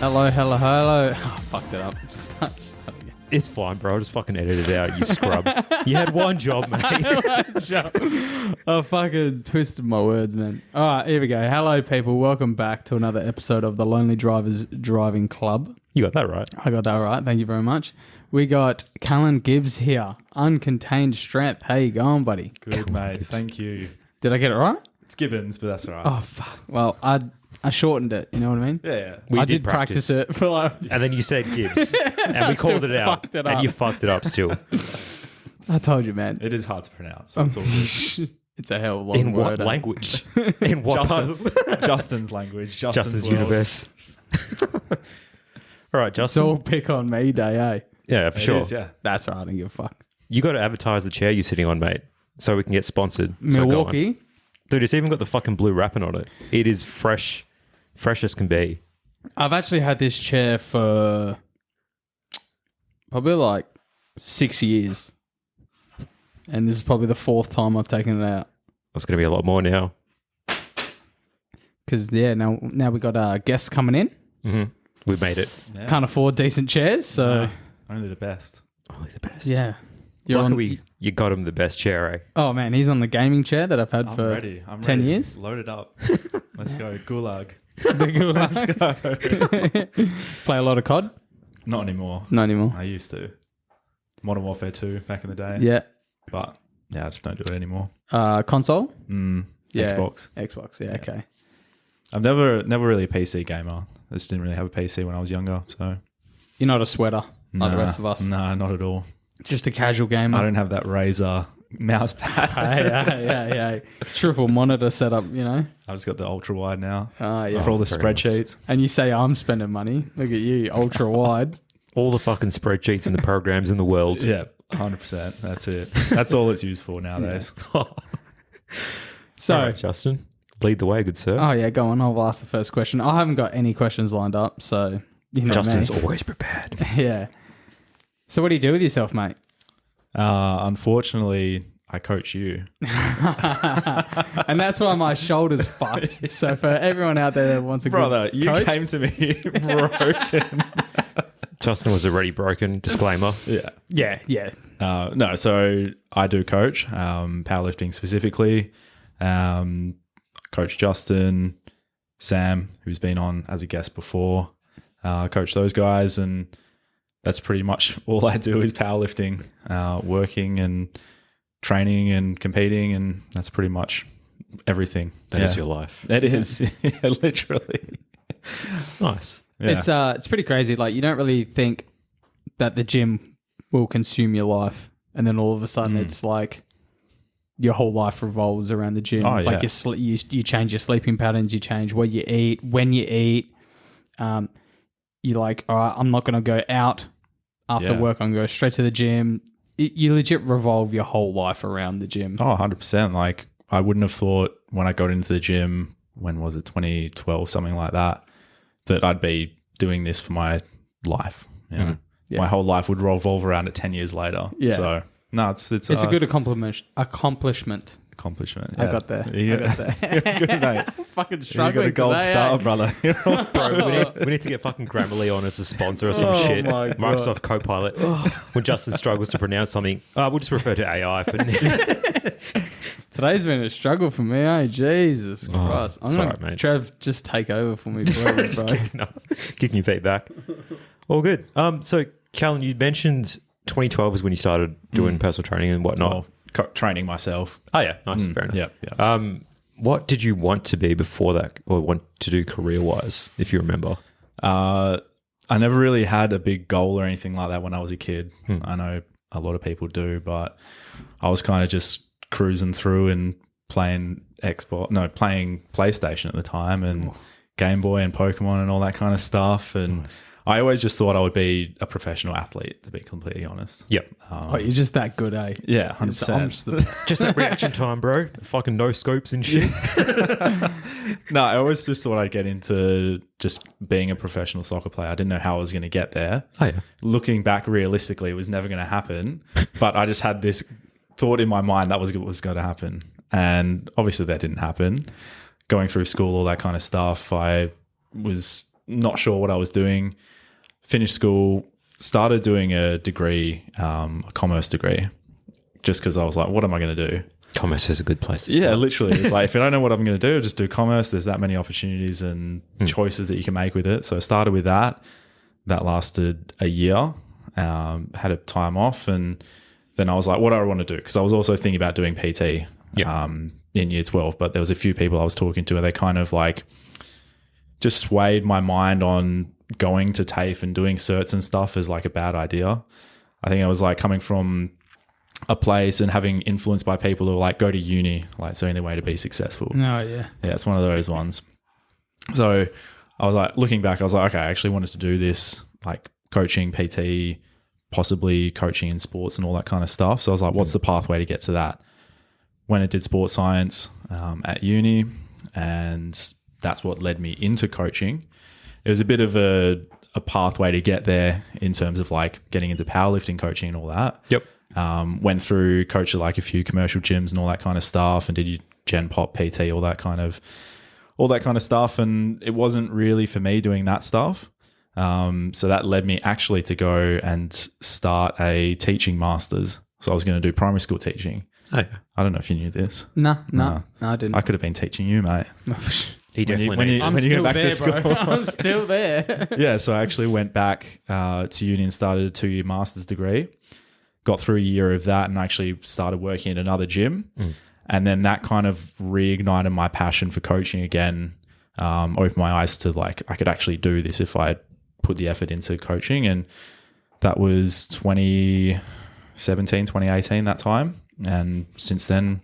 Hello. Oh, fucked it up. Start again. It's fine, bro. Just fucking edit it out, you scrub. You had one job, mate. I fucking twisted my words, man. All right, here we go. Hello, people. Welcome back to another episode of the Lonely Drivers Driving Club. You got that right. I got that right. Thank you very much. We got Callan Gibbs here. Uncontained strength. How you going, buddy? Good, mate. Thank you. Did I get it right? It's Gibbons, but that's all right. Oh, fuck. Well, I shortened it. You know what I mean? Yeah. I did practice it for like... And then you said Gibbs. And we called it out. Fucked it and up. you fucked it up still. I told you, man. It is hard to pronounce. So it's all good. It's a hell of a long In word. what language? In what part of Justin's language. Justin's world. universe. All right, It's Justin. all pick on me day, eh? Yeah, for It sure. is, yeah. That's right. I don't give a fuck. You got to advertise the chair you're sitting on, mate, so we can get sponsored. So go on. Milwaukee. Dude, it's even got the fucking blue wrapping on it. It is fresh as can be. I've actually had this chair for probably like 6 years. And this is probably the fourth time I've taken it out. It's going to be a lot more now. Because, yeah, now we got guests coming in. Mm-hmm. We've made it. Yeah. Can't afford decent chairs. So, Only the best. Only the best. yeah. You're on, Luckily, you got him the best chair, eh? oh, man. He's on the gaming chair that I've had I'm for ready. I'm 10 ready. years. Load it up. Let's go. Gulag. The gulag. Play a lot of COD? Not anymore. Not anymore. I used to. Modern Warfare 2 back in the day. Yeah. But yeah, I just don't do it anymore. Console? Yeah. Xbox. Xbox, yeah, okay. I'm never really a PC gamer. I just didn't really have a PC when I was younger. So You're not a sweater like the rest of us. Nah, not at all. Just a casual gamer. I don't have that Razer mouse pad. Hey. Triple monitor setup, you know. I've just got the ultra wide now Yeah. for all the very spreadsheets. And you say I'm spending money. Look at you, ultra wide. All the fucking spreadsheets and the programs in the world. Yeah, 100%. That's it. That's all it's used for nowadays. So, All right, Justin, lead the way, good sir. oh yeah, go on. I'll ask the first question. I haven't got any questions lined up, so you know Justin's me. always prepared. Yeah. So what do you do with yourself, mate? Unfortunately, I coach you. And that's why my shoulder's fucked. So for everyone out there that wants a Brother, good you coach, came to me broken. Justin was already broken. Disclaimer. yeah. No, so I do coach, powerlifting specifically. Coach Justin, Sam, who's been on as a guest before. Coach those guys, and that's pretty much all I do is powerlifting, working and training and competing, and that's pretty much everything. That is your life. It is. Yeah, literally. Nice. Yeah. It's pretty crazy. Like, you don't really think that the gym will consume your life, and then all of a sudden it's like your whole life revolves around the gym. Oh, like yeah. you change your sleeping patterns, you change what you eat, when you eat. You're like, all right, I'm not going to go out after work. I'm going to go straight to the gym. You legit revolve your whole life around the gym. Oh, 100%. Like, I wouldn't have thought when I got into the gym, when was it, 2012, something like that, that I'd be doing this for my life. You know? Yeah. My whole life would revolve around it 10 years later. Yeah. So, no, it's It's a good accomplishment. accomplishment. I got there. You're good, mate. I'm fucking You struggling got a gold today, star, eh? brother. You're all Bro, we need to get fucking Grammarly on as a sponsor or some shit. my God. Microsoft Copilot. When Justin struggles to pronounce something, we'll just refer to AI for now. Today's been a struggle for me, eh? Jesus Christ. I'm it's going all right, to mate. Trev, just take over for me, please, Just bro. kicking your feet back. All good. So, Callan, you mentioned 2012 is when you started doing personal training and whatnot. training myself. Oh, yeah. Nice. Fair enough. Yeah. What did you want to be before that, or want to do career-wise, if you remember? I never really had a big goal or anything like that when I was a kid. I know a lot of people do, but I was kind of just cruising through and playing PlayStation at the time, and Game Boy and Pokemon and all that kind of stuff. And I always just thought I would be a professional athlete, to be completely honest. Yep. Oh, you're just that good, eh? Yeah, I'm 100%. just the best. Just that reaction time, bro. Fucking no scopes and shit. No, I always just thought I'd get into just being a professional soccer player. I didn't know how I was going to get there. Oh, yeah. Looking back realistically, it was never going to happen. But I just had this thought in my mind that was going to happen. And obviously that didn't happen. Going through school, all that kind of stuff, I was not sure what I was doing. Finished school, started doing a degree, a commerce degree, just because I was like, what am I going to do? Commerce is a good place to Yeah, start. literally. It's like, if I don't know what I'm going to do, just do commerce. There's that many opportunities and choices that you can make with it. So I started with that. That lasted a year. Had a time off, and then I was like, what do I want to do? Because I was also thinking about doing PT in year 12, but there was a few people I was talking to, and they kind of like just swayed my mind on going to TAFE and doing certs and stuff as like a bad idea. I think I was like coming from a place and having influenced by people who were like, go to uni, like it's the only way to be successful. No, yeah. Yeah, it's one of those ones. So I was like, looking back, I was like, okay, I actually wanted to do this, like coaching, PT, possibly coaching in sports and all that kind of stuff. So I was like, what's the pathway to get to that? When I did sports science at uni, and that's what led me into coaching. It was a bit of a pathway to get there in terms of like getting into powerlifting coaching and all that. Yep. Went through, coached at like a few commercial gyms and all that kind of stuff, and did Gen Pop, PT, all that kind of stuff. And it wasn't really for me doing that stuff. So that led me actually to go and start a teaching master's. So I was going to do primary school teaching. Oh, yeah. I don't know if you knew this. No, I didn't. I could have been teaching you, mate. He definitely when needs you- it. I'm when you still go back to there, school. bro. I'm still there. Yeah, so I actually went back to uni and started a 2-year master's degree. Got through a year of that and actually started working at another gym. And then that kind of reignited my passion for coaching again, opened my eyes to like, I could actually do this if I put the effort into coaching. And that was 2017, 2018, that time. And since then,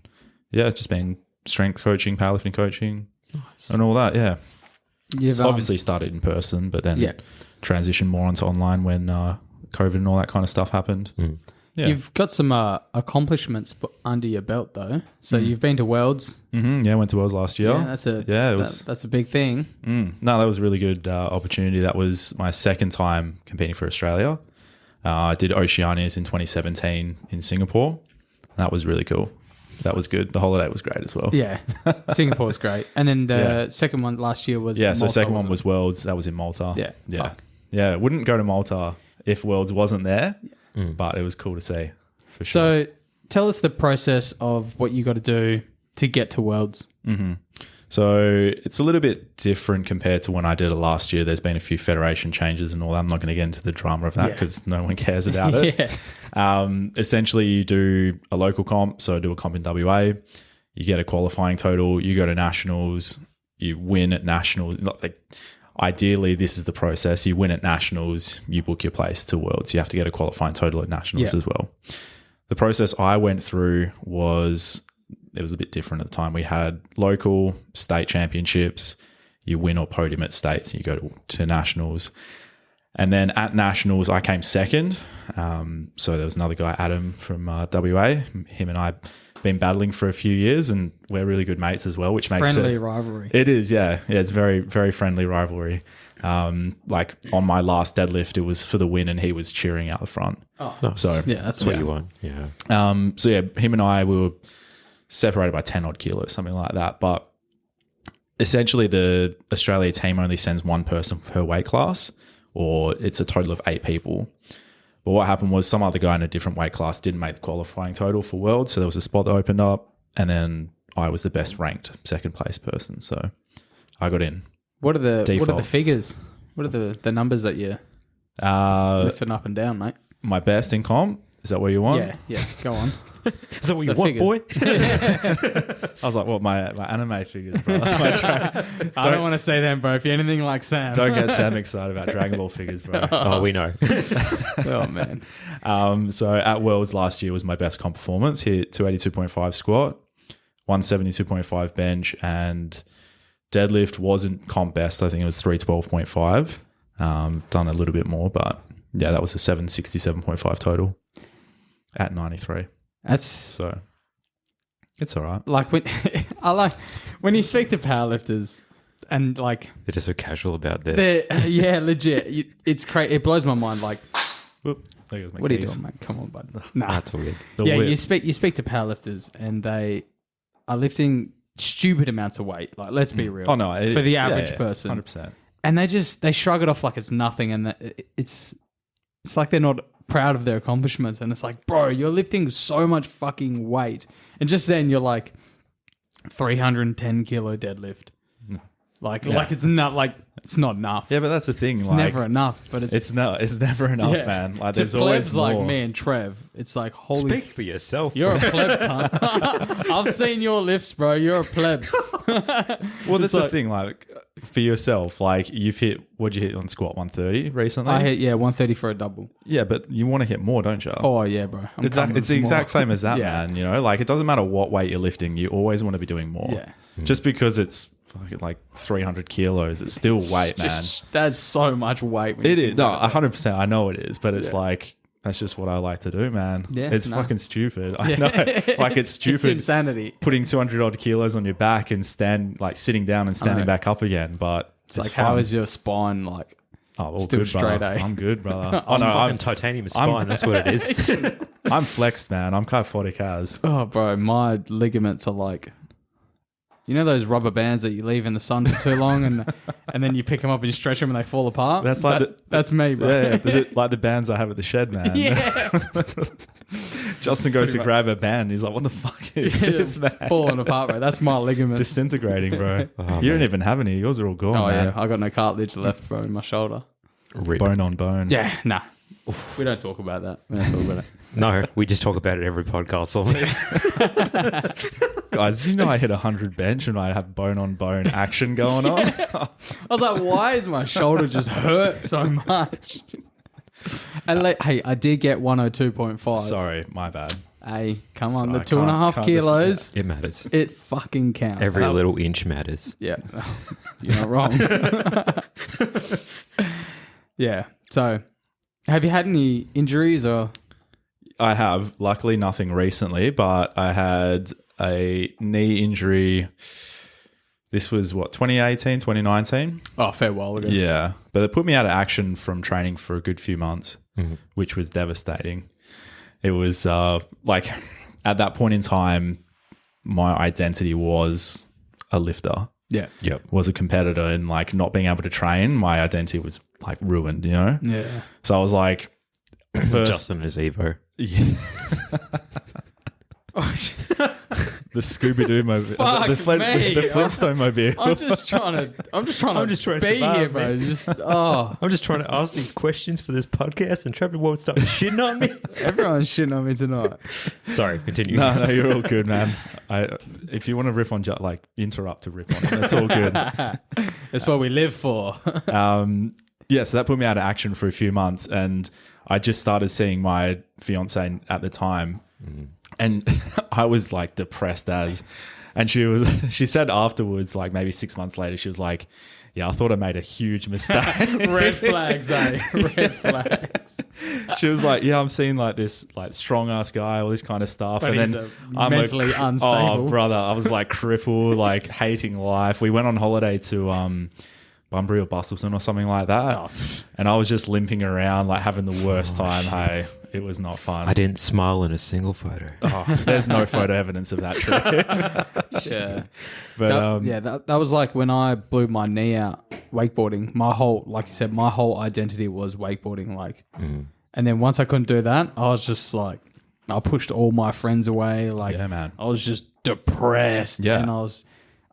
yeah, just been strength coaching, powerlifting coaching, and all that. Yeah. You've Obviously started in person, but then transitioned more onto online when COVID and all that kind of stuff happened. Yeah. You've got some accomplishments under your belt, though. So you've been to Worlds. Yeah, went to Worlds last year. Yeah, that's a big thing. No, that was a really good opportunity. That was my second time competing for Australia. I did Oceanias in 2017 in Singapore. That was really cool. That was good. The holiday was great as well. Yeah, Singapore's great. And then the second one last year was so Malta, second one was Worlds. That was in Malta. Yeah. Fuck. Yeah. Wouldn't go to Malta if Worlds wasn't there, but it was cool to see for sure. So tell us the process of what you got to do to get to Worlds. So it's a little bit different compared to when I did it last year. There's been a few federation changes and all that. I'm not going to get into the drama of that because no one cares about it. Essentially, you do a local comp. So do a comp in WA. You get a qualifying total. You go to nationals. You win at nationals. Ideally, this is the process. You win at nationals. You book your place to Worlds. You have to get a qualifying total at nationals as well. The process I went through was... it was a bit different at the time. We had local, state championships. You win or podium at states, and you go to nationals. And then at nationals, I came second. So there was another guy, Adam from WA. Him and I been battling for a few years, and we're really good mates as well, which makes Friendly rivalry. It is, yeah. It's very, very friendly rivalry. Like on my last deadlift, it was for the win, and he was cheering out the front. Oh, Nice. So yeah, that's what what you you want. Yeah. So yeah, him and I, we were separated by 10 odd kilos, something like that. But essentially the Australia team only sends one person per weight class, or it's a total of 8 people. But what happened was some other guy in a different weight class didn't make the qualifying total for Worlds. So there was a spot that opened up, and then I was the best ranked second place person. So I got in. What are the Default. figures? What are the numbers that you're lifting up and down, mate? My best in comp? Is that what you want? Yeah. Go on. Is that what you The want, figures. boy? I was like, well, my anime figures, bro. I don't want to say them, bro. If you're anything like Sam. Don't get Sam excited about Dragon Ball figures, bro. Oh, we know. Oh, man. So at Worlds last year was my best comp performance. Hit 282.5 squat, 172.5 bench, and deadlift wasn't comp best. I think it was 312.5. Done a little bit more, but yeah, that was a 767.5 total at 93. So it's all right. Like when you speak to powerlifters and like They're just so casual about that. yeah, legit. It's crazy. It blows my mind. Like, Whoop, there goes my what are you keys. doing, mate? Come on, bud. Nah. That's all good. The Yeah, whip. you speak to powerlifters and they are lifting stupid amounts of weight. Like, let's be real. Oh no, for the average person. 100%. And they shrug it off like it's nothing, and it's like they're not proud of their accomplishments. And it's like, bro, you're lifting so much fucking weight, and just then you're like 310 kilo deadlift. Like it's not enough. Yeah, but that's the thing. It's never enough. But it's never enough, man. Like there's always more. Like me and Trev. It's like holy. Speak for yourself. You're a pleb, cunt. I've seen your lifts, bro. You're a pleb. Well, that's the thing. Like for yourself, like what'd you hit on squat 130 recently? I hit 130 for a double. Yeah, but you want to hit more, don't you? Oh yeah, bro. It's the exact same as that, man. You know, like it doesn't matter what weight you're lifting. You always want to be doing more. Yeah. Just because it's fucking like 300 kilos, it's still weight, man. That's so much weight. It is. No, 100%. I know it is, but it's like, that's just what I like to do, man. Yeah, it's fucking stupid. I know. Like it's stupid. It's insanity. Putting 200 odd kilos on your back and sitting down and standing back up again. But it's like, how is your spine like? Oh, well, still good, straight, brother. I'm good, brother. I'm titanium spine. That's what it is. I'm flexed, man. I'm kyphotic as. Oh, bro, my ligaments are like, you know those rubber bands that you leave in the sun for too long, and then you pick them up and you stretch them and they fall apart. That's like that's me, bro. Yeah, like the bands I have at the shed, man. Yeah. Justin goes to grab a band. He's like, "What the fuck is this, man?" Falling apart, bro. That's my ligament. Disintegrating, bro. Oh, you don't even have any. Yours are all gone, man. Yeah, I got no cartilage left, bro, in my shoulder. Rip. Bone on bone. Yeah, nah. We don't talk about that. We don't talk about it. No, we just talk about it every podcast almost. Guys, you know I hit 100 bench and I have bone on bone action going on. I was like, why is my shoulder just hurt so much? And hey, I did get 102.5. Sorry, my bad. Hey, come on, So the 2.5 kilos. It matters. It fucking counts. Every little inch matters. Yeah, you're not wrong. Yeah. So, have you had any injuries or? I have. Luckily, nothing recently, but I had a knee injury. This was 2018, 2019? Oh, fair while ago. Yeah. But it put me out of action from training for a good few months, which was devastating. It was like at that point in time, my identity was a lifter. Yeah. Yep. Was a competitor, and like not being able to train, my identity was like ruined, you know? Yeah. So I was like, Justin is Evo. Yeah. The Scooby-Doo mobile. Fuck me. The Flintstone mobile. I'm just trying to be here, bro. I'm just trying to ask these questions for this podcast, and Trevor won't stop shitting on me. Everyone's shitting on me tonight. Sorry, continue. No, you're all good, man. If you want to rip on, interrupt to rip on it. That's all good. That's what we live for. Yeah, so that put me out of action for a few months, and I just started seeing my fiance at the time, and I was like depressed and she said afterwards, like maybe 6 months later, she was like, "Yeah, I thought I made a huge mistake." Red flags, eh? Red flags. She was like, "Yeah, I'm seeing like this like strong ass guy, all this kind of stuff," But and he's then I'm mentally unstable. Oh, brother, I was like crippled, like hating life. We went on holiday to Bunbury or Bustleton or something like that. And I was just limping around, like having the worst time. Shit. Hey, it was not fun. I didn't smile in a single photo. There's no photo evidence of that trip. Yeah. But that was like when I blew my knee out wakeboarding. My whole, like you said, my whole identity was wakeboarding. Like, and then once I couldn't do that, I was just like, I pushed all my friends away. Like, yeah, man. I was just depressed. Yeah. And I was,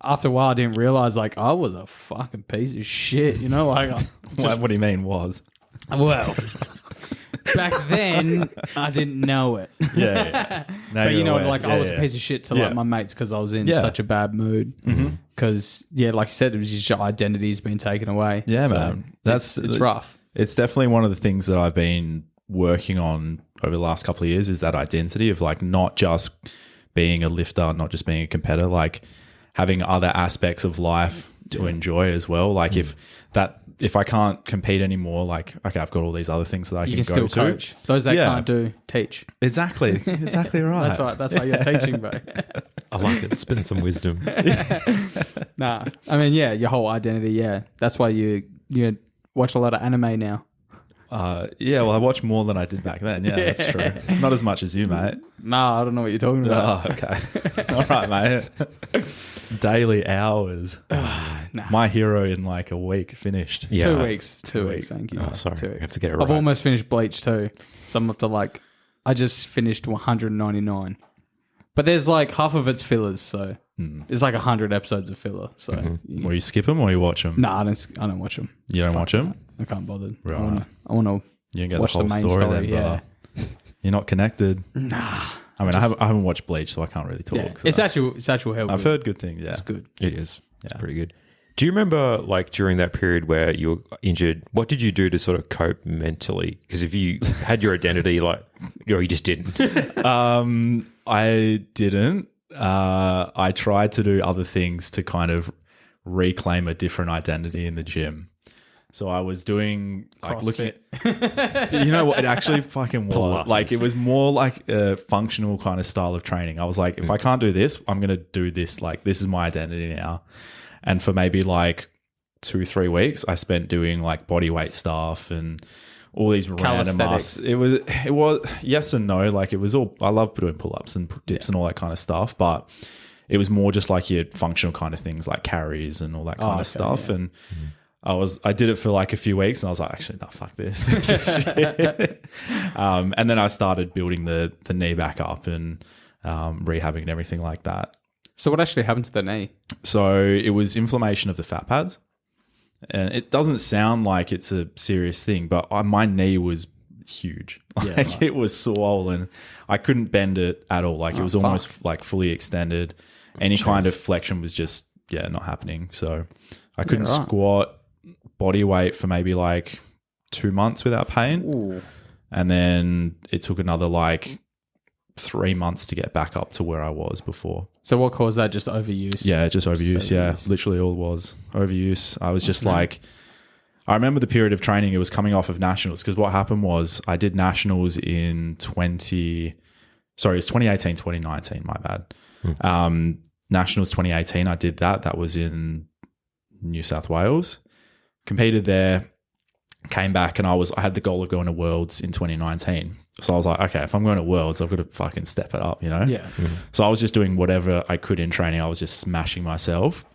after a while, I didn't realize like I was a fucking piece of shit. You know, like What do you mean was? Well, back then I didn't know it. Yeah. But you know, like I was a piece of shit to like Yeah. my mates because I was in Yeah. such a bad mood. Because like you said, it was just your identity's been taken away. Yeah, So man. It's rough. It's definitely one of the things that I've been working on over the last couple of years is that identity of like not just being a lifter, not just being a competitor, like having other aspects of life to enjoy as well. Like if I can't compete anymore, like, okay, I've got all these other things that I You can can go still to. coach. Those that Yeah. can't do, teach. Exactly right. That's right. That's why you're teaching, bro. I like it. Spin some wisdom. Nah, I mean, yeah, your whole identity. Yeah, that's why you watch a lot of anime now. Yeah, well, I watch more than I did back then. Yeah, that's true. Not as much as you, mate. Nah, I don't know what you're talking about. Oh, okay. All right, mate. Daily hours. Nah. My hero in like a week finished. Yeah. 2 weeks. 2 weeks, thank you. Oh, sorry. 2 I weeks. have to get it right. I've almost finished Bleach too. So I'm up to like, I just finished 199. But there's like half of it's fillers, so there's like 100 episodes of filler. So Or you skip them or you watch them? Nah, I don't watch them. You don't watch them? I can't bother. Right. I want to You don't get watch the whole the main story, story. then, brother. You're not connected. Nah. I mean, I haven't watched Bleach, so I can't really talk. Yeah. So. It's actual hell. I've heard good things. Yeah, It's good. It is. It's Yeah. pretty good. Do you remember, like, during that period where you were injured, what did you do to sort of cope mentally? Because if you had your identity, like, you just didn't. I didn't. I tried to do other things to kind of reclaim a different identity in the gym. So I was doing like looking. You know what? It actually fucking was. Pilates. Like it was more like a functional kind of style of training. I was like, if I can't do this, I'm gonna do this. Like this is my identity now. And for maybe like 2-3 weeks, I spent doing like body weight stuff and all these random masks. It was yes and no. Like it was all. I love doing pull ups and dips and all that kind of stuff, but it was more just like your functional kind of things like carries and all that kind of stuff. Yeah. And I did it for like a few weeks and I was like, actually, no, fuck this. And then I started building the knee back up and rehabbing and everything like that. So what actually happened to the knee? So it was inflammation of the fat pads. And it doesn't sound like it's a serious thing, but my knee was huge. Like it was swollen. I couldn't bend it at all. Like it was almost like fully extended. Any kind of flexion was just, not happening. So I couldn't squat body weight for maybe like 2 months without pain. Ooh. And then it took another like 3 months to get back up to where I was before. So what caused that? Just overuse? Yeah, just overuse. Yeah, literally all it was. Overuse. I was just like, I remember the period of training, it was coming off of nationals because what happened was I did nationals in 2018, 2019, my bad. Nationals 2018, I did that. That was in New South Wales. Competed there, came back and I had the goal of going to Worlds in 2019. So I was like, okay, if I'm going to Worlds, I've got to fucking step it up, you know? Yeah. So I was just doing whatever I could in training. I was just smashing myself.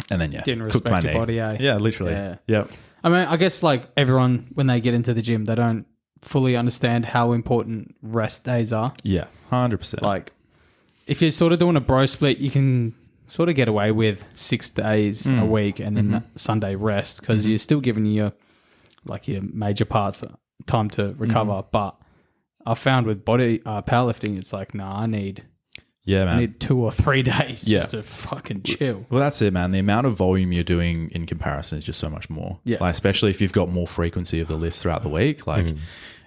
And then, Didn't cooked my respect your knee. body, eh? Yeah, literally. Yeah. Yep. I mean, I guess like everyone, when they get into the gym, they don't fully understand how important rest days are. Yeah, 100%. Like if you're sort of doing a bro split, you can sort of get away with 6 days a week and then Sunday rest because you're still giving your major parts time to recover. But I found with powerlifting, it's like, I need 2 or 3 days just to fucking chill. Well, that's it, man. The amount of volume you're doing in comparison is just so much more. Yeah. Like, especially if you've got more frequency of the lifts throughout the week. Like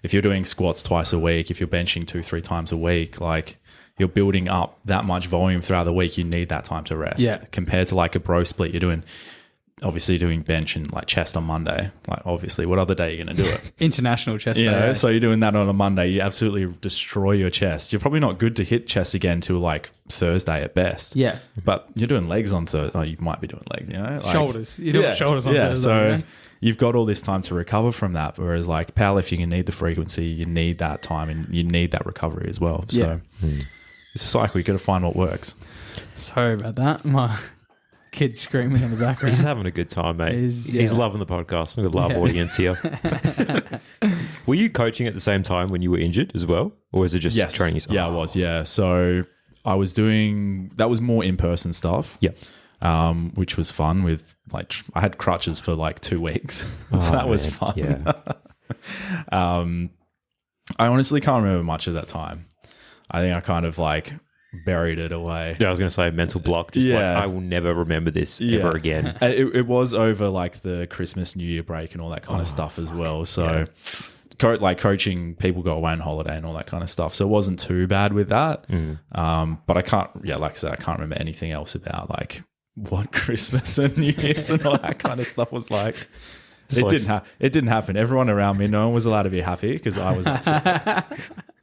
if you're doing squats twice a week, if you're benching 2-3 times a week, like you're building up that much volume throughout the week, you need that time to rest. Yeah. Compared to like a bro split, you're doing bench and like chest on Monday. Like obviously, what other day are you going to do it? International chest You day. know, so you're doing that on a Monday, you absolutely destroy your chest. You're probably not good to hit chest again till like Thursday at best. Yeah. But you're doing legs on Thursday. Oh, you might be doing legs, you know? Like, Shoulders. You're doing shoulders on Thursday. So you know? you've got all this time to recover from that. Whereas like powerlifting, you need the frequency, you need that time and you need that recovery as well. So it's a cycle. You got to find what works. Sorry about that. My kid's screaming in the background. He's having a good time, mate. He's loving the podcast. We've got a live audience here. Were you coaching at the same time when you were injured as well? Or was it just training yourself? Yeah, I was. Yeah. So I was doing, that was more in-person stuff. Yeah. Which was fun with like, I had crutches for like 2 weeks. So that was fun. Yeah. I honestly can't remember much of that time. I think I kind of like buried it away. Yeah, I was going to say mental block. Just like, I will never remember this ever again. It was over like the Christmas, New Year break and all that kind of stuff as well. So coaching, people go away on holiday and all that kind of stuff. So it wasn't too bad with that. But I can't, like I said, I can't remember anything else about like what Christmas and New Year's and all that kind of stuff was like. It didn't happen. Everyone around me, no one was allowed to be happy because I was upset.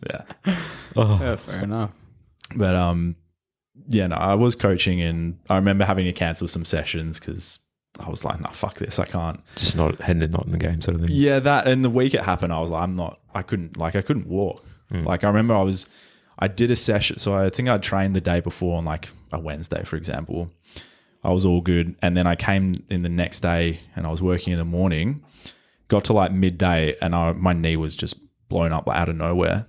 Yeah, fair enough. But I was coaching and I remember having to cancel some sessions because I was like, nah, fuck this, I can't. Just not in the game sort of thing. Yeah, that, and the week it happened, I was like, I couldn't walk. Like I remember I did a session, so I think I'd trained the day before on like a Wednesday, for example. I was all good, and then I came in the next day and I was working in the morning, got to like midday, and my knee was just blown up out of nowhere.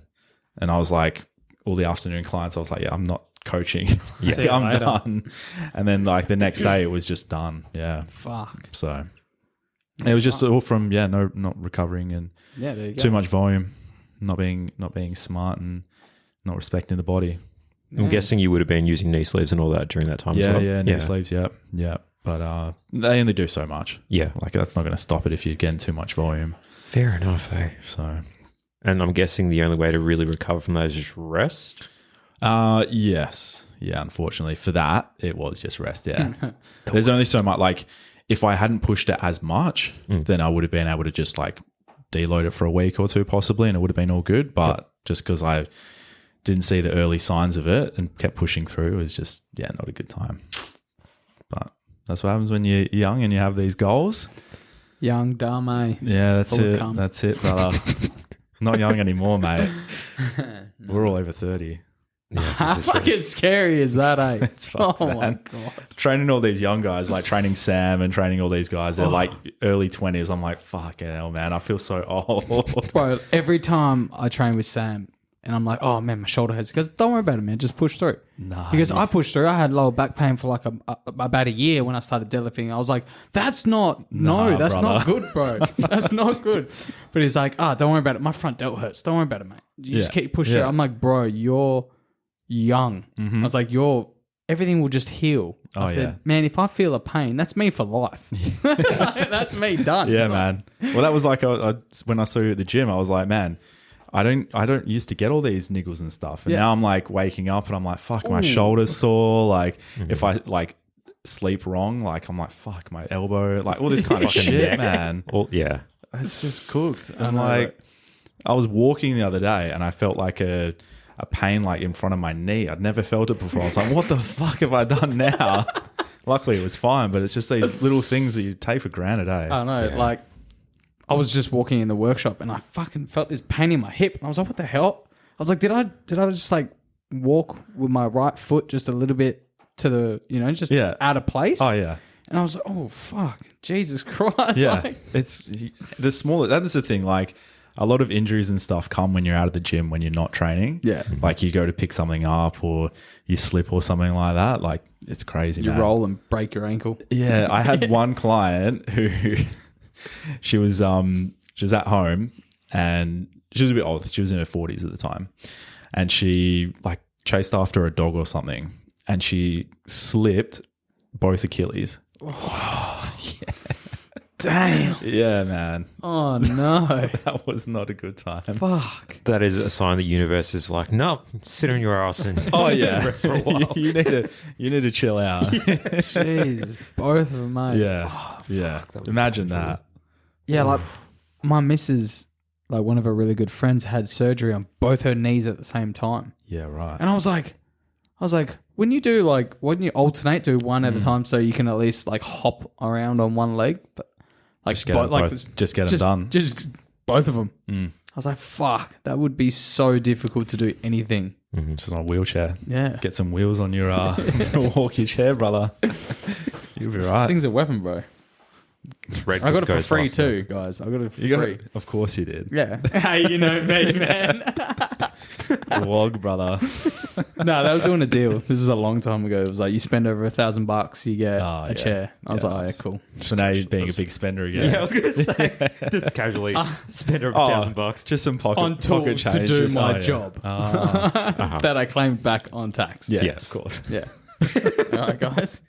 And I was like, all the afternoon clients, I was like, yeah, I'm not coaching. Yeah, I'm done. And then like the next day it was just done. Yeah. Fuck. So it was just all from, not recovering and there you go. too much volume, not being smart and not respecting the body. I'm guessing you would have been using knee sleeves and all that during that time as well. Yeah, knee sleeves, yeah. But they only do so much. Yeah. Like that's not going to stop it if you're getting too much volume. Fair enough, eh? So. And I'm guessing the only way to really recover from that is just rest? Yes. Yeah, unfortunately for that, it was just rest, yeah. There's only so much, like if I hadn't pushed it as much, then I would have been able to just like deload it for a week or two possibly and it would have been all good. But just because I didn't see the early signs of it and kept pushing through, it was just, not a good time. But that's what happens when you're young and you have these goals. Young, dumb, eh? Yeah, that's it. That's it, brother. Not young anymore, mate. We're all over 30. Yeah, How fucking scary is that, eh? It's fucked, oh man. my God. Training all these young guys, like training Sam and training all these guys, they're like early 20s. I'm like, fucking hell, man. I feel so old. Bro, every time I train with Sam and I'm like, oh man, my shoulder hurts. He goes, don't worry about it, man. Just push through. Nah, He goes, I pushed through. I had lower back pain for like about a year when I started deadlifting. I was like, that's not good, bro. That's not good. But he's like, don't worry about it. My front delt hurts. Don't worry about it, mate. You just keep pushing through. I'm like, bro, you're young. I was like, everything will just heal. I said, man, if I feel a pain, that's me for life. That's me done. Yeah, man. Well, that was like when I saw you at the gym, I was like, man, I don't used to get all these niggles and stuff. And now I'm like waking up and I'm like, fuck, my shoulder's sore. Like if I like sleep wrong, like I'm like, fuck, my elbow, like all this kind of shit, man. Yeah. It's just cooked. And like, I was walking the other day and I felt like a pain like in front of my knee. I'd never felt it before. I was like, what the fuck have I done now? Luckily it was fine, but it's just these little things that you take for granted, eh? I know, like I was just walking in the workshop and I fucking felt this pain in my hip. And I was like, what the hell? I was like, did I just like walk with my right foot just a little bit to the, just out of place? Oh, yeah. And I was like, oh, fuck. Jesus Christ. Yeah. Like, It's the smaller, that is the thing. Like a lot of injuries and stuff come when you're out of the gym, when you're not training. Yeah. Like you go to pick something up or you slip or something like that. Like it's crazy, man. You roll and break your ankle. Yeah. I had one client who... She was at home and she was a bit old. She was in her 40s at the time. And she like chased after a dog or something and she slipped both Achilles. Oh, yeah. Damn. Yeah, man. Oh, no. That was not a good time. Fuck. That is a sign the universe is like, no, sit on your ass and rest for a while. you need to chill out. Jeez, both of them, mate. Yeah. Imagine that. Yeah, like my missus, like one of her really good friends had surgery on both her knees at the same time. Yeah, right. And I was like, wouldn't you alternate, do one at a time so you can at least like hop around on one leg? But like just get them done. Just both of them. I was like, fuck, that would be so difficult to do anything. Just on a wheelchair. Yeah. Get some wheels on your walkie chair, brother. You'll be right. This thing's a weapon, bro. It's red. I got it for free too, guys. I got it for free. Of course you did. Yeah. Hey, you know me, man. Wog, brother. No, they were doing a deal. This is a long time ago. It was like you spend over $1,000, you get a chair. I was like, oh, yeah, cool. So now you're being a big spender again. Yeah, I was going to say, just casually spend over $1,000. Just some pocket tools change to do my job that I claimed back on tax. Yeah, yes, of course. Yeah. All right, guys.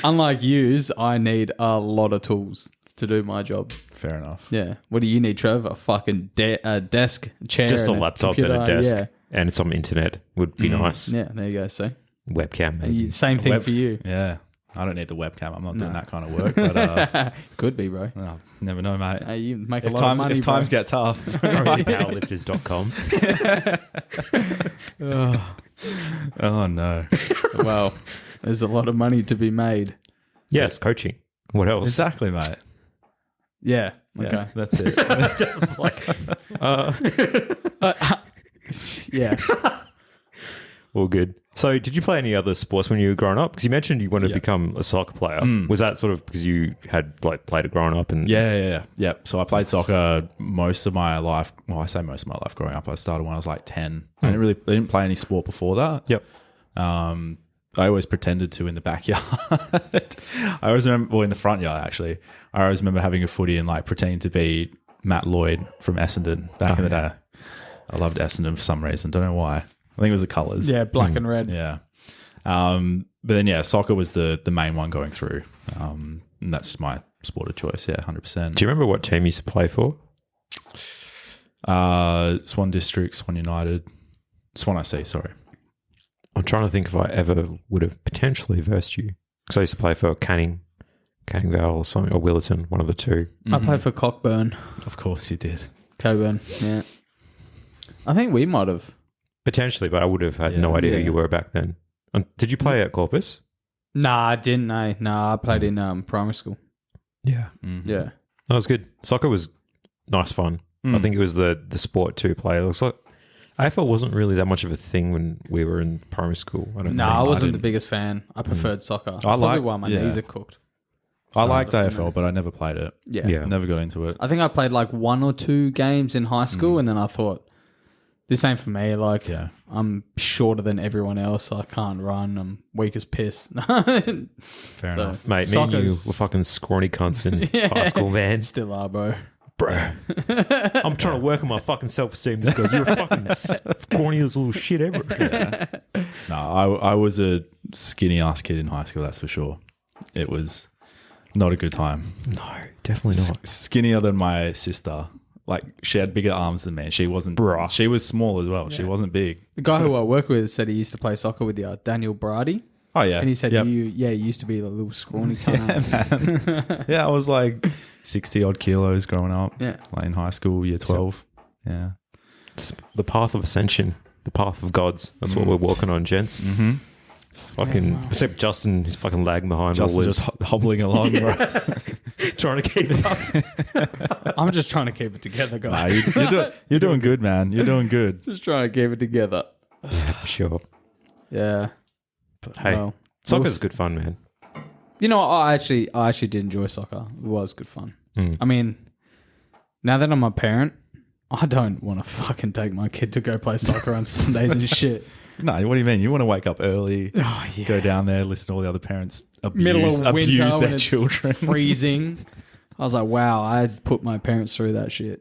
Unlike yous, I need a lot of tools to do my job. Fair enough. Yeah. What do you need, Trev? A fucking desk, chair, just a laptop computer, and a desk, and some internet would be nice. Yeah, there you go. See, webcam, maybe. Same thing for you. Yeah. I don't need the webcam. I'm not doing that kind of work. But could be, bro. Oh, never know, mate. Hey, you make a lot of money. If times get tough, powerlifters.com. Oh no. Well, there's a lot of money to be made. Yes, coaching. What else? Exactly, mate. Yeah. Okay. Yeah, that's it. Just like, Yeah. all good. So, did you play any other sports when you were growing up? Because you mentioned you wanted to become a soccer player. Was that sort of because you had like played it growing up? And Yeah. So I played soccer most of my life. Well, I say most of my life growing up. I started when I was like 10. I didn't play any sport before that. Yep. I always pretended to in the backyard. I always remember, well, in the front yard actually. I always remember having a footy and like pretending to be Matt Lloyd from Essendon back in the day. I loved Essendon for some reason. Don't know why. I think it was the colours. Yeah, black and red. Yeah. But then, soccer was the main one going through. And that's my sport of choice. Yeah, 100%. Do you remember what team you used to play for? Swan District, Swan United. Swan IC, sorry. I'm trying to think if I ever would have potentially versed you. Because I used to play for Canning Vale or something, or Willerton, one of the two. I played for Cockburn. Of course you did. Cockburn, yeah. I think we might have. Potentially, but I would have had no idea who you were back then. Did you play at Corpus? Nah, I didn't. Nah, I played in primary school. Yeah. Yeah. That was good. Soccer was nice fun. I think it was the sport to play. It looks like AFL wasn't really that much of a thing when we were in primary school. I wasn't the biggest fan. I preferred soccer. That's probably why my knees are cooked. I liked AFL, but I never played it. Yeah. Never got into it. I think I played like 1 or 2 games in high school, and then I thought, this ain't for me. Like, I'm shorter than everyone else. I can't run. I'm weak as piss. Fair enough. Mate, me and you were fucking scrawny cunts in high school, man. Still are, bro. I'm trying to work on my fucking self-esteem. This goes, you're a fucking scrawniest little shit ever. Yeah. No, I was a skinny-ass kid in high school, that's for sure. It was not a good time. No, definitely not. Skinnier than my sister. Like, she had bigger arms than me. She wasn't... She was small as well. Yeah. She wasn't big. The guy who I work with said he used to play soccer with you, Daniel Brady. Oh, yeah. And he said you used to be a little scrawny cunt. Man. Yeah, I was like 60-odd kilos growing up. Yeah. Like in high school, year 12. Yeah. Just the path of ascension. The path of gods. That's what we're walking on, gents. Mm-hmm. Fucking... Except Justin is fucking lagging behind. Justin just hobbling along, bro. Trying to keep it up. I'm just trying to keep it together, guys. Nah, you're doing good, man. You're doing good. Just trying to keep it together. Yeah, for sure. Yeah. But hey, soccer's good fun, man. You know, I actually did enjoy soccer. It was good fun. I mean, now that I'm a parent, I don't want to fucking take my kid to go play soccer on Sundays and shit. No, what do you mean? You want to wake up early, go down there, listen to all the other parents middle of winter abuse their when children. It's freezing. I was like, wow, I put my parents through that shit.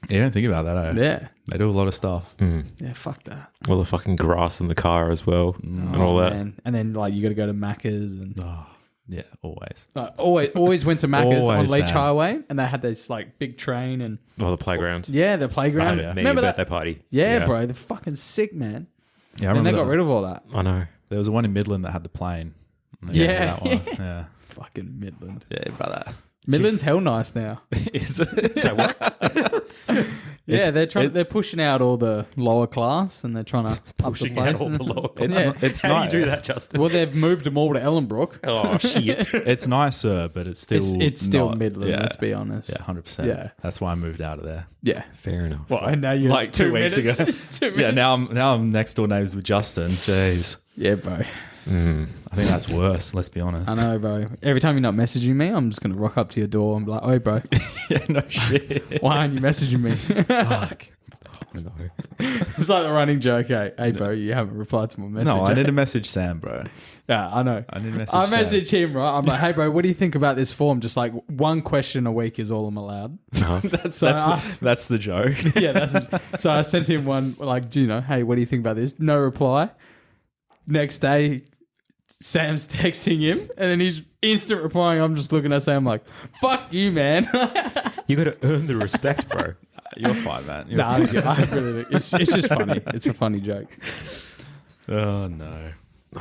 You don't think about that, eh? Yeah. They do a lot of stuff. Yeah, fuck that. All the fucking grass in the car as well and all that. Man. And then like you got to go to Macca's and yeah, always. Always went to Macca's on Always, Leach man. Highway, and they had this like big train and The playground. yeah, the playground. yeah. Remember birthday that? party. Yeah, bro, they're fucking sick, man. Yeah, I And remember they got that rid of all that. I know. There was one in Midland that had the plane. Yeah. That one. Yeah. Fucking Midland. Yeah, brother. Midland's hell nice now. Is it? So what? Yeah, they're pushing out all the lower class and they're trying to up the Pushing place. out all the lower class. It's How nice. do you do that, Justin? Well, they've moved them all to Ellenbrook. Oh, shit. It's nicer, but it's still It's still not- Midland, yeah. let's be honest. Yeah, 100%. Yeah. That's why I moved out of there. Yeah. Fair enough. Well, and now you're Like 2 weeks ago. 2 minutes. Yeah, now I'm next door neighbours with Justin. Jeez. Yeah, bro. I think that's worse, let's be honest. I know, bro. Every time you're not messaging me, I'm just going to rock up to your door and be like, "Oi, bro, Yeah, no shit. why aren't you messaging me?" Fuck. No. It's like the running joke. Hey, bro, you haven't replied to my message. No, I need to message Sam, bro. Yeah, I know. I need to message I Sam. message him, right? I'm like, "Hey, bro, what do you think about this form?" Just like 1 question a week is all I'm allowed. That's the joke. Yeah, so I sent him one like, "Do you know? Hey, what do you think about this?" No reply. Next day, Sam's texting him, and then he's instant replying. I'm just looking at Sam like, "Fuck you, man." You got to earn the respect, bro. You're fine, man. Nah, I really, it's just funny. It's a funny joke. Oh, no.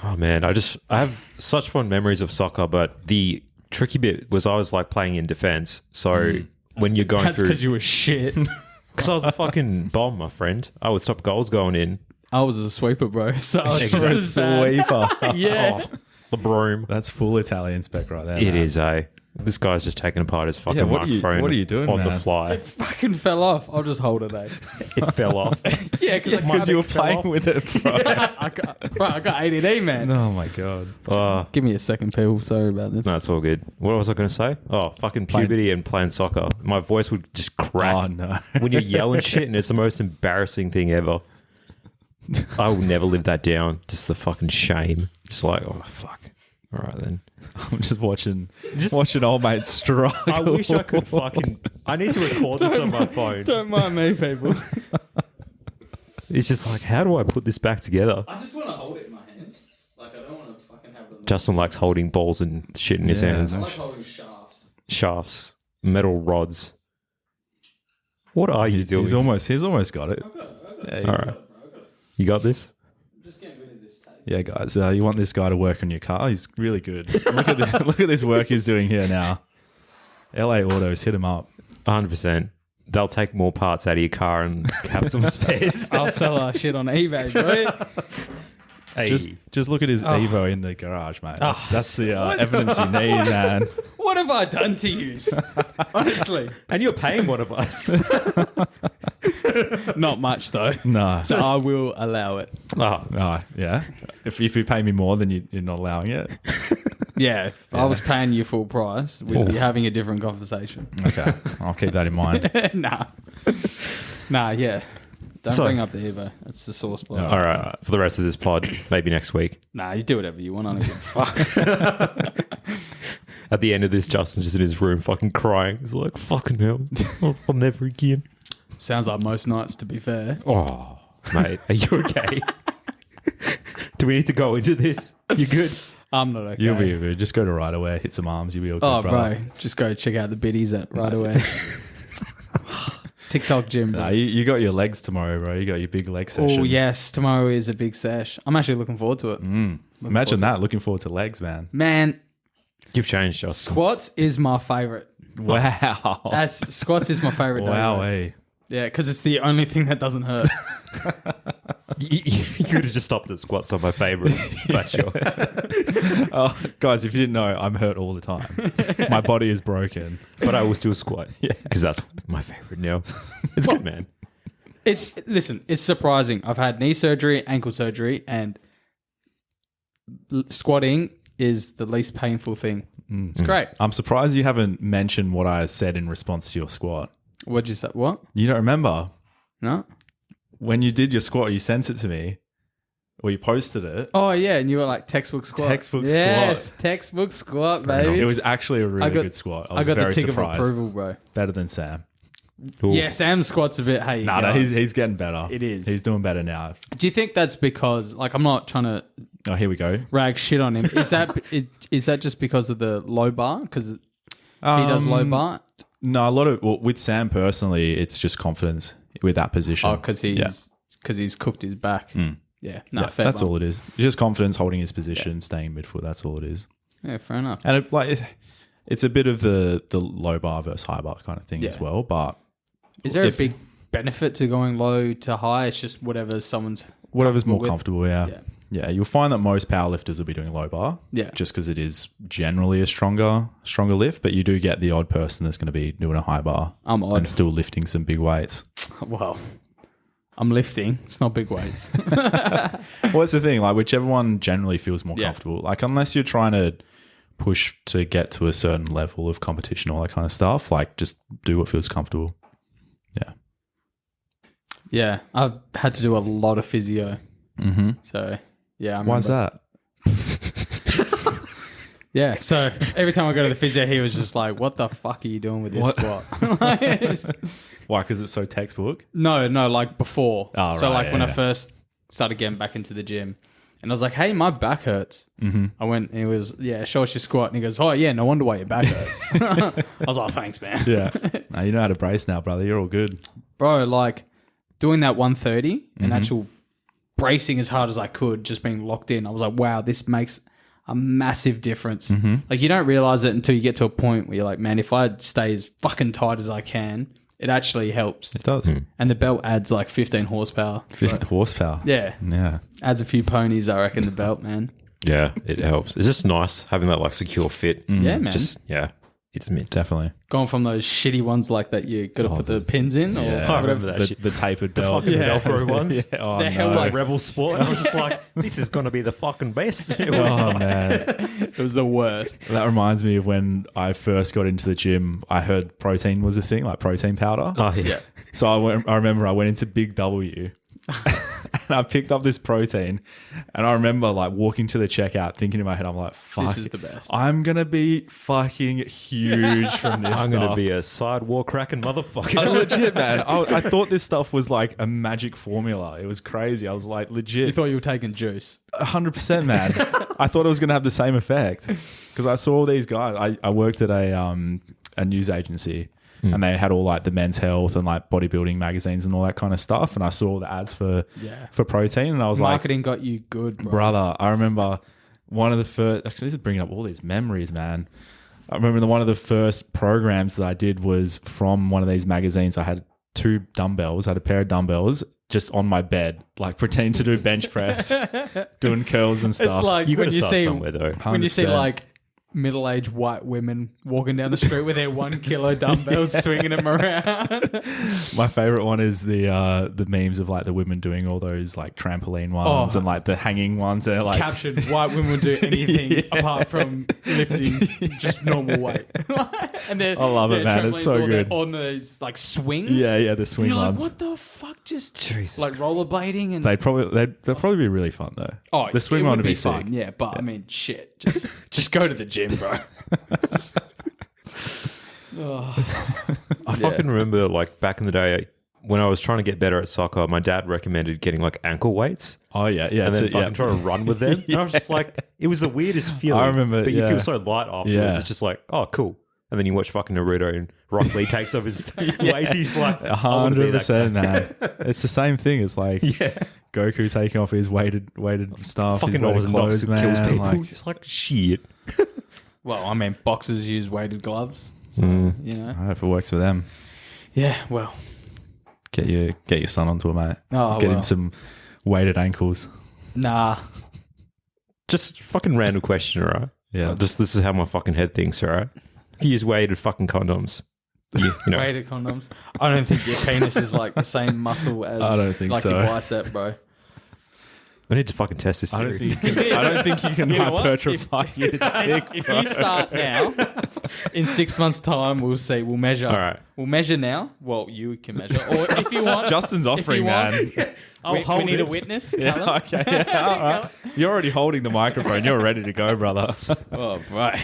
Oh, man. I have such fond memories of soccer, but the tricky bit was I was like playing in defense. So when you're going That's through... because you were shit. Because I was a fucking bomb, my friend. I would stop goals going in. I was a sweeper, bro. So I was You're just a as bad. sweeper. Yeah. The broom. That's full Italian spec right there. It man. is, eh? This guy's just taking apart his fucking microphone. What are you doing, on man? the fly? It fucking fell off. I'll just hold it, eh? It fell off. Yeah, Because you were playing with it, bro. I got ADD, man. Oh my god. Oh, Give me a second, people. Sorry about this. no, it's all good. What was I going to say? Oh, fucking puberty and playing soccer. My voice would just crack. Oh no. When you're yelling shit, and it's the most embarrassing thing ever. I will never live that down. Just the fucking shame. Just like, oh fuck. All right then. I'm just watching old mate struggle. I wish I could fucking. I need to record this on my phone. Don't mind me, people. It's just like, how do I put this back together? I just want to hold it in my hands. Like, I don't want to fucking have them. Justin likes holding balls and shit in his Yeah. hands. I like holding shafts. Shafts, metal rods. What are you doing? He's almost got it. I've got it. Yeah, All right. You got this? I'm just getting rid of this tape. yeah, guys. You want this guy to work on your car? He's really good. Look at this work he's doing here now. LA Autos, hit him up. 100%. They'll take more parts out of your car and have some spares. I'll sell our shit on eBay, bro. Hey. Just look at his Evo in the garage, mate. That's the evidence you need, man. What have I done to you? Honestly. And you're paying one of us. Not much, though. No. So I will allow it. Oh, Oh, yeah. If you pay me more, then you're not allowing it. Yeah, if I was paying you full price, we'd be having a different conversation. Okay, I'll keep that in mind. Nah, yeah. Don't So- bring up the Evo. That's the source block. all right. For the rest of this pod, maybe next week. Nah, you do whatever you want. I don't give a fuck. At the end of this, Justin's just in his room fucking crying. He's like, fucking hell. I'll never again. Sounds like most nights, to be fair. Oh, mate. Are you okay? Do we need to go into this? You good? I'm not okay. You'll be good. Just go to Right Away, hit some arms. You'll be all good, Oh, brother. bro. Just go check out the biddies at Right Away. TikTok gym, bro. Nah, you got your legs tomorrow, bro. You got your big leg session. Oh, yes. Tomorrow is a big sesh. I'm actually looking forward to it. Imagine that. Looking forward to legs, man. Man, You've changed, Justin. squats is my favorite. Wow. Squats is my favorite day. Wow, bro. eh? Yeah, because it's the only thing that doesn't hurt. You could have just stopped at squats on my favourite. But sure. Oh, guys, if you didn't know, I'm hurt all the time. My body is broken. But I will still squat. Yeah. Because that's my favourite now. It's good, man. Listen, it's surprising. I've had knee surgery, ankle surgery, and squatting is the least painful thing. It's great. I'm surprised you haven't mentioned what I said in response to your squat. What'd you say? What? You don't remember? No? When you did your squat, you sent it to me, or you posted it. Oh, yeah, and you were like textbook squat. Yes, textbook squat, baby. It was actually a really good squat. I was got very the tick surprised. of approval, bro. Better than Sam. Ooh. Yeah, Sam's squat's a bit, hey. No, he's getting better. It is. He's doing better now. Do you think that's because, like, I'm not trying to Oh, here we go. rag shit on him. Is that just because of the low bar? Because he does low bar? No, with Sam personally, it's just confidence with that position. Oh, because he's cooked his back. Yeah, no, Yeah, fair. that's bar. all it is. It's just confidence, holding his position, staying midfoot. That's all it is. Yeah, fair enough. And it's a bit of the low bar versus high bar kind of thing as well. But Is there a big benefit to going low to high? It's just whatever's more comfortable. Yeah. Yeah, you'll find that most powerlifters will be doing low bar. Yeah. Just because it is generally a stronger lift, but you do get the odd person that's going to be doing a high bar. I'm odd. And still lifting some big weights. Well, I'm lifting. It's not big weights. Well, that's the thing. Like, whichever one generally feels more comfortable. Like, unless you're trying to push to get to a certain level of competition, all that kind of stuff, like, just do what feels comfortable. Yeah. Yeah, I've had to do a lot of physio. Mm-hmm. So, yeah. Why's that? Yeah, so every time I go to the physio, he was just like, what the fuck are you doing with this squat? Why? Because it's so textbook? No, like before. Oh, so, right, like, when I yeah. first started getting back into the gym, and I was like, hey, my back hurts. Mm-hmm. I went, and he was, yeah, show us your squat. And he goes, oh, yeah, no wonder why your back hurts. I was like, thanks, man. Yeah. No, you know how to brace now, brother. You're all good. Bro, like, doing that 130 and actual bracing as hard as I could, just being locked in, I was like, wow, this makes a massive difference. Like, you don't realize it until you get to a point where you're like, man, if I stay as fucking tight as I can, it actually helps. It does. And the belt adds like 15 horsepower. 50 horsepower. Yeah. Yeah. Adds a few ponies, I reckon, the belt, man. Yeah, it helps. It's just nice having that like secure fit. Yeah, man. It's mint. Definitely. Going from those shitty ones like that you got to put the pins in. Or I remember that shit. The tapered The belt. fucking Velcro ones. Yeah. Oh, The hell no. Like Rebel Sport. And I was just like, this is going to be the fucking best. It was Oh, man. It was the worst. That reminds me of when I first got into the gym. I heard protein was a thing, like protein powder. Oh, yeah. So I remember I went into Big W and I picked up this protein, and I remember like walking to the checkout thinking in my head, I'm like, fuck, This is the best. I'm going to be fucking huge from this I'm going to stuff. be a sidewalk cracking motherfucker. Legit, man. I thought this stuff was like a magic formula. It was crazy. I was like, You legit, thought you were taking juice. 100%, man. I thought it was going to have the same effect because I saw all these guys. I worked at a news agency, and they had all like the men's health and like bodybuilding magazines and all that kind of stuff. And I saw all the ads for protein, and I was Marketing got you good, bro. brother, I remember one of the first. Actually, this is bringing up all these memories, man. I remember one of the first programs that I did was from one of these magazines. I had 2 dumbbells. I had a pair of dumbbells just on my bed, like pretending to do bench press, doing curls and stuff. It's like You got when to you start see somewhere though. when you see 100%. like middle-aged white women walking down the street with their 1 kilo dumbbells, swinging them around. My favorite one is the memes of like the women doing all those like trampoline ones and like the hanging ones. They're like Caption: white women will do anything apart from lifting just normal weight. And I love it, man. It's so good. On those like swings. yeah, the swing You're like, ones. what the fuck? Just Jesus like rollerblading and They'd probably be really fun though. The swing it one would would be fun. sick. Yeah, but I mean, shit. Just go to the gym, bro. I fucking remember like back in the day when I was trying to get better at soccer, my dad recommended getting like ankle weights. Oh yeah, And then fucking try to run with them. And I was just like, it was the weirdest feeling. I remember, But you yeah. feel so light afterwards. Yeah. It's just like, oh, cool. And then you watch fucking Naruto and Rock Lee takes off his weights. He's like, 100%, man. It's the same thing. It's like yeah. Goku taking off his weighted stuff, Fucking his weighted always knocks clothes, and man. kills people. Like, It's like, shit. Well, I mean, boxers use weighted gloves, so, you know. I hope it works for them. Yeah, well. Get your son onto it, mate. Oh, Get well. him some weighted ankles. Nah. Just fucking random question, all right? Yeah. Just this is how my fucking head thinks, all right? If you use weighted fucking condoms, you know. Weighted condoms. I don't think your penis is like the same muscle as I don't think like so. your bicep, bro. I need to fucking test this I don't theory. think you can You know what? hypertrophy your dick. If you start now, in 6 months' time, we'll see. We'll measure. All right. We'll measure now. Well, you can measure, or if you want, Justin's if offering, you want, man. we need a witness. Yeah, Callan. okay. Yeah, all right. You're already holding the microphone. You're ready to go, brother. Oh, right.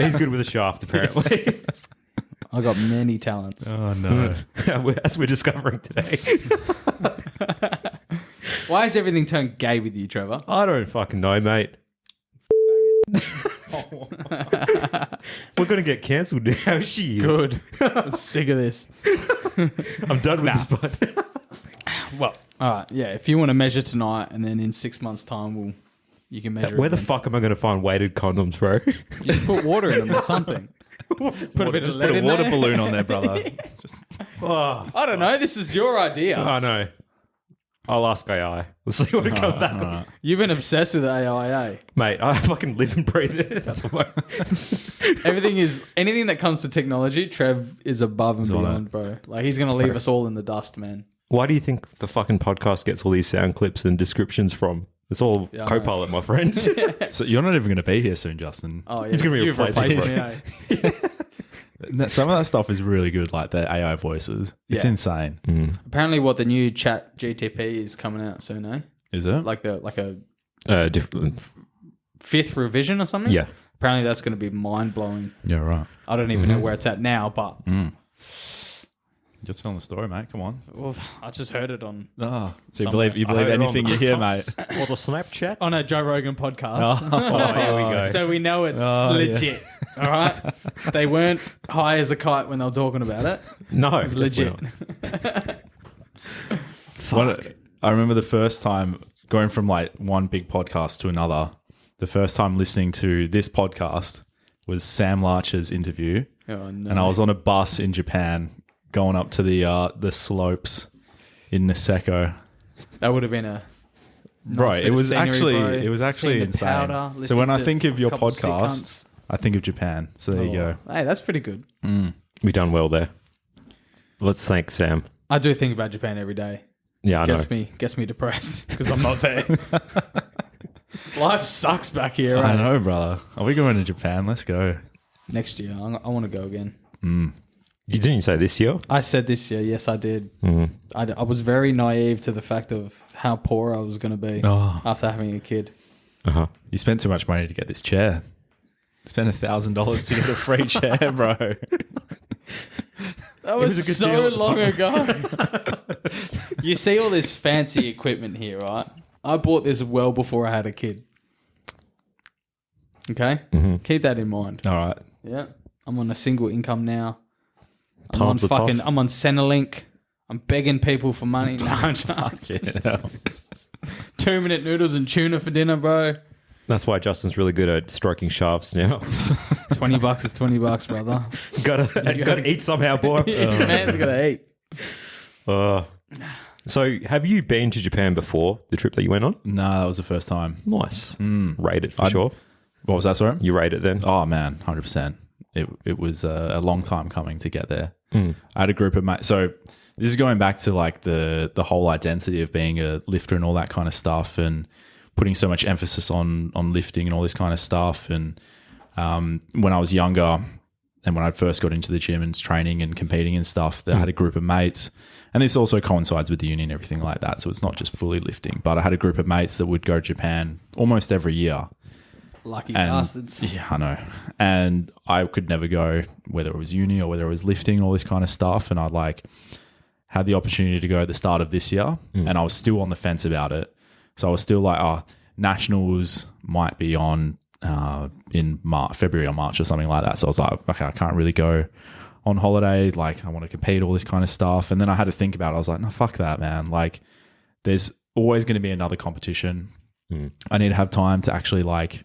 He's good with a shaft, apparently. I got many talents. Oh no. As we're discovering today. Why has everything turned gay with you, Trevor? I don't fucking know, mate. We're going to get cancelled now. Shit. Good. I'm sick of this. I'm done with this, bud. Well, all right. Yeah, if you want to measure tonight, and then in 6 months' time, you can measure. Where the again. fuck am I going to find weighted condoms, bro? Just put water in them or something. Put a bit of lead Put a in water there. balloon on there, brother. Just Oh, I don't know. This is your idea. I know. I'll ask AI. Let's see what it comes back with. You've been obsessed with AIA. Mate, I fucking live and breathe it. At the moment. Anything that comes to technology, Trev is above and on beyond, bro. Like he's gonna leave us all in the dust, man. Why do you think the fucking podcast gets all these sound clips and descriptions from? It's all Yeah, I know. Copilot, my friends. so you're not even going to be here soon, Justin. Oh yeah, It's gonna be you've replaced, replaced me. bro. Some of that stuff is really good, like the AI voices. It's Yeah. insane. Apparently, what the new Chat GTP is coming out soon, eh? Is it? Like a Different. 5th revision or something. Yeah. Apparently, that's going to be mind blowing. Yeah, right. I don't even know where it's at now, but You're telling the story, mate. Come on. well, I just heard it on. Oh, so Somewhere. you believe anything you hear, mate? Or the Snapchat. On a Joe Rogan podcast. Oh, here we go. So we know it's legit. All right. They weren't high as a kite when they were talking about it. No, It's legit. I remember the first time going from like one big podcast to another. The first time listening to this podcast was Sam Larcher's interview, Oh, no. and I was on a bus in Japan going up to the slopes in Niseko. That would have been a Right. It was scenery, actually bro. it was actually Seeing the insane. powder, So listening when I to think of your a couple sick podcasts, I think of Japan. So there you go. Hey, that's pretty good. We done well there. Let's thank Sam. I do think about Japan every day. Yeah, I know. Gets me depressed because I'm not there. Life sucks back here. I Right? know, brother. Are we going to Japan? Let's go. Next year, I want to go again. You didn't say this year? I said this year. Yes, I did. I was very naive to the fact of how poor I was going to be after having a kid. Uh-huh. You spent too much money to get this chair. Spent $1,000 to get a free chair, bro. That was so long ago. You see all this fancy equipment here, right? I bought this well before I had a kid. Okay? Keep that in mind. All right. Yeah. I'm on a single income now. I'm Times are tough. I'm on Centrelink. I'm begging people for money. No, I'm not. Yeah. 2-minute noodles and tuna for dinner, bro. That's why Justin's really good at stroking shafts now. $20 is $20, brother. gotta eat somehow, boy. Man's gotta eat. So have you been to Japan before the trip that you went on? No, that was the first time. Nice. Rate it for sure. What was that, sorry? You rate it then? Oh, man, 100%. It was a long time coming to get there. I had a group of mates. So this is going back to like the whole identity of being a lifter and all that kind of stuff, and putting so much emphasis on lifting and all this kind of stuff. And when I was younger and when I first got into the gym and training and competing and stuff, I had a group of mates. And this also coincides with the uni and everything like that. So it's not just fully lifting. But I had a group of mates that would go to Japan almost every year. Lucky bastards. Yeah, I know. And I could never go, whether it was uni or whether it was lifting, all this kind of stuff. And I had the opportunity to go at the start of this year, and I was still on the fence about it. So I was still like, nationals might be on in February or March or something like that. So I was like, okay, I can't really go on holiday. Like, I want to compete, all this kind of stuff. And then I had to think about it. I was like, no, fuck that, man. Like, there's always going to be another competition. I need to have time to actually like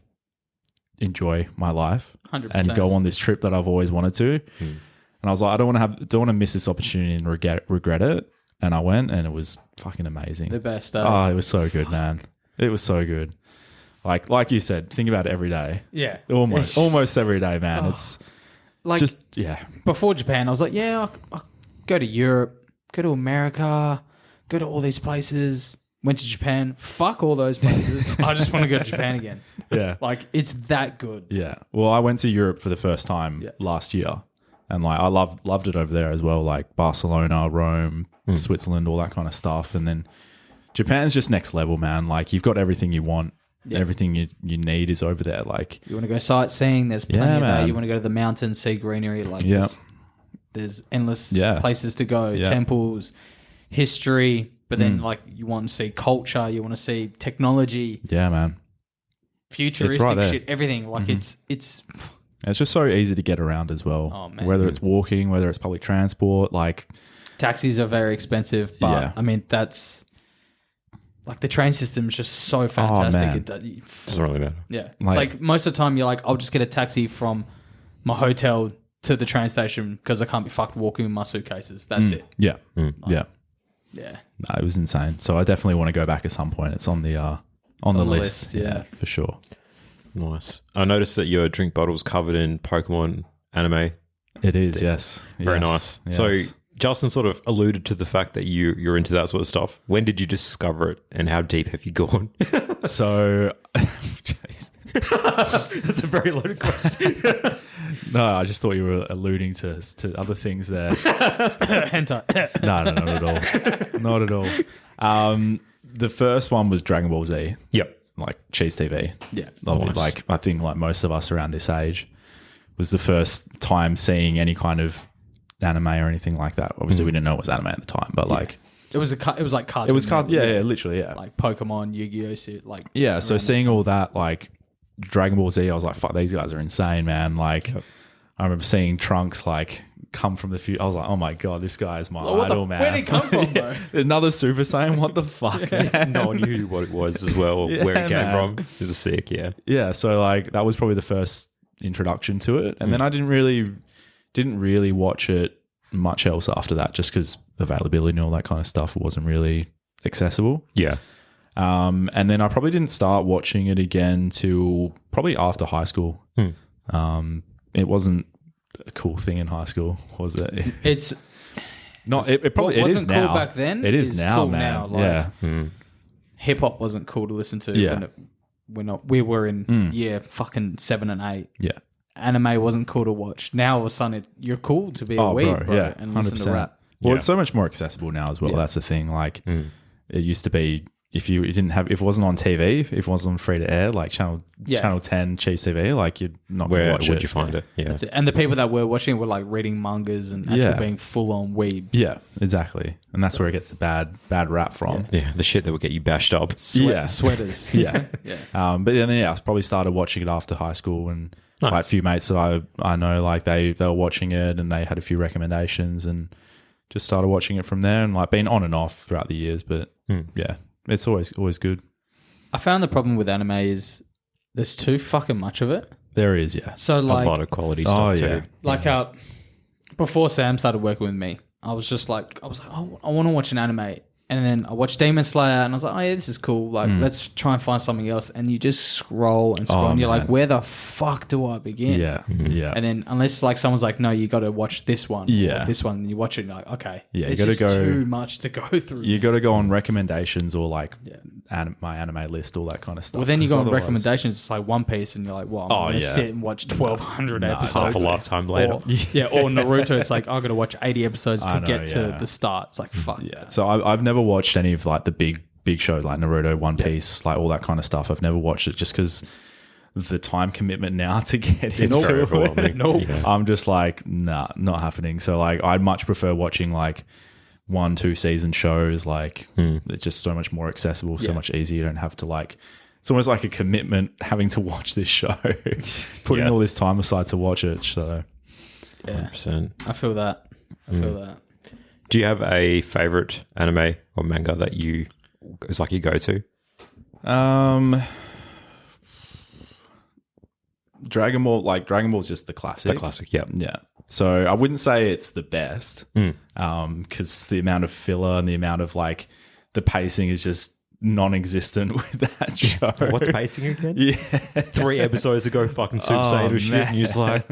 enjoy my life 100%. and go on this trip that I've always wanted to. And I was like, I don't want to miss this opportunity and regret it. And I went, and it was fucking amazing. The best. Oh, it was so good, man. It was so good. Like you said, think about it every day. Yeah. Almost every day, man. It's like just, yeah. Before Japan, I was like, yeah, I'll go to Europe, go to America, go to all these places. Went to Japan. Fuck all those places. I just want to go to Japan again. Yeah. Like, it's that good. Yeah. Well, I went to Europe for the first time last year. And like I loved it over there as well, like Barcelona, Rome, Switzerland, all that kind of stuff. And then Japan's just next level, man. Like, you've got everything you want. Yeah. Everything you need is over there. Like, you want to go sightseeing, there's plenty of that. You want to go to the mountains, see greenery, like there's endless places to go, temples, history, but then like you want to see culture, you want to see technology. Yeah, man. Futuristic shit, everything. Like it's just so easy to get around as well. Oh, man. Whether it's walking, whether it's public transport, like taxis are very expensive, but I mean, that's like the train system is just so fantastic. It doesn't really matter. Yeah. It's like most of the time you're like, I'll just get a taxi from my hotel to the train station because I can't be fucked walking with my suitcases. That's it. Yeah. Yeah. No, it was insane. So I definitely want to go back at some point. It's on the list. Yeah, for sure. Nice. I noticed that your drink bottle's covered in Pokemon anime. It is, yes. Very nice. Yes. So Justin sort of alluded to the fact that you're into that sort of stuff. When did you discover it, and how deep have you gone? So, that's a very loaded question. No, I just thought you were alluding to other things there. Hentai. No, not at all. Not at all. The first one was Dragon Ball Z. Yep. Like Cheese TV. Yeah. Nice. Like, I think like most of us around this age was the first time seeing any kind of anime or anything like that. Obviously, we didn't know it was anime at the time, but like it was like cartoon. It was cartoon. Yeah, literally. Yeah, like Pokemon, Yu-Gi-Oh, like So seeing all that, like Dragon Ball Z, I was like, "Fuck, these guys are insane, man!" Like, I remember seeing Trunks like come from the future. I was like, "Oh my god, this guy is my idol, man!" Where did he come from, bro? Another Super Saiyan? What the fuck? No one knew what it was as well, or where it came from. It was sick. Yeah, yeah. So like that was probably the first introduction to it, and then I didn't really watch it much else after that, just because availability and all that kind of stuff wasn't really accessible. Yeah. And then I probably didn't start watching it again till probably after high school. It wasn't a cool thing in high school, was it? It's not. It probably it wasn't is cool now. back then. It is It's now, cool man. now, hip hop wasn't cool to listen to when we were in year fucking 7 and 8. Yeah. Anime wasn't cool to watch. Now all of a sudden you're cool to be a weeb, bro, and listen to rap. Well, it's so much more accessible now as well. That's the thing. Like it used to be, if it wasn't on TV, if it wasn't on free to air, like channel 10 Cheese TV, like you're not going to watch it. Where would you find it? Yeah. That's it. And the people that were watching were like reading mangas and actually being full on weebs. Yeah, exactly. And that's where it gets the bad rap from. Yeah, the shit that would get you bashed up. Sweaters. Yeah. But then I probably started watching it after high school, and like a few mates that I know, like they were watching it and they had a few recommendations, and just started watching it from there, and like been on and off throughout the years. But yeah, it's always good. I found the problem with anime is there's too fucking much of it. There is, yeah. So like a lot of quality stuff too. Like before Sam started working with me, I was like, oh, I want to watch an anime. And then I watched Demon Slayer and I was like, oh yeah, this is cool. Like, let's try and find something else. And you just scroll and scroll and you're like, where the fuck do I begin? Yeah. Yeah. And then unless like someone's like, no, you got to watch this one. Yeah. Or this one. And you watch it and you're like, okay. Yeah. It's just too much to go through. You got to go on recommendations or like my anime list, all that kind of stuff. Well, then you go on recommendations. It's like One Piece and you're like, well, I'm going to sit and watch 1,200 episodes. Half a lifetime later. Or Naruto. It's like, I've got to watch 80 episodes to get to the start. It's like, fuck. Yeah. So I've never watched any of like the big shows like Naruto, One Piece, like all that kind of stuff. I've never watched it just because the time commitment now to get into it. Nope. I'm just like, nah, not happening. So like, I'd much prefer watching like 1-2 season shows. Like it's just so much more accessible, so much easier. You don't have to like, it's almost like a commitment having to watch this show, putting all this time aside to watch it. So yeah, 100%. I feel that. Do you have a favorite anime or manga that is like your go-to? Dragon Ball is just the classic. The classic, yeah. Yeah. So I wouldn't say it's the best because the amount of filler and the amount of like the pacing is just non-existent with that show. What's pacing again? Yeah. 3 episodes ago, fucking Super Saiyan shit, and you're just like,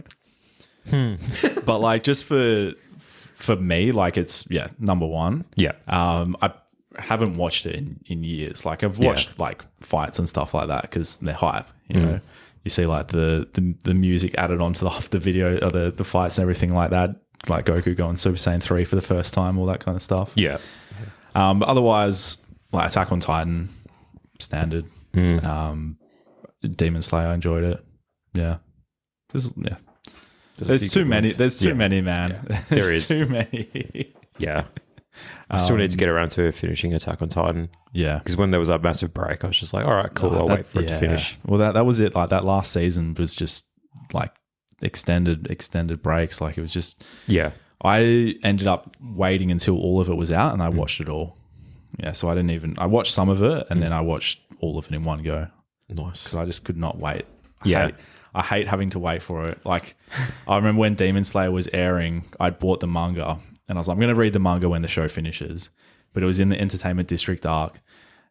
But like just for me, like it's number one. Yeah. I haven't watched it in years. Like I've watched like fights and stuff like that because they're hype. You know, you see like the music added onto the video, or the fights and everything like that. Like Goku going Super Saiyan 3 for the first time, all that kind of stuff. Yeah. But otherwise, like Attack on Titan, standard. Demon Slayer, I enjoyed it. Yeah. There's too many. There's too many, man. Yeah. There is too many. Yeah. I still need to get around to finishing Attack on Titan. Yeah. Because when there was that massive break, I was just like, all right, cool. I'll wait for it to finish. Well, that was it. Like that last season was just like extended breaks. Like it was just... Yeah. I ended up waiting until all of it was out and I watched it all. Yeah. So I watched some of it and then I watched all of it in one go. Nice. Because I just could not wait. I hate having to wait for it. Like, I remember when Demon Slayer was airing, I'd bought the manga and I was like, I'm going to read the manga when the show finishes. But it was in the Entertainment District arc.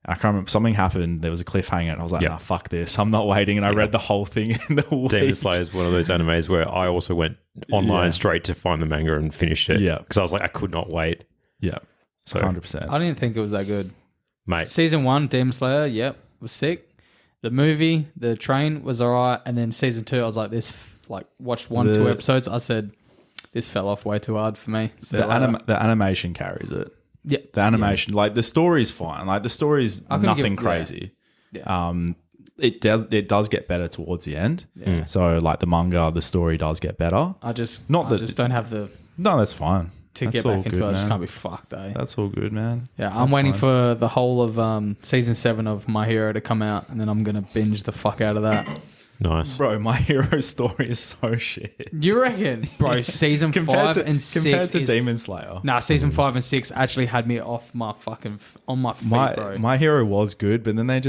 And I can't remember, something happened. There was a cliffhanger and I was like, nah, fuck this. I'm not waiting. And I read the whole thing in the week. Demon Slayer is one of those animes where I also went online straight to find the manga and finished it. Yeah. Because I was like, I could not wait. Yeah. So 100%. I didn't think it was that good. Mate. Season 1, Demon Slayer, was sick. The movie, the train was all right. And then season 2, I was like, watched 2 episodes. I said, this fell off way too hard for me. So the animation carries it. Yeah. The animation, like the story's fine. Like the story's nothing crazy. Yeah. It does get better towards the end. Yeah. So like the manga, the story does get better. I just don't have the... No, that's fine. To get back into it, I just can't be fucked, eh? That's all good, man. Yeah, I'm waiting for the whole of season 7 of My Hero to come out, and then I'm going to binge the fuck out of that. Nice. Bro, My Hero story is so shit. You reckon? Bro, season 5 and 6 compared to Demon Slayer. Nah, season 5 and 6 actually had me off my fucking... on my feet, bro. My Hero was good, but then it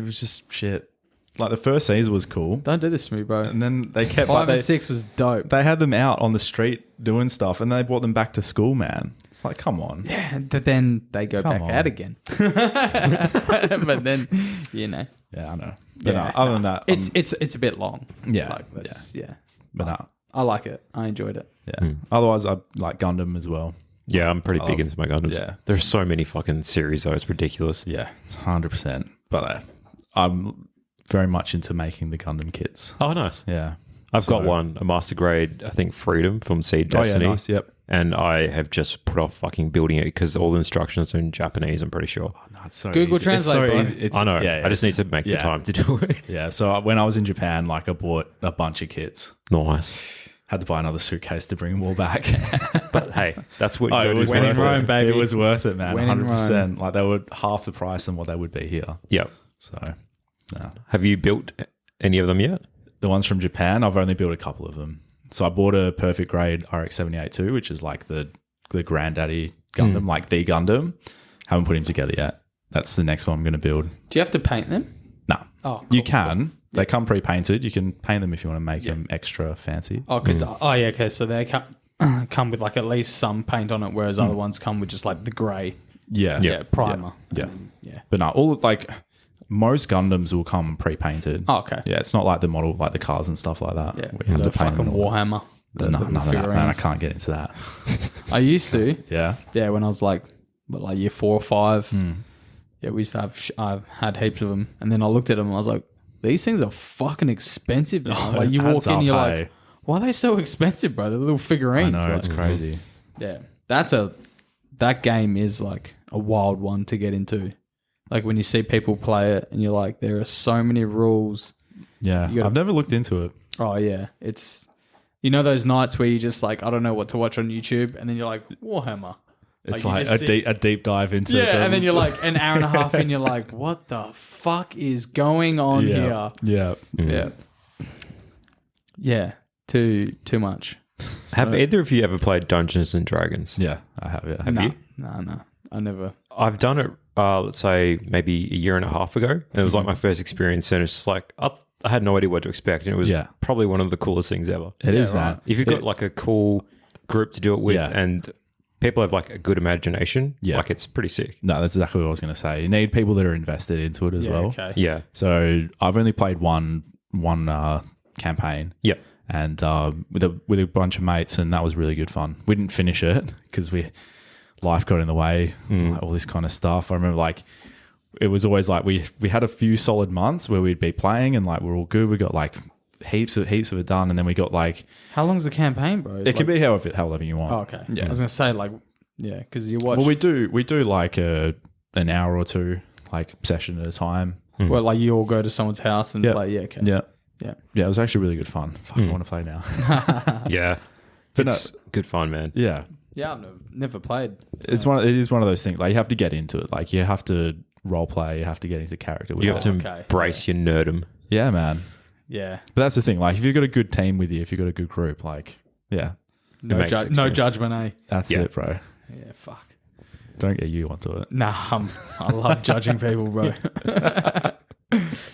was just shit. like the first season was cool, Don't do this to me, bro. and then they kept 5 like, and 6 was dope. they had them out on the street doing stuff, and they brought them back to school. Man, it's like, come on. Yeah, but then they go back on. out again. But then, Yeah, I know. But yeah, other than that, it's a bit long. Yeah, like that's, yeah. but I like it. I enjoyed it. yeah. Otherwise, I like Gundam as well. Yeah, I'm pretty big into my Gundams. Yeah. There's so many fucking series, though. It's ridiculous. Yeah, 100%. But I'm very much into making the Gundam kits. Oh, nice. Yeah. I've got one, a master grade, I think, Freedom from Seed Destiny. Oh, yeah, nice. Yep. And I have just put off fucking building it because all the instructions are in Japanese, I'm pretty sure. Oh, no, it's so Google easy. Translate, bro. It's so easy. I know. Yeah, I just need to make the time to do it. Yeah. So when I was in Japan, like I bought a bunch of kits. Nice. Had to buy another suitcase to bring them all back. But hey, that's what you Oh, got it to was do. When in worth Rome, it. baby. It was worth it, man. When in 100%. Like they were half the price than what they would be here. Yeah. So, no. Have you built any of them yet? The ones from Japan, I've only built a couple of them. So I bought a perfect grade RX-78-2, which is like the granddaddy Gundam, like the Gundam. Haven't put him together yet. That's the next one I'm going to build. Do you have to paint them? No. Oh, You can. They come pre-painted. You can paint them if you want to make them extra fancy. Oh, because okay. So they come with like at least some paint on it, whereas other ones come with just like the grey, Yeah. primer. Yeah. Yeah. But no, most Gundams will come pre-painted. Oh, okay. Yeah, it's not like the model, like the cars and stuff like that. Yeah. where you have The to paint them fucking all. Warhammer. None of that, man. I can't get into that. I used to. Yeah. Yeah, when I was like year 4 or 5. Yeah, we used to have. I had heaps of them, and then I looked at them and I was like, "These things are fucking expensive now." Like you walk in, you're like, "Why are they so expensive, bro? They're little figurines." I know, like, it's crazy. Yeah, that game is like a wild one to get into. Like when you see people play it, and you're like, "There are so many rules." Yeah, I've never looked into it. Oh yeah, it's those nights where you just like, I don't know what to watch on YouTube, and then you're like, Warhammer. It's you like just a deep dive into it. Yeah, and then you're like an hour and a half in, you're like, what the fuck is going on here? Yeah. Yeah. Yeah. Too much. Have either of you ever played Dungeons and Dragons? Yeah, I have, yeah. Have you? No. I never. I've done it, let's say, maybe a year and a half ago. And it was like my first experience. And it's just like, I had no idea what to expect. And it was probably one of the coolest things ever. It is, man. If you've got like a cool group to do it with and people have like a good imagination, like it's pretty sick. No, that's exactly what I was going to say. You need people that are invested into it as well. Okay. Yeah. So I've only played one campaign. Yep. And with a bunch of mates, and that was really good fun. We didn't finish it because life got in the way, like all this kind of stuff. I remember like it was always like we had a few solid months where we'd be playing and like we're all good. We got like heaps of it done, and then we got like, how long's the campaign, bro? It can be however you want. Oh, okay. Yeah. I was gonna say like, yeah, because you watch. Well, we do like an hour or two like session at a time. Well, like you all go to someone's house and play. Yeah. Okay. Yeah. Yeah. Yeah. It was actually really good fun. Fuck, I want to play now. Yeah. But it's good fun, man. Yeah. Yeah, I've never played. So. It is one of those things. Like you have to get into it. Like you have to role play. You have to get into character. You have to embrace your nerdom. Yeah, man. Yeah. But that's the thing. Like if you've got a good team with you, if you've got a good group, like no judgment, eh? That's it, bro. Yeah, fuck. Don't get you onto it. Nah, I love judging people, bro.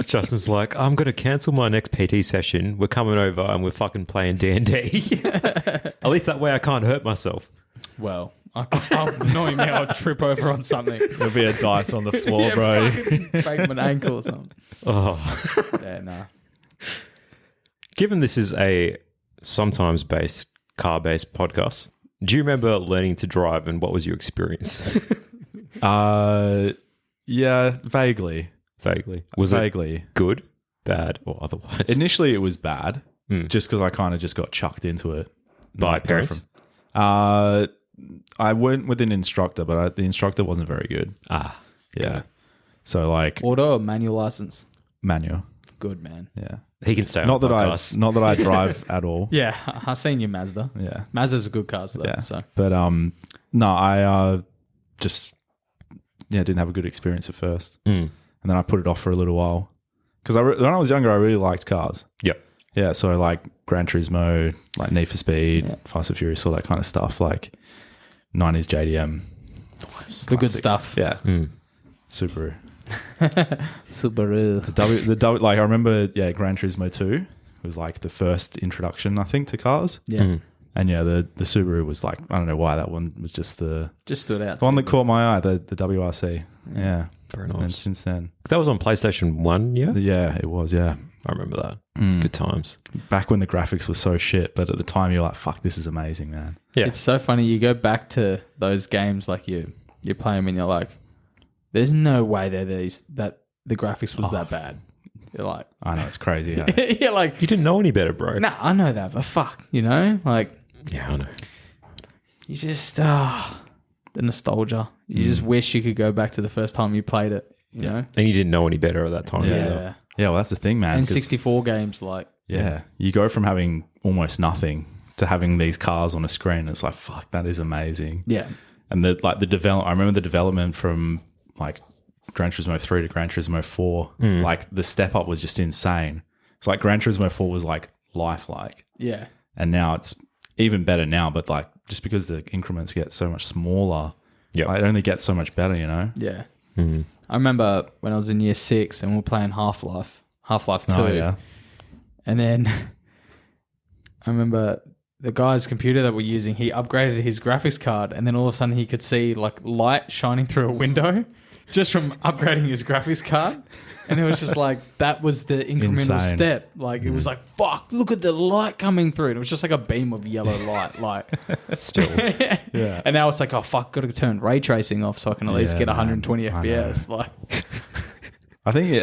Justin's like, I'm going to cancel my next PT session. We're coming over and we're fucking playing D&D. At least that way I can't hurt myself. Well, knowing me, I'll trip over on something. There'll be a dice on the floor, bro. Break my ankle or something. Oh. Yeah, nah. Given this is a sometimes car-based podcast, do you remember learning to drive and what was your experience? Yeah, vaguely. Vaguely. Was it good, bad, or otherwise? Initially, it was bad, just because I kind of just got chucked into it. By parents? I went with an instructor, but the instructor wasn't very good. Yeah. Okay. So like auto or manual license? Manual. Good, man. Yeah. He can stay not on that podcast. Not that I drive at all. Yeah, I've seen your Mazda. Yeah. Mazda's a good car, though. Yeah. So. But no, I just didn't have a good experience at first. And then I put it off for a little while. Because when I was younger, I really liked cars. Yep. Yeah, so like Gran Turismo, like Need for Speed, Fast and Furious, all that kind of stuff. Like 90s JDM. The good stuff. Yeah. Subaru. Subaru. Like I remember, Gran Turismo 2 was like the first introduction, I think, to cars. Yeah. And the Subaru was like, I don't know why that one was just stood out. The one that caught my eye, the WRC. Yeah. Very nice. And since then. That was on PlayStation 1, yeah? Yeah, it was, yeah. I remember that. Good times. Back when the graphics were so shit, but at the time you're like, fuck, this is amazing, man. Yeah. It's so funny. You go back to those games, like you play them and you're like, there's no way that the graphics was that bad. You're like, I know, it's crazy. Yeah. you're like, You didn't know any better, bro. nah, I know that, but fuck, like, Yeah, I know. you just, the nostalgia. You just wish you could go back to the first time you played it, you know? And you didn't know any better at that time. Yeah. either. Yeah, well, that's the thing, man. And 'cause- 64 games, like, Yeah. You go from having almost nothing to having these cars on a screen. It's like, fuck, that is amazing. yeah. And the development, I remember the development from like Gran Turismo 3 to Gran Turismo 4, like the step up was just insane. It's like Gran Turismo 4 was like lifelike. Yeah. And now it's even better now, but like just because the increments get so much smaller, it only gets so much better, you know? Yeah. I remember when I was in year 6 and we were playing Half-Life 2. Oh, yeah. And then I remember the guy's computer that we're using, he upgraded his graphics card and then all of a sudden he could see like light shining through a window just from upgrading his graphics card. And it was just like, that was the incremental Insane. step. Like, it was like, fuck, look at the light coming through. And it was just like a beam of yellow light. Like, Still. Yeah. And now it's like, oh, fuck, got to turn ray tracing off so I can at least Yeah, get man. 120 I FPS. Like, I think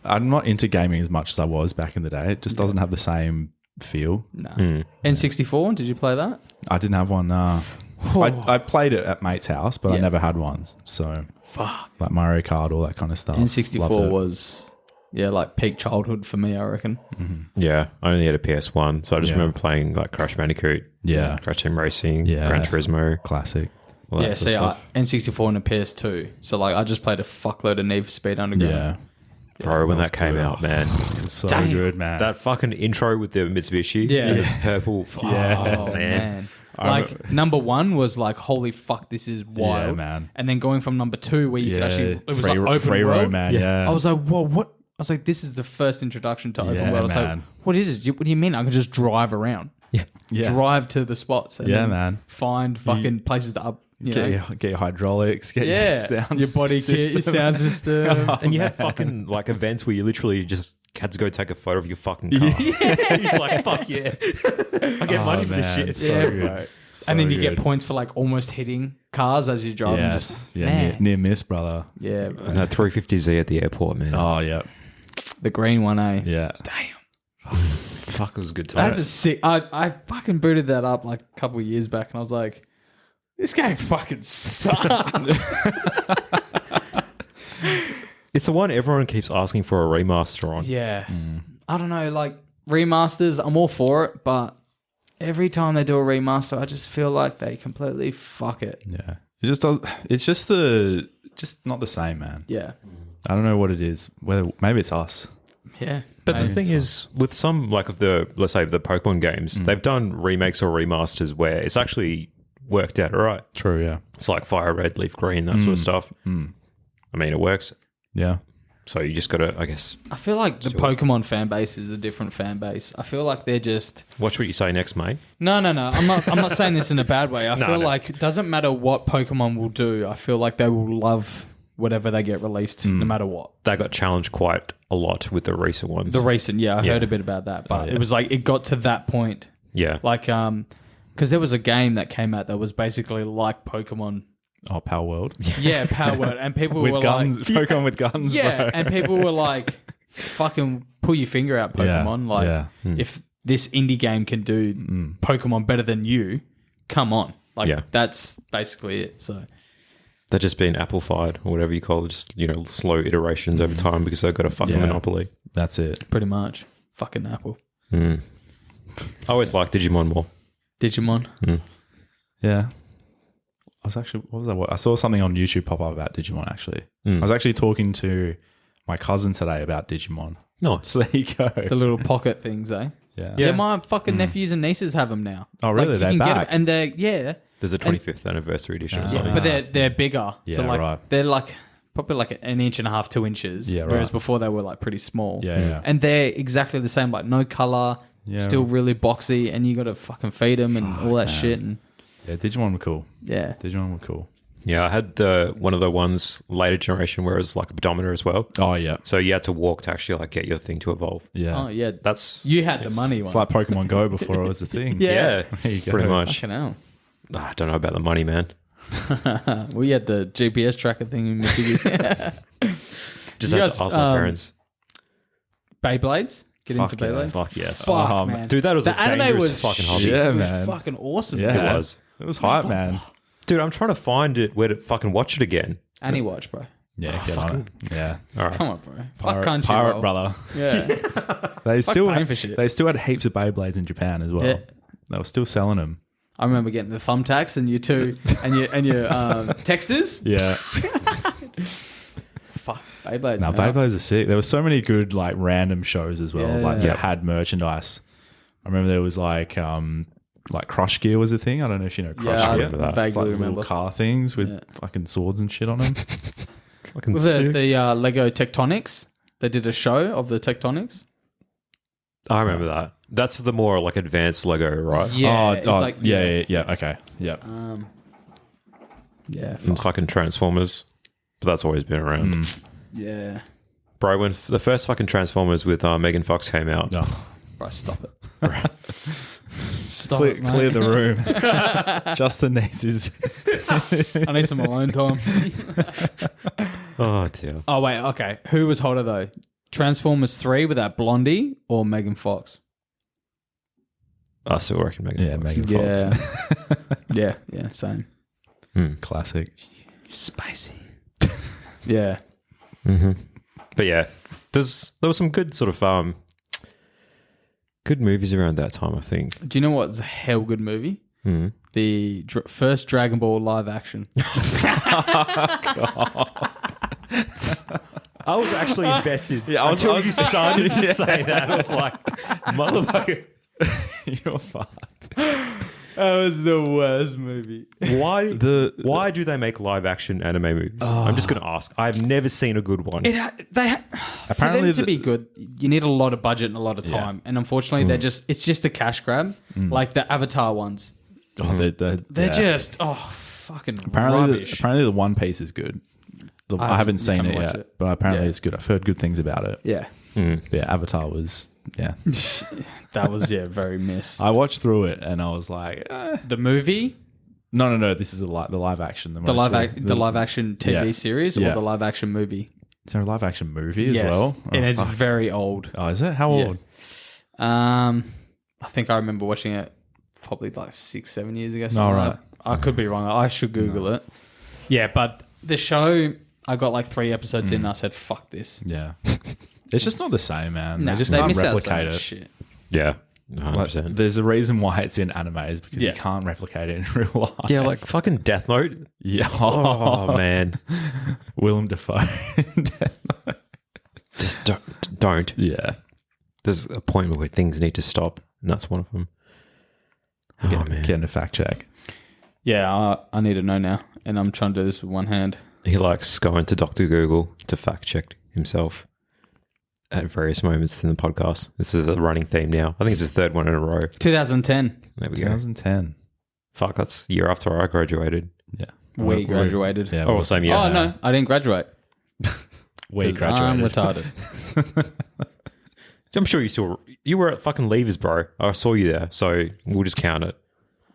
I'm not into gaming as much as I was back in the day. It just doesn't have the same feel. no. N64, did you play that? I didn't have one. I played it at mate's house, but I Yeah. never had one. So, Fuck. like Mario Kart, all that kind of stuff. N64 Loved it. was, like peak childhood for me, I reckon. Yeah, I only had a PS1, so I just Yeah. remember playing like Crash Bandicoot, Yeah. Crash Team Racing, Yeah. Gran Turismo, Classic. all that Yeah, sort see, of stuff. N64 and a PS2. So, like, I just played a fuckload of Need for Speed Underground. Yeah. Bro, when was that came good. out, man. It's so Damn. good, man. That fucking intro with the Mitsubishi, Yeah. and the purple. Yeah. Oh, man. man. Like, number 1 was like, holy fuck, this is wild. Yeah, man. And then going from number 2 where you could actually, it was like open free world. roam, man. Yeah. I was like, whoa, what? I was like, this is the first introduction to open Yeah, world. I was like, man. what is it? What do you mean? I can just drive around. Yeah. Yeah. Drive to the spots. And Yeah, then man. Find fucking places to up, you know. Get your hydraulics, get Yeah. your sound Your body kit, your system. sound system. And you had fucking like events where you literally just had to go take a photo of your fucking car. Yeah. You're just like, fuck yeah. I get money for this man, shit. so Yeah, good. bro. So And then you good. get points for like almost hitting cars as you drive. Yes. Yeah. Man. Near miss, brother. Yeah, bro. And that 350Z at the airport, man. Oh, yeah. The green one, eh? Yeah. Damn. Fuck, it was good times. That's a sick. I fucking booted that up like a couple of years back and I was like, this game fucking sucks. It's the one everyone keeps asking for a remaster on. Yeah. I don't know, like remasters, I'm all for it, but every time they do a remaster, I just feel like they completely fuck it. Yeah. It just does. It's just not the same, man. Yeah. I don't know what it is. Whether maybe it's us. Yeah. But maybe. the thing is, with some like of the, let's say the Pokemon games, they've done remakes or remasters where it's actually worked out all right. True. Yeah. It's like Fire Red, Leaf Green, that sort of stuff. I mean, it works. Yeah. So you just got to, I guess, I feel like the Pokemon fan base is a different fan base. I feel like they're just watch what you say next, mate. No. I'm not saying this in a bad way. I No, feel no. like it doesn't matter what Pokemon will do. I feel like they will love whatever they get released, no matter what. They got challenged quite a lot with the recent ones. The recent, I Yeah. heard a bit about that, but yeah. it was like it got to that point, yeah. like because there was a game that came out that was basically like Pokemon. Oh, Power World. Yeah, Power Word, and people With were guns. like, Pokemon with guns. yeah, Bro. and people were like, fucking pull your finger out, Pokemon. Like, if this indie game can do Pokemon better than you, come on. Like, that's basically it. So, They're just being Apple-fied or whatever you call it, just, slow iterations over time because they've got a fucking monopoly. That's it. pretty much, fucking Apple. I always liked Digimon more. Digimon. Yeah. I was actually, what was that? I saw something on YouTube pop up about Digimon, actually. I was actually talking to my cousin today about Digimon. Nice. So there you go. The little pocket things, eh? Yeah. Yeah, my fucking nephews and nieces have them now. Oh, really? you They're can get back? 'em, and they're There's a 25th anniversary edition or something. but they're bigger. Yeah, so like right. they're like probably like an inch and a half, 2 inches. Yeah, Whereas right. before they were like pretty small. Yeah. And they're exactly the same, like no color, still really boxy, and you got to fucking feed them and all that shit. And Yeah, Digimon were cool. yeah. Digimon were cool. Yeah, I had one of the ones later generation where it was like a pedometer as well. Oh, yeah. So you had to walk to actually like get your thing to evolve. Yeah. Oh yeah, That's you had the money one. It's like Pokemon Go before it was a thing. Yeah. There you go. pretty much. Fucking hell. I don't know about the money, man. We had the GPS tracker thing in Michigan. Just You had guys, to ask my parents. Beyblades? Get Fuck into yeah. Beyblades? Fuck yes. Fuck, man. Dude, that was The a anime dangerous was fucking hobby. Yeah, It was man. fucking awesome. Yeah. It was. It was hype, man. Dude, I'm trying to find it where to fucking watch it again. Watch, bro. Yeah, get on it. Yeah. All right. Come on, bro. Fuck Pirate, country, Pirate bro. Brother. Yeah. They still paying for shit. They still had heaps of Beyblades in Japan as well. Yeah. They were still selling them. I remember getting the thumbtacks and you two and your texters. Yeah. Fuck Beyblades. No, man. Beyblades are sick. There were so many good like random shows as well. Yeah. Like that had merchandise. I remember there was like Crush Gear was a thing. I don't know if you know Crush Yeah, I Gear. remember that. It's like vaguely remember. little car things with Yeah. fucking swords and shit on them. Fucking With sick. the Lego Tectonics, they did a show of the Tectonics. I remember that. That's the more like advanced Lego, right? Yeah, it's like yeah. Okay, yeah. yeah, And fuck. fucking Transformers. But that's always been around. Yeah. Bro, when the first fucking Transformers with Megan Fox came out, Oh, Bro, stop it. Stop clear, it, mate. clear the room. Justin needs his. I need some alone time. oh dear. Oh wait, okay. Who was hotter though? Transformers 3 with that Blondie or Megan Fox? I still reckon Megan Yeah, Fox. Megan Fox. Yeah, same. Classic. Spicy. Yeah. Mm-hmm. But yeah, there was some good sort of good movies around that time, I think. Do you know what's a hell good movie? Mm. The first Dragon Ball live action. I was actually invested. Yeah, until you started to say that. I was like, motherfucker. You're fucked. That was the worst movie. Why do they make live action anime movies? I'm just going to ask. I've never seen a good one. For Apparently them to be good, you need a lot of budget and a lot of time. And unfortunately, it's just a cash grab. Like the Avatar ones. Oh, They're just, fucking apparently rubbish. apparently the One Piece is good. I haven't seen haven't it watched yet, it. but apparently Yeah. it's good. I've heard good things about it. Yeah. But yeah, Avatar was That was, very miss. I watched through it and I was like, The movie, no. This is the live action. the live action TV Yeah. series, or Yeah. the live action movie? Is there a live action movie as well? And Oh, it's fuck. very old. Oh, is it? How old? I think I remember watching it probably like 6-7 years ago. All Like right. that. I could be wrong. I should Google it. Yeah, but the show, I got like 3 episodes in and I said, fuck this. Yeah. It's just not the same, man. Nah, they just can't miss out so replicate much it. shit. Yeah, Like, 100%. there's a reason why it's in animes because Yeah. you can't replicate it in real life. Yeah, like fucking Death Note. Yeah. Oh, man. Willem Dafoe. Just don't. Yeah. There's a point where things need to stop, and that's one of them. Oh, man. Getting a fact check. Yeah, I need to know now. And I'm trying to do this with one hand. He likes going to Dr. Google to fact check himself at various moments in the podcast. This is a running theme now. I think it's his 3rd one in a row. 2010. There we go. 2010. Fuck, that's the year after I graduated. Yeah. We graduated. Yeah. Oh, same year. Oh, no, I didn't graduate. We 'Cause I'm graduated. retarded. I'm sure you were at fucking Levers, bro. I saw you there, so we'll just count it.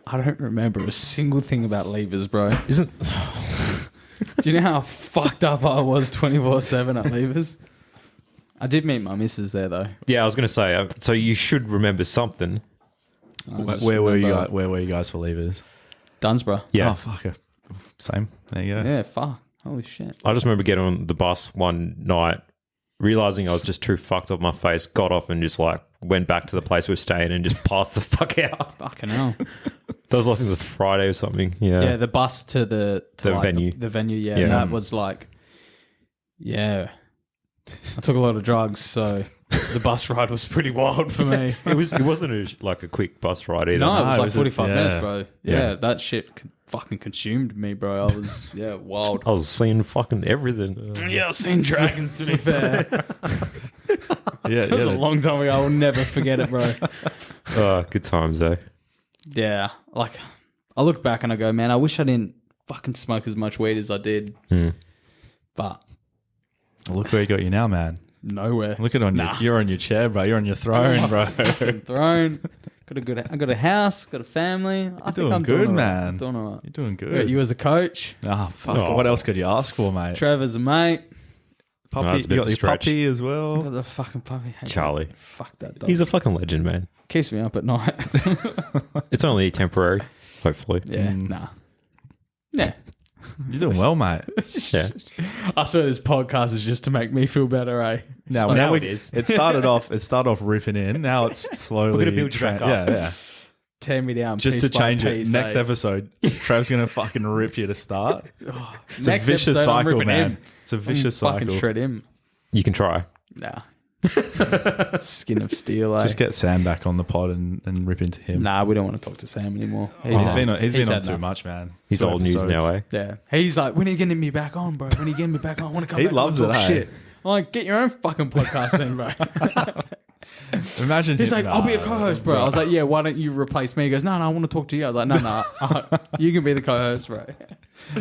I don't remember a single thing about levers, bro. Isn't Do you know how fucked up I was 24/7 at levers? I did meet my missus there, though. Yeah, I was going to say, so you should remember something. Where were you guys? Where were you guys for levers? Dunsborough. Yeah. Oh, fuck. Same. There you go. Yeah, fuck. Holy shit. I just remember getting on the bus one night, realizing I was just too fucked up my face, got off and just like went back to the place we were staying and just passed the fuck out. Fucking hell. That was like the Friday or something. Yeah. Yeah, the bus to the venue. The venue, yeah. Yeah. And that was like, yeah. I took a lot of drugs, so the bus ride was pretty wild for me. It wasn't like a quick bus ride either. No, it was it like was 45 minutes, bro. Yeah. Yeah, that shit fucking consumed me, bro. I was, wild. I was seeing fucking everything. Yeah, I've seen dragons, to be fair. Yeah, It was a long time ago. I will never forget it, bro. Oh, good times, though. Yeah, like, I look back and I go, man, I wish I didn't fucking smoke as much weed as I did. But Look where he got you now, man. nowhere. Look at you're on your chair, bro. You're on your throne, bro. Throne. I got a house, got a family. I think doing I'm good, doing all right. man. I'm doing all right. You're doing I got good. you as a coach. Fuck. Oh. What else could you ask for, mate? Trevor's a mate. Puppy. No, it's a bit You of got a your stretch. puppy as I well. got the fucking puppy. Hey, Charlie. fuck that dog. He's a fucking legend, man. Keeps me up at night. It's only temporary, hopefully. Yeah, nah. Yeah. You're doing well, mate. Yeah. I swear this podcast is just to make me feel better, eh? Now, Just now we- it is. It started off ripping in. Now it's slowly. We're gonna build you back up. Yeah. tear me down. Just piece to by change it. piece, Next eh? episode, Trav's gonna fucking rip you to start. It's Next a vicious episode, I'm cycle, ripping man. him. It's a vicious Fucking cycle. shred him. You can try. Nah. Skin of steel, eh? Just get Sam back on the pod and rip into him. Nah, we don't want to talk to Sam anymore. He's been on had too enough. much, man. He's Two old news episodes. now, eh? Yeah. He's like, when are you getting me back on, bro? When are you getting me back on? I want to come He back loves on and it, talk eh? shit. I'm like, get your own fucking podcast then, bro. Imagine He's him- like, I'll be a Nah, co-host, bro. I was like, yeah, why don't you replace me? He goes, no, I want to talk to you. I was like, no, you can be the co-host, bro.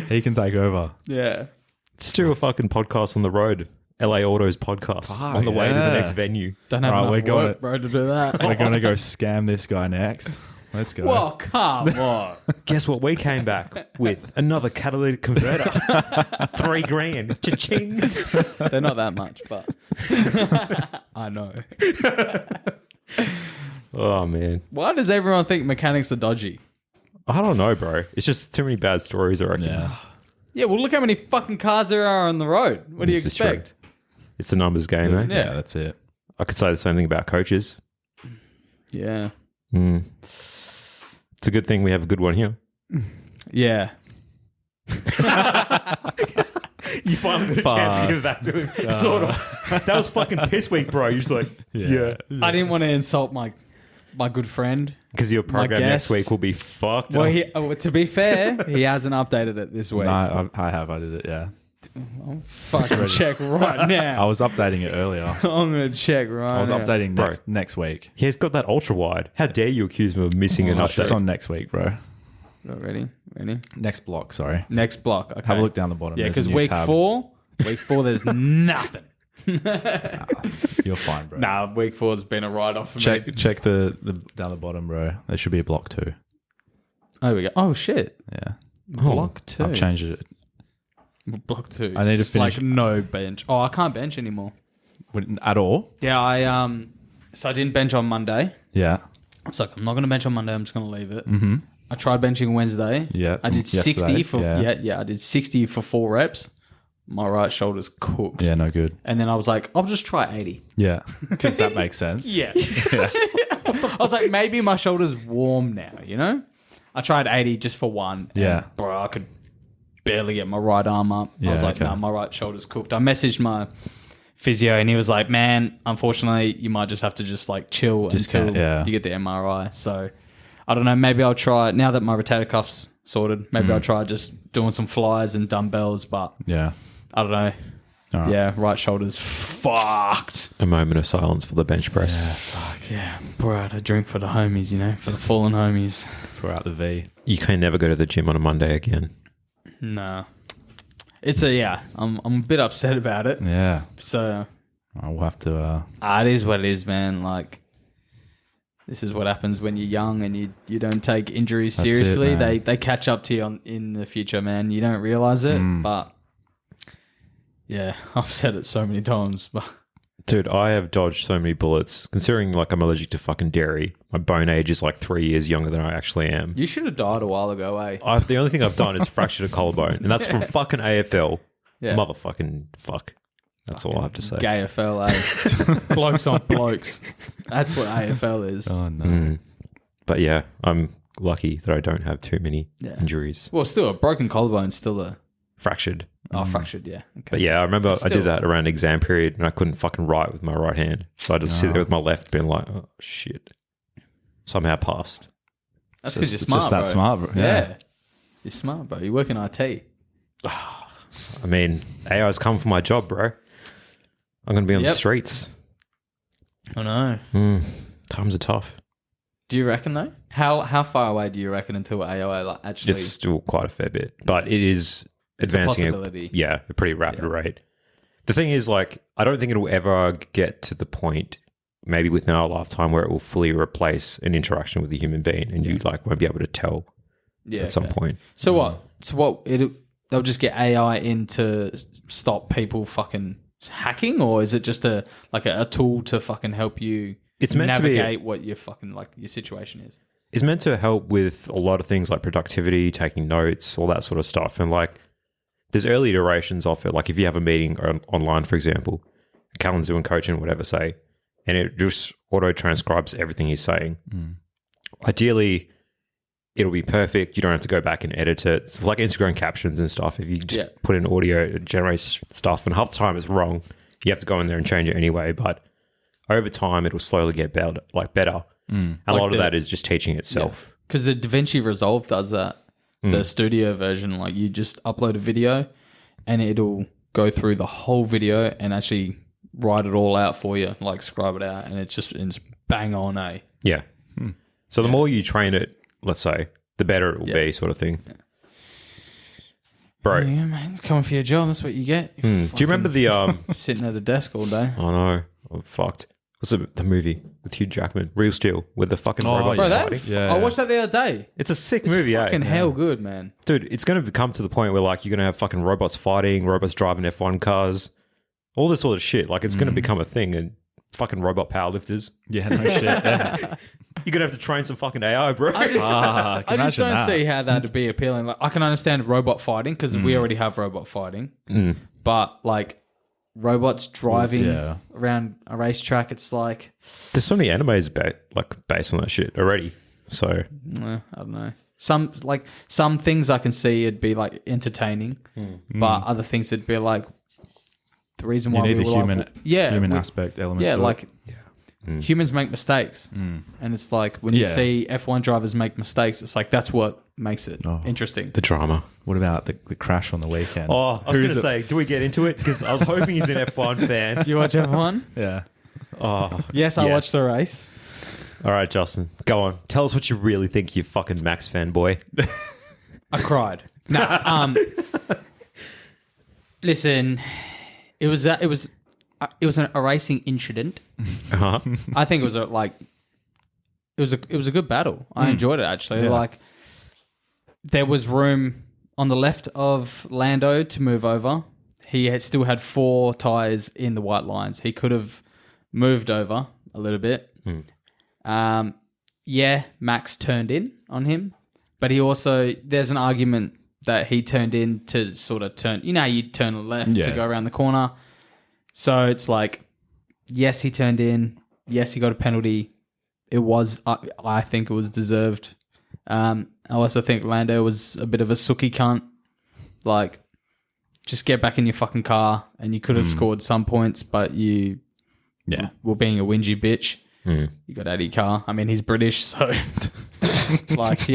He can take over. Yeah. Just do a fucking podcast on the road. LA Autos podcast Fuck, on the way to the yeah. next venue. Don't have Right, enough we're going work, bro, to do that. We're gonna go scam this guy next. Let's go. Well, come on. Guess what? We came back with another catalytic converter. $3,000. Cha-ching. They're not that much, but I know. Oh, man. Why does everyone think mechanics are dodgy? I don't know, bro. It's just too many bad stories, I reckon. Yeah. Yeah, well, look how many fucking cars there are on the road. What do you This is true. expect? It's a numbers game, eh? Yeah, that's it. I could say the same thing about coaches. Yeah. It's a good thing we have a good one here. Yeah. You finally got a chance to give it back to him. Sort of. That was fucking piss week, bro. You're just like, yeah. I didn't want to insult my good friend. Because your program next guest. week will be fucked Well, up. to be fair, he hasn't updated it this week. No, I have. I did it. Yeah. I'll fucking check right I now. was updating it earlier. I'm going to check right now. I was updating Bro. next week. He's got that ultra wide. How dare you accuse him of missing an update? It's on next week, bro. Ready? Next block. Sorry. Next block. Okay. Have a look down the bottom. Yeah, There's a because new week tab. four, there's nothing. You're fine, bro. Nah, week 4's been a write-off for me. Check the down the bottom, bro. There should be a block 2. Oh, we go. Oh, shit. Yeah. Block 2. I've changed it. Block 2. I need to Just finish- like no bench. Oh, I can't bench anymore. At all? Yeah, so I didn't bench on Monday. Yeah. I was like, I'm not going to bench on Monday. I'm just going to leave it. Mm-hmm. I tried benching Wednesday. Yeah, I did 60 yesterday. for Yeah. I did 60 for 4 reps. My right shoulder's cooked. Yeah, no good. And then I was like, I'll just try 80. Yeah. Because that makes sense. Yeah. I was like, maybe my shoulder's warm now, you know? I tried 80 just for one. And, Yeah. bro, I could barely get my right arm up. I Yeah, was like, okay. no, my right shoulder's cooked. I messaged my physio and he was like, man, unfortunately, you might just have to just like chill until you get the MRI. So I don't know. Maybe I'll try, now that my rotator cuff's sorted, maybe I'll try just doing some flies and dumbbells, but Yeah. I don't know. All right. Yeah, right shoulder's fucked. A moment of silence for the bench press. Fuck yeah, pour out a drink for the homies, you know, for the fallen homies. Pour out the V. You can never go to the gym on a Monday again. No, it's I'm a bit upset about it. Yeah. So We'll have to... it is what it is, man. Like, this is what happens when you're young and you don't take injuries That's it, seriously. man. They catch up to you in the future, man. You don't realize it, but yeah, I've said it so many times, but. Dude, I have dodged so many bullets. Considering like I'm allergic to fucking dairy, my bone age is like 3 years younger than I actually am. You should have died a while ago, eh? The only thing I've done is fractured a collarbone, and that's from fucking AFL. Yeah. Motherfucking fuck. That's all I have to say. AFL, eh? Blokes on blokes. That's what AFL is. Oh, no. But yeah, I'm lucky that I don't have too many Yeah. injuries. Well, still, a broken collarbone's still a fractured. Oh, fractured, yeah. Okay. But yeah, I remember I did that around exam period and I couldn't fucking write with my right hand. So I just sit there with my left being like, oh, shit. Somehow passed. That's because you're smart, just that bro. smart, bro. Yeah. You're smart, bro. You work in IT. I mean, AI's come for my job, bro. I'm going to be on the streets. I know. Times are tough. Do you reckon, though? How far away do you reckon until AI like, actually... It's still quite a fair bit, but it is advancing at a pretty rapid rate. The thing is, like, I don't think it'll ever get to the point, maybe within our lifetime, where it will fully replace an interaction with a human being and you like won't be able to tell at some point. So what? They'll just get AI in to stop people fucking hacking, or is it just a tool to fucking help you navigate what your fucking like your situation is? It's meant to help with a lot of things like productivity, taking notes, all that sort of stuff. And like there's early iterations of it. Like if you have a meeting online, for example, Callan's doing coaching, whatever, say, and it just auto transcribes everything he's saying. Ideally, it'll be perfect. You don't have to go back and edit it. It's like Instagram captions and stuff. If you just put in audio, it generates stuff, and half the time it's wrong. You have to go in there and change it anyway. But over time, it'll slowly get better. And a lot of that is just teaching itself. Because the DaVinci Resolve does that. The studio version, like you just upload a video and it'll go through the whole video and actually write it all out for you, like scribe it out, and it's bang on, eh? Yeah. So the more you train it, let's say, the better it will be, sort of thing. Yeah. Bro. Yeah, man, it's coming for your job. That's what you get. Do you remember the... sitting at the desk all day. I know. I'm fucked. What's the movie with Hugh Jackman? Real Steel, with the fucking robots fighting? I watched that the other day. It's a sick movie, fucking hell good, man. Dude, it's going to come to the point where like you're going to have fucking robots fighting, robots driving F1 cars, all this sort of shit. Like it's going to become a thing, and fucking robot powerlifters. Yeah, no shit. Yeah. You're going to have to train some fucking AI, bro. I just don't see how that'd be appealing. Like I can understand robot fighting because we already have robot fighting, but like robots driving around a racetrack, it's like there's so many animes based on that shit already. So I don't know. Some things I can see it'd be like entertaining, but other things it'd be like the reason why you need we the human aspect element. Yeah, like humans make mistakes, and it's like when you see F1 drivers make mistakes, it's like that's what makes it interesting. The drama. What about the crash on the weekend? Oh, I was going to say, do we get into it? Because I was hoping he's an F1 fan. Do you watch F1? Yeah. Oh, yes, I watched the race. All right, Justin, go on. Tell us what you really think, you fucking Max fanboy. I cried. Listen, it was a racing incident. I think it was it was a good battle. I enjoyed it actually. Yeah. Like there was room on the left of Lando to move over. He still had 4 tires in the white lines. He could have moved over a little bit. Max turned in on him, but he also, there's an argument that he turned in to sort of turn, you know how you turn left to go around the corner. So it's like, yes, he turned in. Yes, he got a penalty. It was, I think it was deserved. I also think Lando was a bit of a sookie cunt. Like, just get back in your fucking car, and you could have scored some points, but you were being a whingy bitch. You got out of your car. I mean, he's British, so like,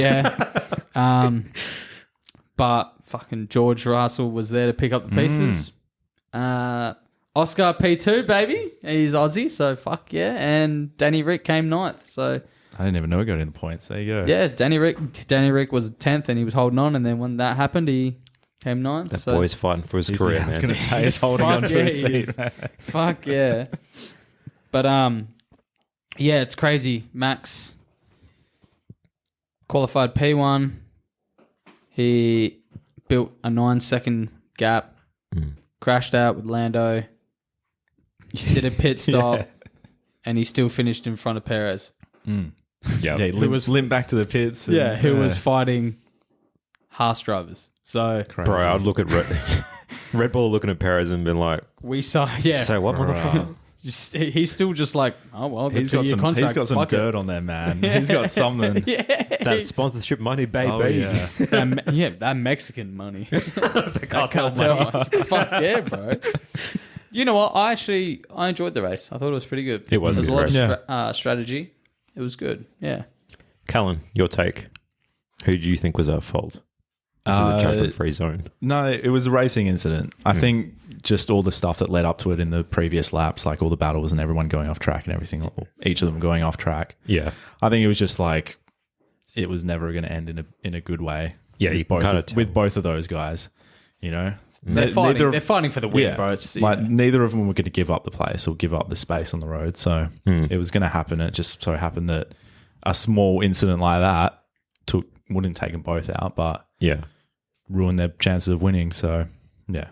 but fucking George Russell was there to pick up the pieces. Oscar P2, baby. He's Aussie, so fuck yeah. And Danny Rick came 9th, so... I didn't even know he got in the points. There you go. Yes, Danny Rick was 10th, and he was holding on, and then when that happened, he came 9th. That boy's fighting for his career, man. I was going to say, he's holding on to his seat. Fuck yeah. But, it's crazy. Max qualified P1. He built a 9-second gap, crashed out with Lando, did a pit stop, and he still finished in front of Perez. Yeah, he limped back to the pits. And, who was fighting Haas drivers. So, crazy. Bro, I'd look at Red Bull looking at Perez and been like, we saw, say what, motherfucker? He's still just like, oh well, He's got some dirt on there, man. He's got something. That sponsorship money, baby. Oh, yeah. That Mexican money. The cartel money. Fuck yeah, bro. You know what? I enjoyed the race. I thought it was pretty good. It was a There's good a race. lot of strategy. It was good. Yeah. Callan, your take. Who do you think was at fault? This is a judgment-free zone. No, it was a racing incident. I think just all the stuff that led up to it in the previous laps, like all the battles and everyone going off track and everything, each of them going off track. Yeah. I think it was just like it was never going to end in a good way. Yeah, you can kind of tell. With both of those guys, you know. They're fighting for the win, bro. It's, neither of them were going to give up the place or give up the space on the road. So it was going to happen. It just so happened that a small incident like that wouldn't take them both out, but ruined their chances of winning. So, yeah.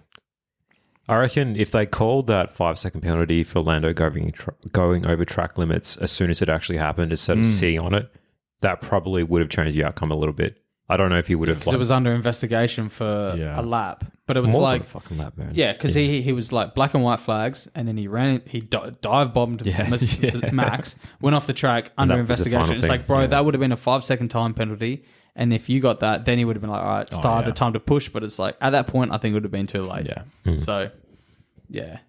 I reckon if they called that 5-second penalty for Lando going over track limits as soon as it actually happened instead of sitting on it, that probably would have changed the outcome a little bit. I don't know if he would have. Because it was under investigation for a lap, but it was more like than a fucking lap, man. Yeah, because he was like black and white flags, and then he dive bombed Max, went off the track under investigation. It's like, bro, that would have been a 5-second time penalty, and if you got that, then he would have been like, all right, start the time to push. But it's like at that point, I think it would have been too late. Yeah. So, yeah.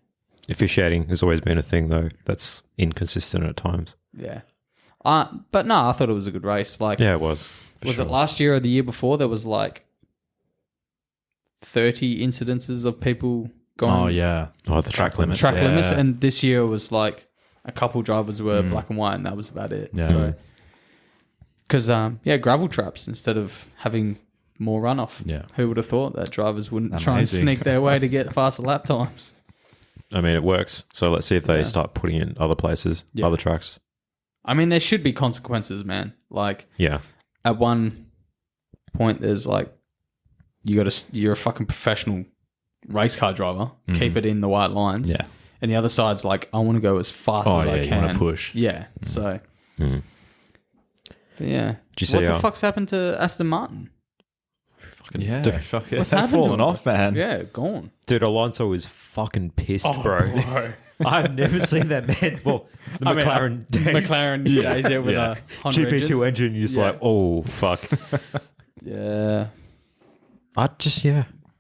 Officiating has always been a thing though that's inconsistent at times. Yeah. But no, I thought it was a good race. Like, yeah, it was. Was it last year or the year before? There was like 30 incidences of people going. Oh yeah. Oh, the track limits. Track limits, and this year was like a couple drivers were black and white, and that was about it. Yeah. So, because gravel traps instead of having more runoff. Yeah. Who would have thought that drivers wouldn't try and sneak their way to get faster lap times? I mean, it works. So let's see if they start putting in other places, other tracks. I mean, there should be consequences, man. Like, at one point, there's like, you're a fucking professional race car driver. Keep it in the white lines. Yeah. And the other side's like, I want to go as fast as I can. You want to push. Yeah. So, but yeah. Did you see what the fuck's happened to Aston Martin? Fuck it. What's They've happened to fallen him? off, man. Yeah, gone. Dude, Alonso is fucking pissed, bro. I've never seen that man. Well, the McLaren days. McLaren days there with a Honda GP2 engine, you're just like, oh, fuck. Yeah. But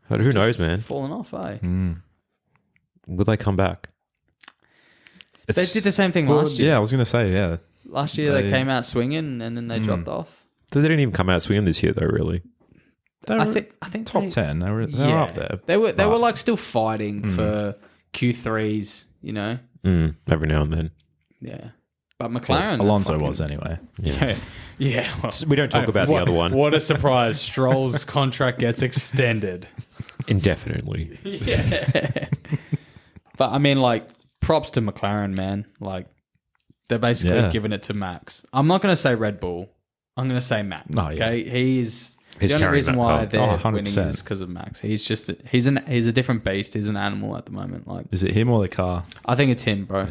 who knows, man? Falling off, eh? Will they come back? They did the same thing last year. Yeah, I was going to say, yeah. Last year they came out swinging and then they dropped off. They didn't even come out swinging this year, though, really. I think top 10. They were up there. They were like still fighting for Q3s, you know? Every now and then. Yeah. But McLaren... Alonso was anyway. Yeah. Well, we don't talk about the other one. What a surprise. Stroll's contract gets extended. Indefinitely. Yeah. But I mean, like, props to McLaren, man. Like, they're basically giving it to Max. I'm not going to say Red Bull. I'm going to say Max. No, yeah. Okay? He's the only reason why they're winning 100%. is because of Max. He's just he's a different beast. He's an animal at the moment. Like, is it him or the car? I think it's him, bro.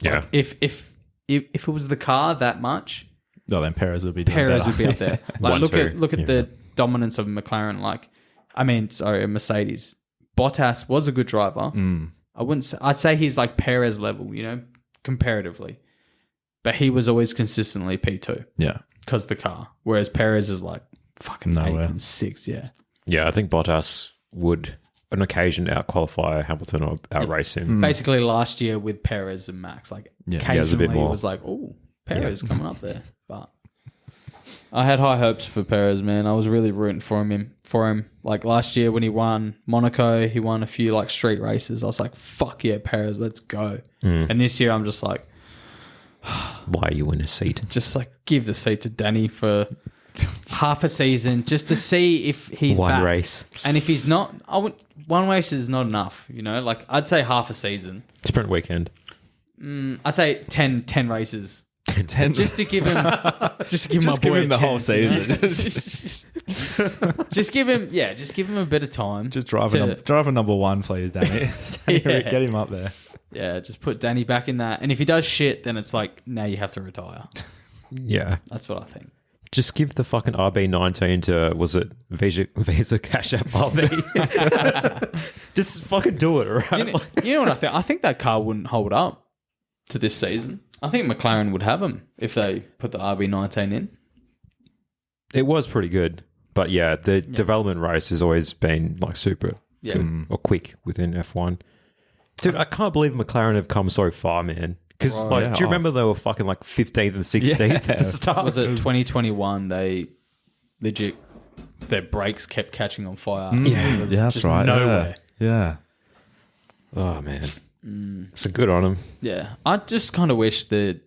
Yeah. Like, if it was the car that much, no, then Perez would be doing Perez better. would be up there. Like, look at the dominance of McLaren. Like, Mercedes. Bottas was a good driver. I'd say he's like Perez level, you know, comparatively, but he was always consistently P2. Yeah, because the car. Whereas Perez is like fucking 8 and 6. Yeah. Yeah, I think Bottas would, on occasion, out-qualify Hamilton or outrace him. Basically, last year with Perez and Max, like occasionally it was like, oh, Perez coming up there. But I had high hopes for Perez, man. I was really rooting for him. Like last year when he won Monaco, he won a few like street races. I was like, fuck yeah, Perez, let's go. And this year I'm just like, why are you in a seat? Just like give the seat to Danny for half a season just to see if he's one back. race. And if he's not, one race is not enough, you know? Like I'd say half a season. Sprint weekend. I'd say 10 races. 10 just to give him the whole season. just give him a bit of time. Just drive a number one, please, Danny. Get him up there. Yeah, just put Danny back in that. And if he does shit, then it's like, now you have to retire. Yeah. That's what I think. Just give the fucking RB19 to, was it Visa Cash App RB? Just fucking do it, right? You know what I think? I think that car wouldn't hold up. to this season. I think McLaren would have them if they put the RB19 in. It was pretty good. But yeah, the development race has always been like super good or quick within F1. Dude, I can't believe McLaren have come so far, man. Because do you remember they were fucking like 15th and 16th at the start? Was it 2021? They legit, their brakes kept catching on fire. Yeah, that's right. Nowhere. Yeah. Oh, man. So good on them. Yeah. I just kind of wish the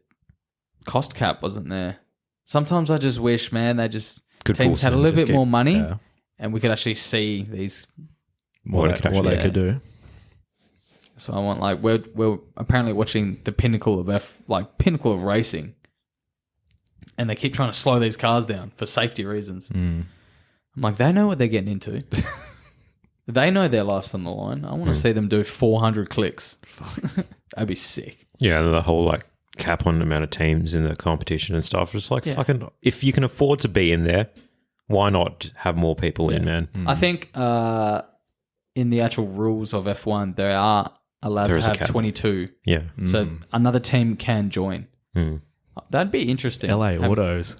cost cap wasn't there. Sometimes I just wish, man, teams had a little bit more money and we could actually see these what they could do. So I want, like, we're apparently watching the pinnacle of racing, and they keep trying to slow these cars down for safety reasons. I'm like, they know what they're getting into. They know their life's on the line. I want to see them do 400 clicks. That'd be sick. Yeah, and the whole like cap on the amount of teams in the competition and stuff. Just like fucking, if you can afford to be in there, why not have more people in, man? I think in the actual rules of F1, they are allowed to have 22. Yeah. So another team can join. That'd be interesting. LA Autos.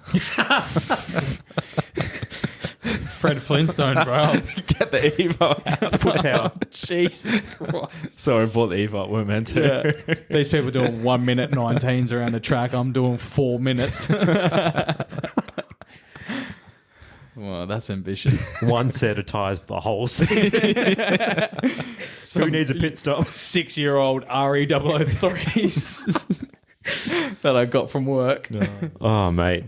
Fred Flintstone, bro. Get the Evo out. Foot power. Jesus Christ. Sorry, bought the Evo. We're meant to. Yeah. These people doing 1 minute 19s around the track. I'm doing 4 minutes. Well, that's ambitious. One set of tyres for the whole season. Who needs a pit stop? 6-year-old RE003s that I got from work. Oh, mate.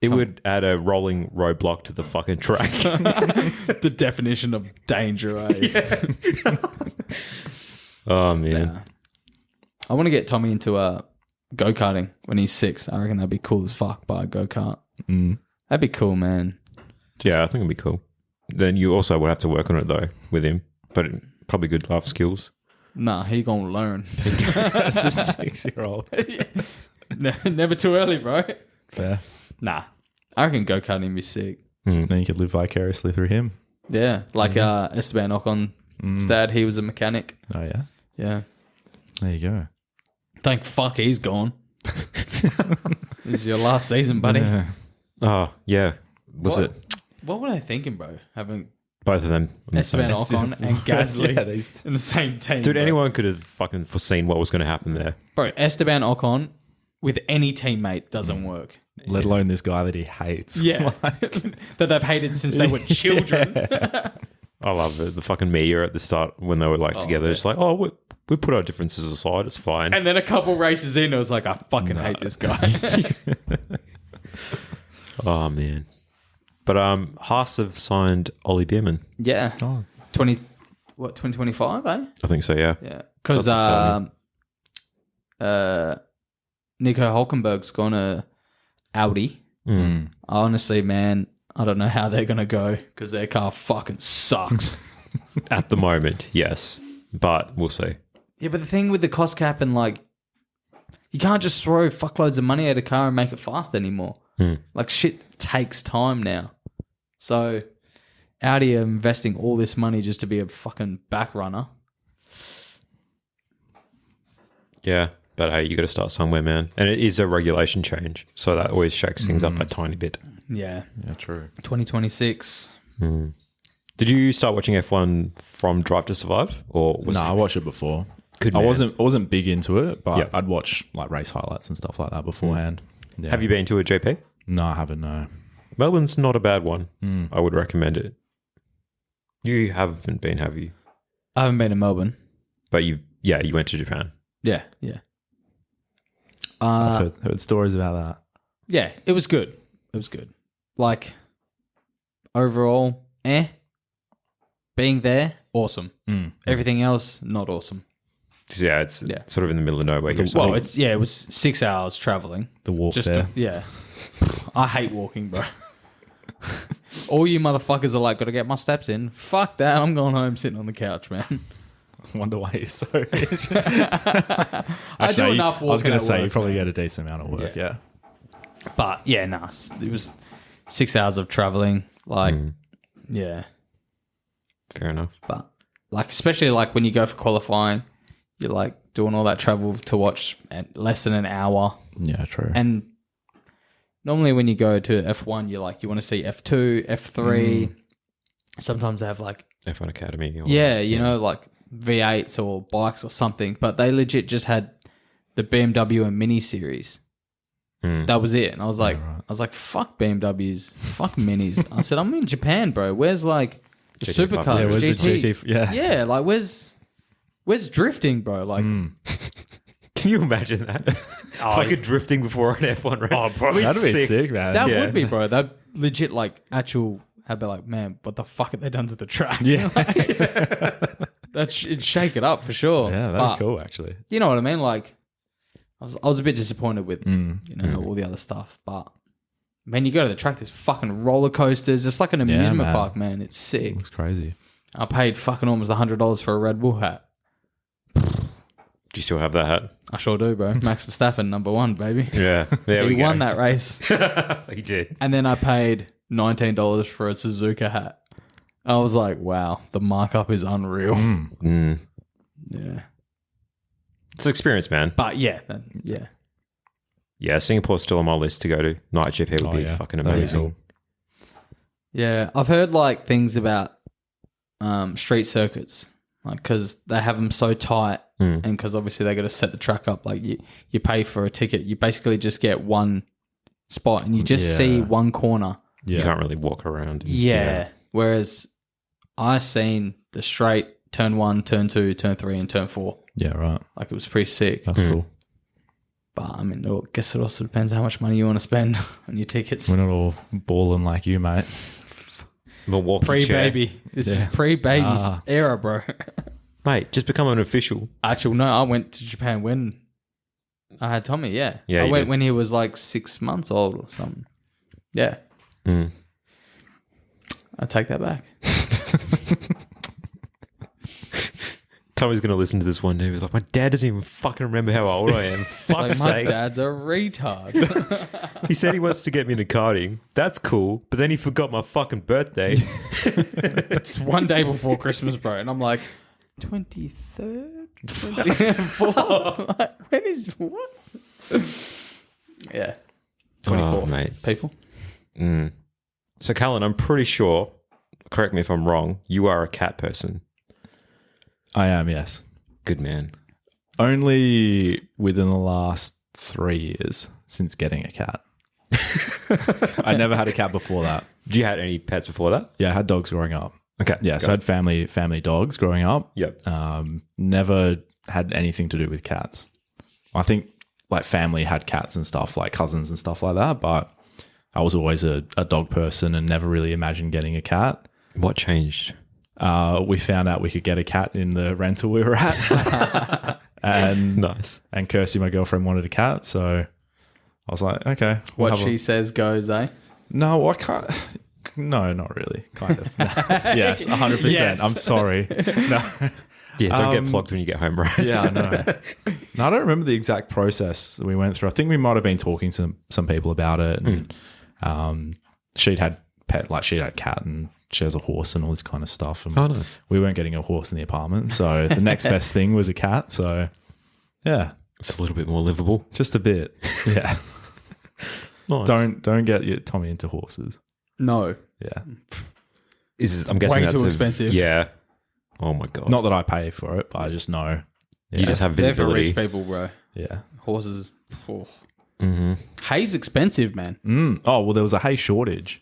It would add a rolling roadblock to the fucking track. The definition of danger, eh? Oh, man. Yeah. I want to get Tommy into go-karting when he's 6. I reckon that'd be cool as fuck, buy a go-kart. That'd be cool, man. Yeah, I think it'd be cool. Then you also would have to work on it, though, with him. But probably good life skills. Nah, he gonna learn. That's a 6-year-old. Never too early, bro. Fair. Nah. I reckon go-karting would be sick. Then you could live vicariously through him. Yeah. Like Esteban Ocon's dad, he was a mechanic. Oh, yeah? Yeah. There you go. Thank fuck he's gone. This is your last season, buddy. Yeah. Oh, yeah. What? What were they thinking, bro? Having Both of them. Esteban Ocon and Gasly Yeah, in the same team. Dude, bro. anyone could have fucking foreseen what was going to happen there. Bro, Esteban Ocon with any teammate doesn't work. Let alone this guy that he hates. Yeah. That they've hated since they were children. I love it. The fucking media at the start when they were like together. yeah. It's like, oh, we put our differences aside. It's fine. And then a couple races in, I was like, I fucking hate this guy. Oh, man. But Haas have signed Ollie Bierman. Yeah. 2025, eh? I think so, yeah. Yeah. Because That's Nico Hulkenberg's gone to Audi. Honestly, man, I don't know how they're going to go because their car fucking sucks. At the moment, yes. But we'll see. Yeah, but the thing with the cost cap and like, you can't just throw fuckloads of money at a car and make it fast anymore. Like shit takes time now. So Audi are investing all this money just to be a fucking back runner. Yeah. But hey, you got to start somewhere, man. And it is a regulation change. So that always shakes things up a tiny bit. Yeah. Yeah, true. 2026. Did you start watching F1 from Drive to Survive? Or was I watched it before. Good I man. wasn't big into it, but Yeah. I'd watch like race highlights and stuff like that beforehand. Yeah. Have you been to a GP? No, I haven't, no. Melbourne's not a bad one. I would recommend it. You haven't been, have you? I haven't been to Melbourne. But you went to Japan. Yeah, yeah. I've heard stories about that. Yeah, it was good. It was good. Like, overall, being there, awesome. Everything else, not awesome. Yeah, it's sort of in the middle of nowhere. Well, it was 6 hours traveling. The walk Just there. yeah. I hate walking, bro. All you motherfuckers are like, gotta get my steps in. Fuck that. I'm going home sitting on the couch, man. I wonder why you're so rich. I do enough walking. I was going at to say, work, you probably man. get a decent amount of work, yeah. But yeah, it was 6 hours of traveling. Like, yeah. Fair enough. But like, especially like when you go for qualifying, you're like doing all that travel to watch at less than an hour. Yeah, true. And normally when you go to F1, you want to see F2, F3. Sometimes they have like F1 Academy. Or, you know, like V8s or bikes or something. But they legit just had the BMW and Mini series. That was it. And I was like, fuck BMWs, fuck Minis. I said, I'm in Japan, bro. Where's like the GT5. supercars? Yeah, where's GT? the GT? Yeah. Yeah, like where's drifting, bro? Like, Can you imagine that? Fucking drifting before an F1 race. Oh, bro, That'd be sick, man. that would be, bro. That legit like actual. I'd be like, man, what the fuck have they done to the track? Yeah. It'd shake it up for sure. Yeah, that'd be cool, actually. You know what I mean? Like, I was a bit disappointed with all the other stuff, but man, you go to the track, there's fucking roller coasters. It's like an amusement park, man. It's sick. Looks crazy. I paid fucking almost $100 for a Red Bull hat. Do you still have that hat? I sure do, bro. Max Verstappen, number one, baby. Yeah, there we He go. won that race. He did. And then I paid $19 for a Suzuka hat. I was like, wow, the markup is unreal. Yeah. It's an experience, man. But yeah. Yeah, Singapore's still on my list to go to. Night GP would be fucking That'd be amazing. cool. Yeah, I've heard like things about street circuits, like because they have them so tight, and because obviously they got to set the track up. Like you pay for a ticket, you basically just get one spot, and you just see one corner. You can't really walk around. Yeah. Whereas I seen the straight turn 1, turn 2, turn 3, and turn 4. Yeah, right. Like it was pretty sick. That's cool. But I mean, I guess it also depends how much money you want to spend on your tickets. We're not all balling like you, mate. Milwaukee Pre-baby. This is pre-baby era, bro. Mate, just become an official. Actually, no, I went to Japan when I had Tommy, Yeah, I you went did. when he was like 6 months old or something. Yeah. I take that back. Tommy's going to listen to this one day. He's like, my dad doesn't even fucking remember how old I am. Fuck's Like, my sake. dad's a retard. He said he wants to get me into karting. That's cool. But then he forgot my fucking birthday. It's one day before Christmas, bro. And I'm like, 23rd? 24th? Like, when is what? Yeah. 24th, mate. people. So, Callan, I'm pretty sure, correct me if I'm wrong, you are a cat person. I am, yes. Good man. Only within the last 3 years since getting a cat. I never had a cat before that. Did you had any pets before that? Yeah, I had dogs growing up. Okay. Yeah, so I had family dogs growing up. Yep. Never had anything to do with cats. I think like family had cats and stuff, like cousins and stuff like that, but I was always a dog person and never really imagined getting a cat. What changed? We found out we could get a cat in the rental we were at. And Nice. And Kirsty, my girlfriend, wanted a cat, so I was like, okay. What she says goes, eh? No, I can't. No, not really. Kind of. Yes, 100%. Yes. I'm sorry. No. Yeah, don't get flogged when you get home, right? Yeah, I know. No, I don't remember the exact process we went through. I think we might have been talking to some people about it. And, she'd had a cat and she has a horse and all this kind of stuff. And nice. we weren't getting a horse in the apartment, so the next best thing was a cat. So, yeah, It's a little bit more livable. just a bit. Yeah. Nice. Don't get your Tommy into horses. No. Yeah. I'm guessing Way that's too expensive. Yeah. Oh my God. Not that I pay for it, but I just know. You just have They're for visibility. rich people, bro. Yeah. Horses. Oh. Hay's expensive, man. Oh, well, there was a hay shortage.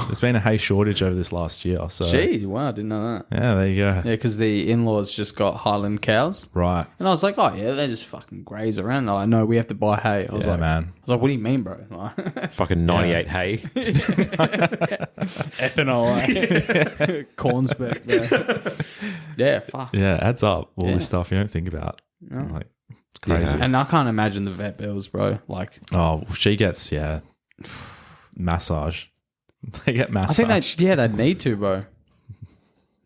There's been a hay shortage over this last year. So Gee, wow, I didn't know that. yeah, there you go. Yeah, because the in-laws just got Highland cows. Right. And I was like, oh, yeah, they just fucking graze around. They're like, no, we have to buy hay. I was Yeah, like, man. what do you mean, bro? Like, Fucking 98 hay. ethanol, corn spec. Yeah, fuck. Yeah, it adds up. All Yeah. this stuff you don't think about. No. Like, it's crazy. And I can't imagine the vet bills, bro. Like, Oh, she gets, massage. They get massage. I think they need to, bro.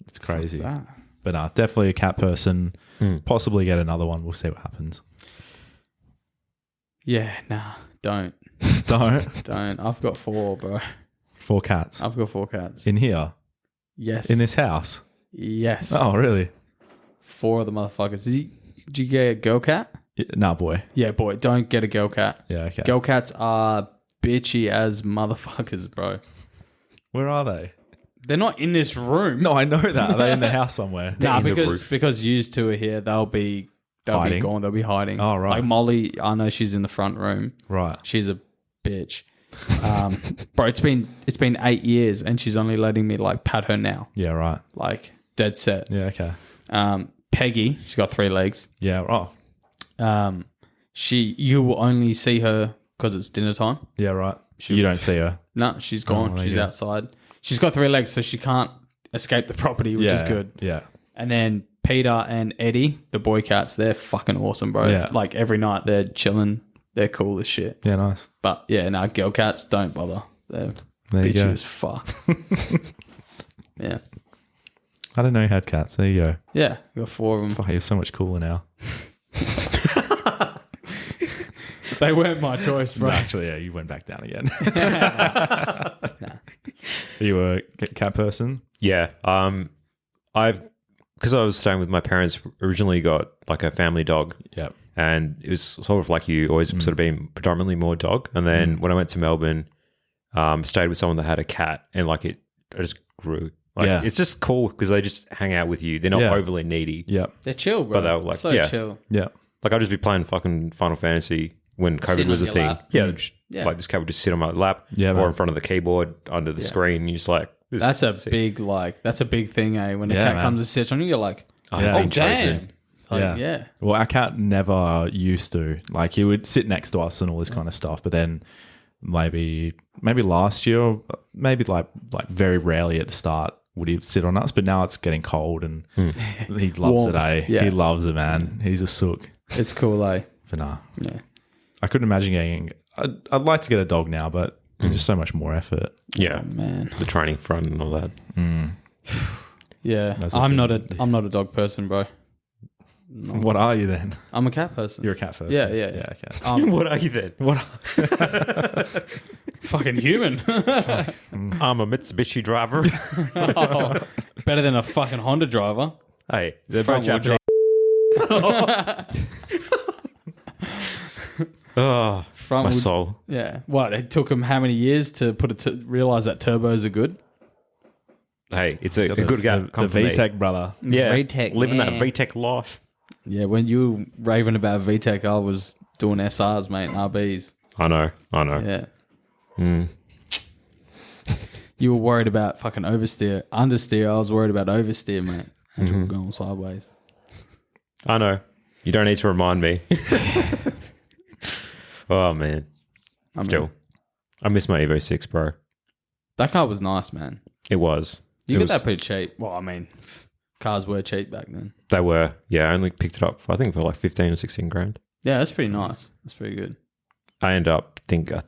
It's crazy. That. But definitely a cat person. Possibly get another one. We'll see what happens. Yeah, nah, don't. Don't. I've got 4, bro. 4 cats. I've got 4 cats. In here? Yes. In this house? Yes. Oh, really? 4 of the motherfuckers. Did you get a girl cat? Nah, boy. Yeah, boy. Don't get a girl cat. Yeah, okay. Girl cats are bitchy as motherfuckers, bro. Where are they? They're not in this room. No, I know that. Are they in the house somewhere? Nah, in the because used to are here, they'll be Hiding? gone. They'll be hiding. Oh, right. Like Molly, I know she's in the front room. Right. She's a bitch. Bro, it's been 8 years and she's only letting me like pat her now. Yeah, right. Like dead set. Yeah, okay. Peggy, she's got 3 legs. Yeah, You will only see her because it's dinner time. yeah, right. You don't see her. No, she's gone. there She's you go. outside. She's got 3 legs, so she can't escape the property, which is good. Yeah. And then Peter and Eddie, the boy cats, they're fucking awesome, bro. Yeah. Like every night they're chilling. They're cool as shit. Yeah, nice. But yeah, no, girl cats, don't bother. They're There you bitchy go. as fuck. Yeah. I didn't know you had cats. There you go. Yeah, you got 4 of them. Fuck, you're so much cooler now. They weren't my choice, bro. No, actually, yeah, you went back down again. Are you a cat person? Yeah. Because I was staying with my parents, originally got like a family dog. Yep. And it was sort of like you, always sort of been predominantly more dog. And then when I went to Melbourne, stayed with someone that had a cat, and like it just grew. Like, Yeah. it's just cool because they just hang out with you. They're not Yeah. overly needy. Yep. They're chill, bro. But they were like, so yeah. chill. Yeah. Like I'd just be playing fucking Final Fantasy when COVID Sitting was on a your thing. lap. Yeah, Yeah. like this cat would just sit on my lap, Yeah, or man. in front of the keyboard under the screen. And you're just like, this That's a is sick. big thing, eh? When a Yeah, cat man. comes and sits on you, you're like, I Yeah. have oh, been chosen. damn. Like, yeah. Well, our cat never used to. Like, he would sit next to us and all this kind of stuff. But then maybe last year, maybe like very rarely at the start would he sit on us. But now it's getting cold and he loves it, Warmth. eh? Yeah. He loves it, man. He's a sook. It's cool, eh? But nah. Yeah. I couldn't imagine getting... I'd like to get a dog now, but there's just so much more effort. Yeah, Man. the training front and all that. Yeah. That's I'm okay. not a dog person, bro. What are you then? I'm a cat person. You're a cat person. Yeah. Okay. What are you then? What? Fucking human. I'm a Mitsubishi driver. Oh, better than a fucking Honda driver. Hey, they're Front both wheel Japanese. Oh, Front my wheel- soul. Yeah. What? It took them how many years to realize that turbos are good? Hey, it's a good gap. The VTEC brother. Yeah, VTEC, living that yeah. VTEC life. Yeah. When you were raving about VTEC, I was doing SRs, mate, and RBs. I know. Yeah. Mm. You were worried about fucking understeer. I was worried about oversteer, mate. And you were going sideways. I know. You don't need to remind me. Oh, man. Still, I miss my Evo 6, bro. That car was nice, man. It was. You It got was- that pretty cheap. Well, I mean, cars were cheap back then. They were. Yeah, I only picked it up, I think, for like 15 or 16 grand. Yeah, that's pretty nice. That's pretty good. I ended up, I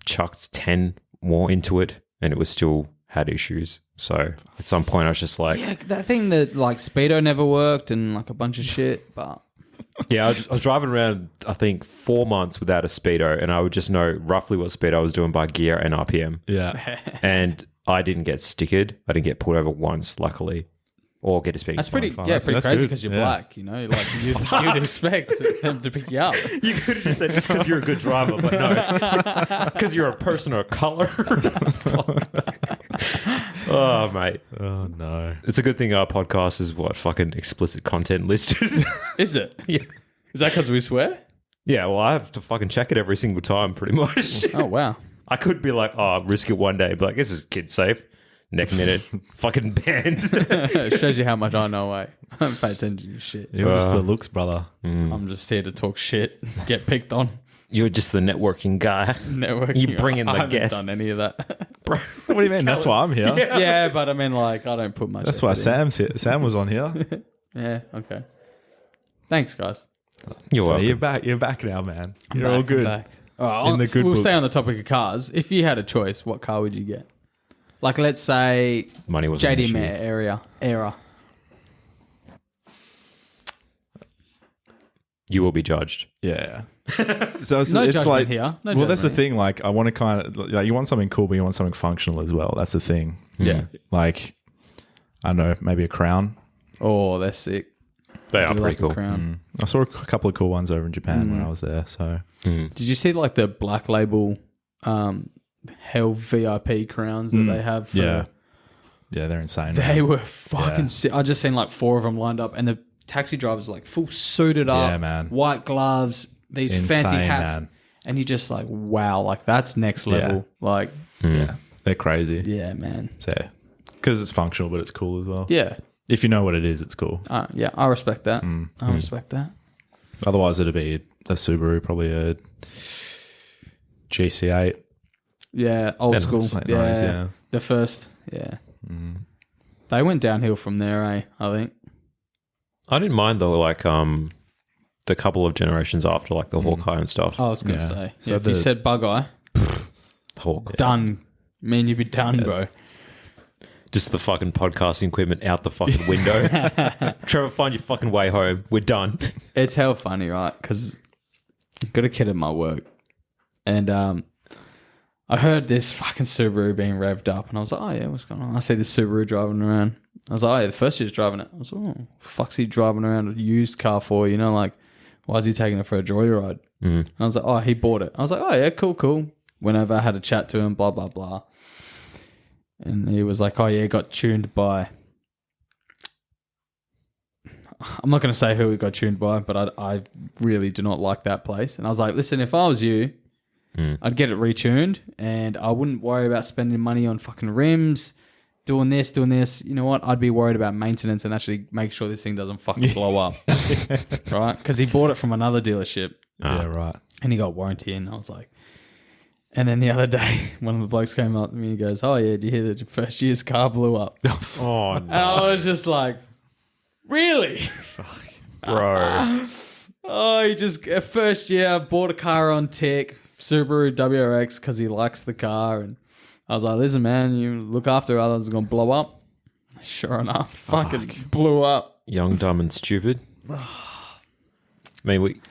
chucked 10 more into it, and it was still had issues. So at some point, I was just like, Yeah, that thing that like Speedo never worked and like a bunch of shit, but yeah, I was driving around, I think, 4 months without a Speedo, and I would just know roughly what speed I was doing by gear and RPM. Yeah. And I didn't get stickered. I didn't get pulled over once, luckily, or get a speeding that's fine. pretty That's pretty crazy good. because you're Yeah. black, you know? Like you'd expect them to pick you up. You could have just said it's because you're a good driver, but no, because you're a person of color. Oh, mate. Oh, no. It's a good thing our podcast is fucking explicit content listed. Is it? Yeah. Is that because we swear? Yeah, well, I have to fucking check it every single time, pretty much. Oh wow. I could be like, oh, risk it one day, but like, this is kid safe. Next minute, fucking banned. It shows you how much I know, eh? I don't pay attention to shit. You're just the looks, brother. I'm just here to talk shit, get picked on. You're just the networking guy. Networking. You bring in the I haven't guests. done any of that. Bro, What do you mean? That's why I'm here. Yeah, but I mean, like, I don't put much. That's why effort in. Sam's here. Sam was on here. Yeah. Okay. Thanks, guys. you're So welcome. you're back now, man. I'm You're back, all I'm good. back. All right, In the good we'll stay books. on the topic of cars. If you had a choice, what car would you get? Like, let's say Money was an JD issue. Mayer era. You will be judged. Yeah. So it's, No it's judgment like, here. No well, that's the judgment thing. Like, I want to kind of like you want something cool, but you want something functional as well. That's the thing. Yeah. Like, I don't know, maybe a Crown. Oh, they're sick. They are do pretty like a cool. crown. I saw a couple of cool ones over in Japan when I was there. So Did you see like the Black Label Hell VIP crowns that they have? yeah, they're insane. They man. were fucking sick. I just seen like 4 of them lined up, and the taxi drivers like full suited up, Yeah, man. white gloves, these Insane, fancy hats, man. and you're just like, wow, like that's next level. Like, Yeah, they're crazy. yeah, man. So because it's functional, but it's cool as well. Yeah, If you know what it is, it's cool. yeah, I respect that. I respect that. Otherwise, it'd be a Subaru, probably a GC8. Yeah, old They're school. nice, like Yeah, 90s, yeah. the first. Yeah, they went downhill from there. I think. I didn't mind though, like the couple of generations after, like the Hawkeye and stuff. I was gonna Yeah. say, So yeah, if you said bug eye, Hawkeye. done. Man, you'd be done, bro. Just the fucking podcasting equipment out the fucking window. Trevor, find your fucking way home. We're done. It's hell funny, right? Because I've got a kid at my work, and I heard this fucking Subaru being revved up, and I was like, oh yeah, what's going on? I see this Subaru driving around. I was like, oh yeah, the first year's driving it. I was like, oh, fuck's he driving around a used car for? You know, like, why is he taking it for a joyride? And I was like, oh, he bought it. I was like, oh yeah, cool. Whenever I had a chat to him, blah, blah, blah. And he was like, oh yeah, got tuned by... I'm not going to say who it got tuned by, but I really do not like that place. And I was like, listen, if I was you, I'd get it retuned, and I wouldn't worry about spending money on fucking rims, doing this. You know what? I'd be worried about maintenance and actually make sure this thing doesn't fucking blow up. Right? Because he bought it from another dealership. Yeah, right. And he got warranty, and I was like... And then the other day, one of the blokes came up to me and goes, oh yeah, do you hear that your first year's car blew up? Oh, And I was just like, really? bro. Oh, he just, first year, bought a car on tick, Subaru WRX, because he likes the car. And I was like, listen, man, you look after others, it's going to blow up. Sure enough, fucking blew up. Young, dumb, and stupid. I mean,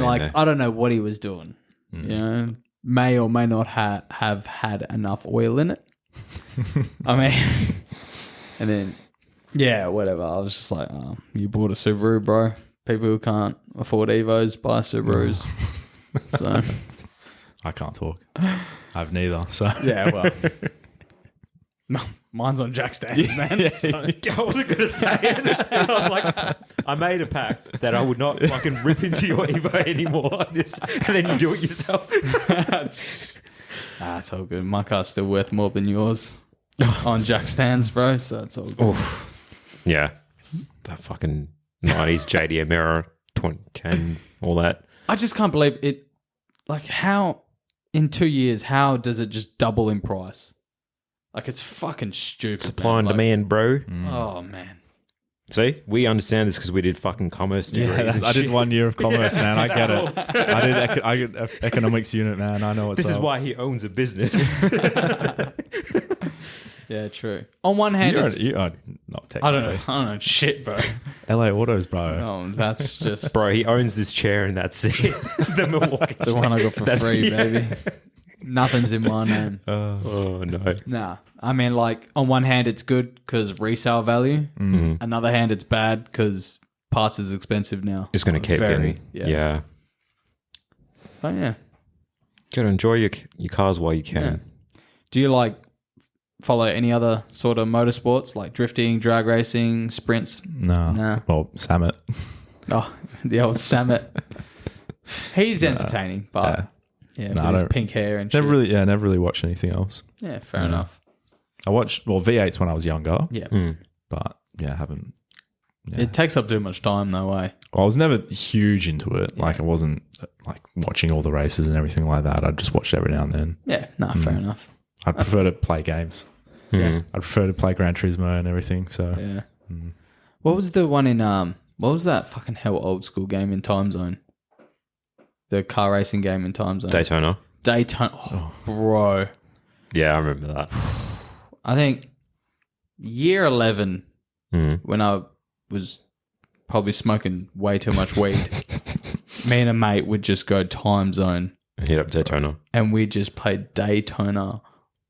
I don't know what he was doing. You know, may or may not have had enough oil in it. I mean, and then, yeah, whatever. I was just like, oh, you bought a Subaru, bro. People who can't afford Evos buy Subarus. So, I can't talk. I've neither. So yeah, well. No, mine's on jack stands, man. So. I wasn't going to say it. I was like, I made a pact that I would not fucking rip into your Evo anymore. And then you do it yourself. It's all good. My car's still worth more than yours on jack stands, bro. So it's all good. Oof. Yeah. That fucking 90s JDM era, 2010, all that. I just can't believe it. Like, how in 2 years, how does it just double in price? Like, it's fucking stupid. Supply and demand, bro. Oh, man. See, we understand this because we did fucking commerce degrees. I did 1 year of commerce, man. I get it. I did economics unit, man. I know what's This is up. why he owns a business. Yeah, true. On one hand, it's, not technically. I don't know shit, bro. LA Autos, bro. Oh, that's just Bro, he owns this chair in that seat. The Milwaukee the one I got for free, yeah. baby. Nothing's in my name. Oh, no. Nah. I mean, like, on one hand, it's good because resale value. Another hand, it's bad because parts is expensive now. It's going to keep Very, getting... Yeah. But yeah. Got to enjoy your cars while you can. Yeah. Do you, like, follow any other sort of motorsports, like drifting, drag racing, sprints? No. Nah. Well, Samet. Oh, the old Samet. He's entertaining, but... Yeah, No, with I his don't- pink hair and Never shit. really watched anything else. Yeah, fair enough. I watched V8s when I was younger, Yeah. but yeah, I haven't. Yeah. It takes up too much time, though, eh? I was never huge into it. Like I wasn't like watching all the races and everything like that. I just watched every now and then. Yeah, nah, fair enough. I prefer to play games. Yeah. I prefer to play Gran Turismo and everything. So Yeah. What was the one in what was that fucking hell old school game in Time Zone? The car racing game in Time Zone. Daytona. Oh, bro. Yeah, I remember that. I think year 11 when I was probably smoking way too much weed. Me and a mate would just go Time Zone Hit up Daytona. and we just played Daytona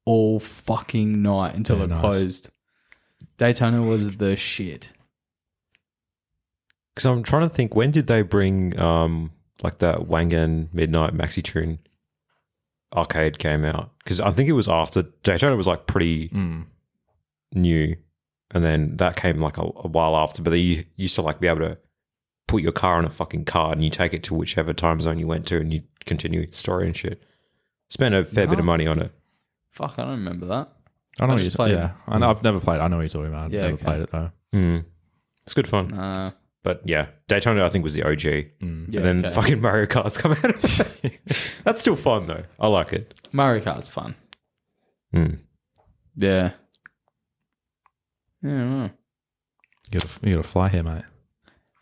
all fucking night until Yeah, it nice. closed. Daytona was the shit. Because I'm trying to think, when did they bring like that Wangan Midnight Maxi Tune arcade came out? Because I think it was after Daytona was like pretty new, and then that came like a while after. But you used to like be able to put your car on a fucking card and you take it to whichever time zone you went to, and you continue the story and shit. Spent a fair bit of money on it. Fuck, I don't remember that. I know I what just you're played- Yeah, I know, I've never played. I know what you're talking about. I've Yeah, never okay. played it though. It's good fun. But yeah, Daytona I think was the OG. Yeah, And then okay. fucking Mario Kart's come out. That's still fun though. I like it. Mario Kart's fun. Hmm. Yeah. Yeah, I don't know. You gotta fly here, mate.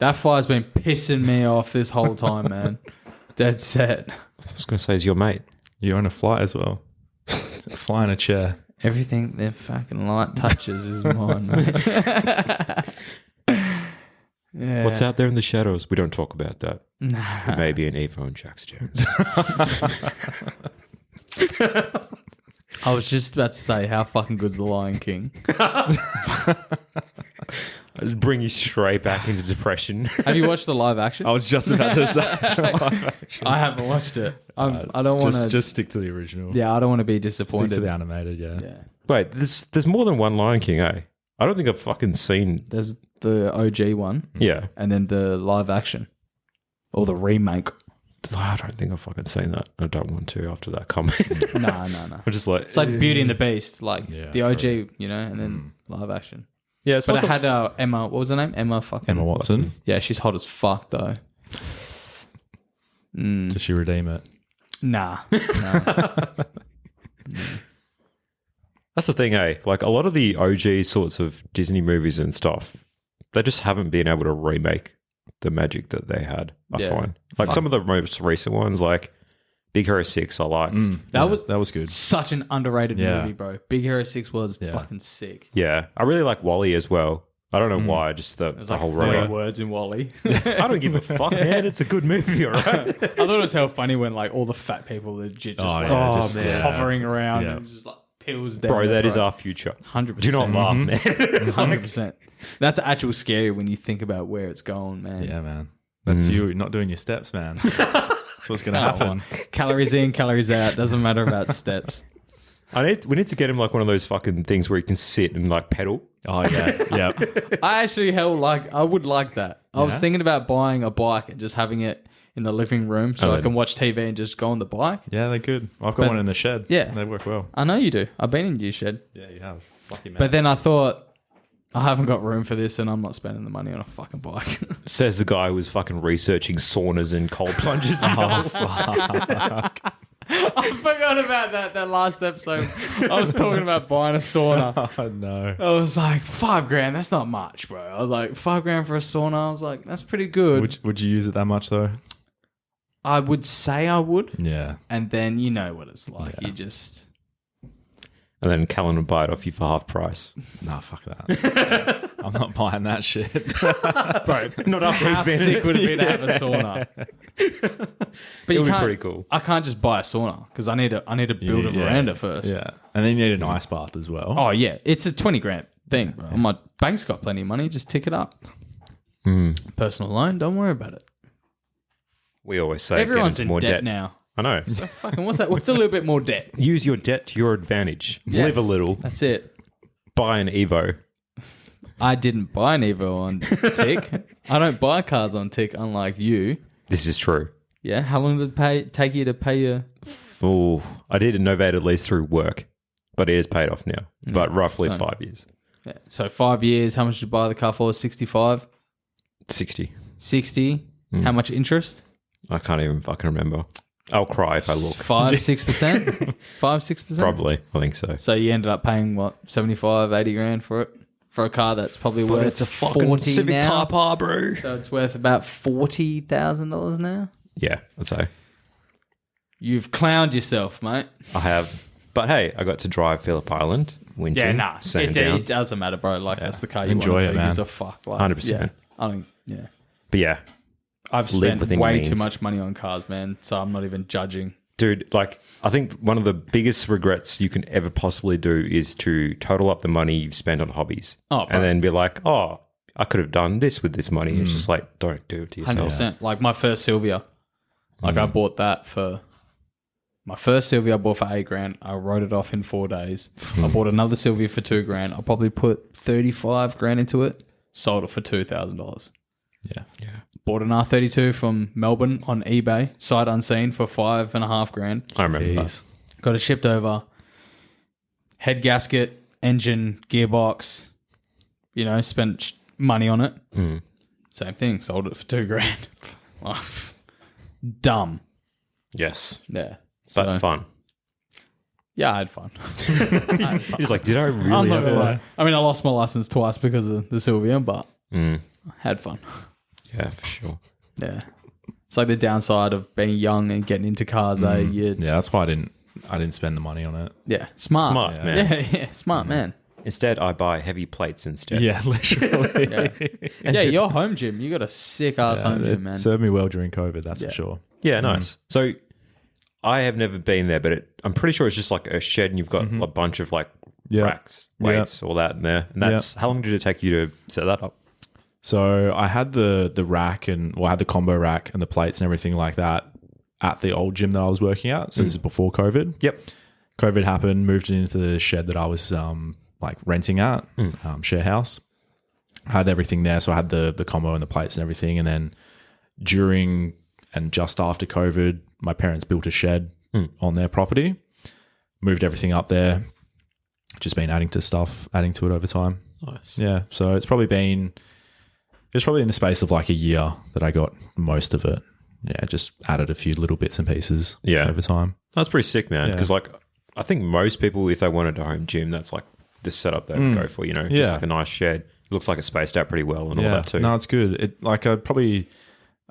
That fly's been pissing me off this whole time, man. Dead set. I was going to say, is your mate. You own a flight as well. Fly in a chair. Everything their fucking light touches is mine, mate. Yeah. What's out there in the shadows? We don't talk about that. Nah. Maybe an Evo and Jax Jones. I was just about to say, how fucking good's The Lion King? I just bring you straight back into depression. Have you watched the live action? I was just about to say. I haven't watched it. I don't want to. Just stick to the original. Yeah, I don't want to be Stick disappointed. to the animated. Yeah. Yeah. Wait, there's more than one Lion King, eh? I don't think I've fucking seen. There's the OG one, Yeah. and then the live action, or the remake. I don't think I've fucking seen that. I don't want to after that comment. No. I'm just like... It's like Beauty and the Beast, like Yeah, the OG, true. you know, and then live action. Yeah, it's But like it had Emma. What was her name? Emma fucking Emma Watson. Yeah, she's hot as fuck though. Does she redeem it? Nah. That's the thing, eh? Like a lot of the OG sorts of Disney movies and stuff, they just haven't been able to remake the magic that they had, I Yeah. find. Like some of the most recent ones, like Big Hero 6, I liked. That was good. such an underrated Yeah. movie, bro. Big Hero 6 was Yeah. fucking sick. Yeah. I really like Wall-E as well. I don't know why, just the There's like whole 3 robot. words in Wall-E. I don't give a fuck, man. It's a good movie, all right? I thought it was hell funny when like all the fat people legit just hovering around and just like pills down. Bro, their that is throat. our future. 100%. Do not laugh, man. 100%. That's actual scary when you think about where it's going, man. Yeah, man. That's you not doing your steps, man. That's what's going to happen. Calories in, calories out. Doesn't matter about steps. We need to get him like one of those fucking things where he can sit and like pedal. Oh, yeah. Yeah. I actually I would like that. I was thinking about buying a bike and just having it in the living room so I can watch TV and just go on the bike. Yeah, they're good. I've got one in the shed. Yeah. They work well. I know you do. I've been in your shed. Yeah, you have. Lucky man. But then I thought, I haven't got room for this and I'm not spending the money on a fucking bike. Says the guy who was fucking researching saunas and cold plunges. oh, fuck. I forgot about that last episode. I was talking about buying a sauna. Oh, no. I was like, $5,000, that's not much, bro. I was like, $5,000 for a sauna. I was like, that's pretty good. Would you use it that much, though? I would say I would. Yeah. And then you know what it's like. Yeah. You just... And then Callan would buy it off you for half price. Nah, fuck that. I'm not buying that shit. Bro, Not after how sick would it be to have a sauna? But It'll be can't- pretty cool. I can't just buy a sauna because I need to build a veranda first. Yeah. And then you need an ice bath as well. Oh yeah, it's a $20,000 thing, bro. My bank's got plenty of money. Just tick it up. Personal loan, don't worry about it. We always say Everyone's get in into more debt now. I know. So fucking what's that? What's a little bit more debt? Use your debt to your advantage. Yes. Live a little. That's it. Buy an Evo. I didn't buy an Evo on Tick. I don't buy cars on Tick, unlike you. This is true. Yeah. How long did it take you to pay your? Oh, I did a novated lease through work, but it is paid off now. But roughly So- 5 years. Yeah. So 5 years. How much did you buy the car for? 65, 60. 60. How much interest? I can't even fucking remember. I'll cry if I look. 5-6%. 5-6%. Probably. I think so. So you ended up paying what, 75, 80 grand for it, for a car that's probably worth 40 now. R, bro. So it's worth about $40,000 now. Yeah, I'd say. You've clowned yourself, mate. I have. But hey, I got to drive Phillip Island, Winton, Sandown. It doesn't matter, bro. Like that's the car you Enjoy want it, to man. use a fuck. Like, 100%. Yeah, I don't. Yeah, But yeah, I've Live spent within your way too means. much money on cars, man. So I'm not even judging. dude, like I think one of the biggest regrets you can ever possibly do is to total up the money you've spent on hobbies. Oh, bro. and then be like, oh, I could have done this with this money. It's just like, don't do it to yourself. 100%. Like my first Sylvia, like I bought that for my first Sylvia. I bought for $8,000. I wrote it off in 4 days. I bought another Sylvia for $2,000. I probably put $35,000 into it. Sold it for $2,000. Yeah. Bought an R32 from Melbourne on eBay, sight unseen, for $5,500. I remember that. Got it shipped over. Head gasket, engine, gearbox. You know, spent money on it. Same thing. Sold it for $2,000. Oh, dumb. Yes. Yeah. But fun. Yeah, I had fun. He's like, did I really I'm not have fun? fun. I mean, I lost my license twice because of the Sylvia, but I had fun. Yeah, for sure. Yeah. It's like the downside of being young and getting into cars, eh? Yeah, that's why I didn't spend the money on it. Yeah. Smart. Smart, man. Yeah. Smart, man. Instead, I buy heavy plates instead. Yeah, literally. Yeah, your home gym. You got a sick ass home gym, man. It served me well during COVID, that's for sure. Yeah, nice. So I have never been there, but I'm pretty sure it's just like a shed and you've got a bunch of like racks, weights, all that in there. And that's how long did it take you to set that up? So I had the rack I had the combo rack and the plates and everything like that at the old gym that I was working at. So this is before COVID. Yep. COVID happened, moved it into the shed that I was like renting at, share house. I had everything there. So I had the combo and the plates and everything. And then during and just after COVID, my parents built a shed on their property, moved everything up there, just been adding to it over time. Nice. Yeah. So it's probably in the space of like a year that I got most of it. Yeah. Just added a few little bits and pieces over time. That's pretty sick, man. Because like, I think most people, if they wanted a home gym, that's like the setup they would go for, you know, just like a nice shed. It looks like it's spaced out pretty well and all that too. No, it's good.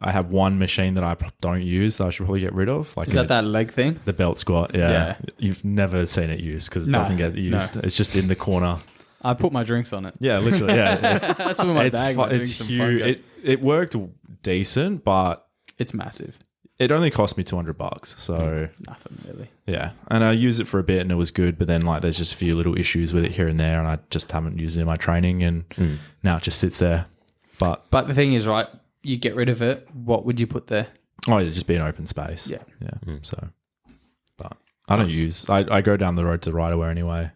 I have one machine that I don't use that I should probably get rid of. Like Is that leg thing? the belt squat? Yeah. You've never seen it used because it doesn't get used. It's just in the corner. I put my drinks on it. Yeah, literally. Yeah, That's where my bag. it's huge. It worked decent, but it's massive. it only cost me $200. So Nothing really. yeah, and I used it for a bit and it was good. But then like there's just a few little issues with it here and there, and I just haven't used it in my training, and now it just sits there. But the thing is, right? You get rid of it. What would you put there? it'd just be an open space. Yeah. So, but I don't use. I go down the road to Riderwear anyway.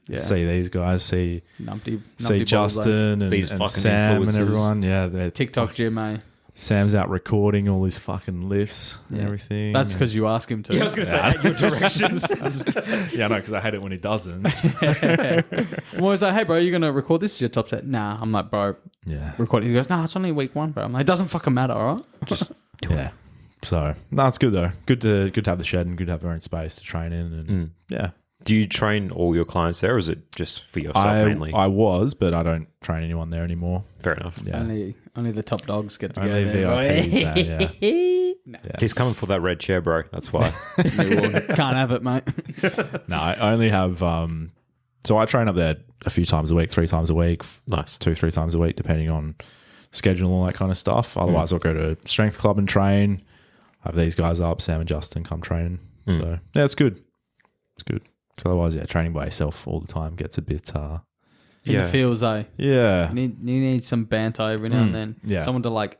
Yeah. See these guys. See Numpty Justin and These fucking Sam and influencers. everyone. Yeah, they're TikTok gym, eh? Sam's out recording all his fucking lifts and everything. That's because you ask him to. Yeah, I was going to say, at your directions. yeah, no, because I hate it when he doesn't. I'm always like, hey, bro, you going to record this as your top set? Nah. I'm like, bro, Yeah, record it. He goes, nah, it's only week 1, bro. I'm like, it doesn't fucking matter, all right? Just do it. yeah. So no, it's good though. Good to have the shed and good to have their own space to train in. And yeah, Do you train all your clients there, or is it just for yourself mainly? I was, but I don't train anyone there anymore. Fair enough. Yeah, Only the top dogs get to go only there. VIPs. Yeah. He's coming for that red chair, bro. That's why. Can't have it, mate. No, I only have. So I train up there a few times a week, 3 times a week, Nice. 2-3 times a week, depending on schedule and all that kind of stuff. Otherwise, I'll go to strength club and train. Have these guys up, Sam and Justin, come training. So yeah, it's good. It's good. 'Cause otherwise, training by yourself all the time gets a bit. In the fields, eh? Yeah. You need some banter every now and then. Yeah. Someone to like.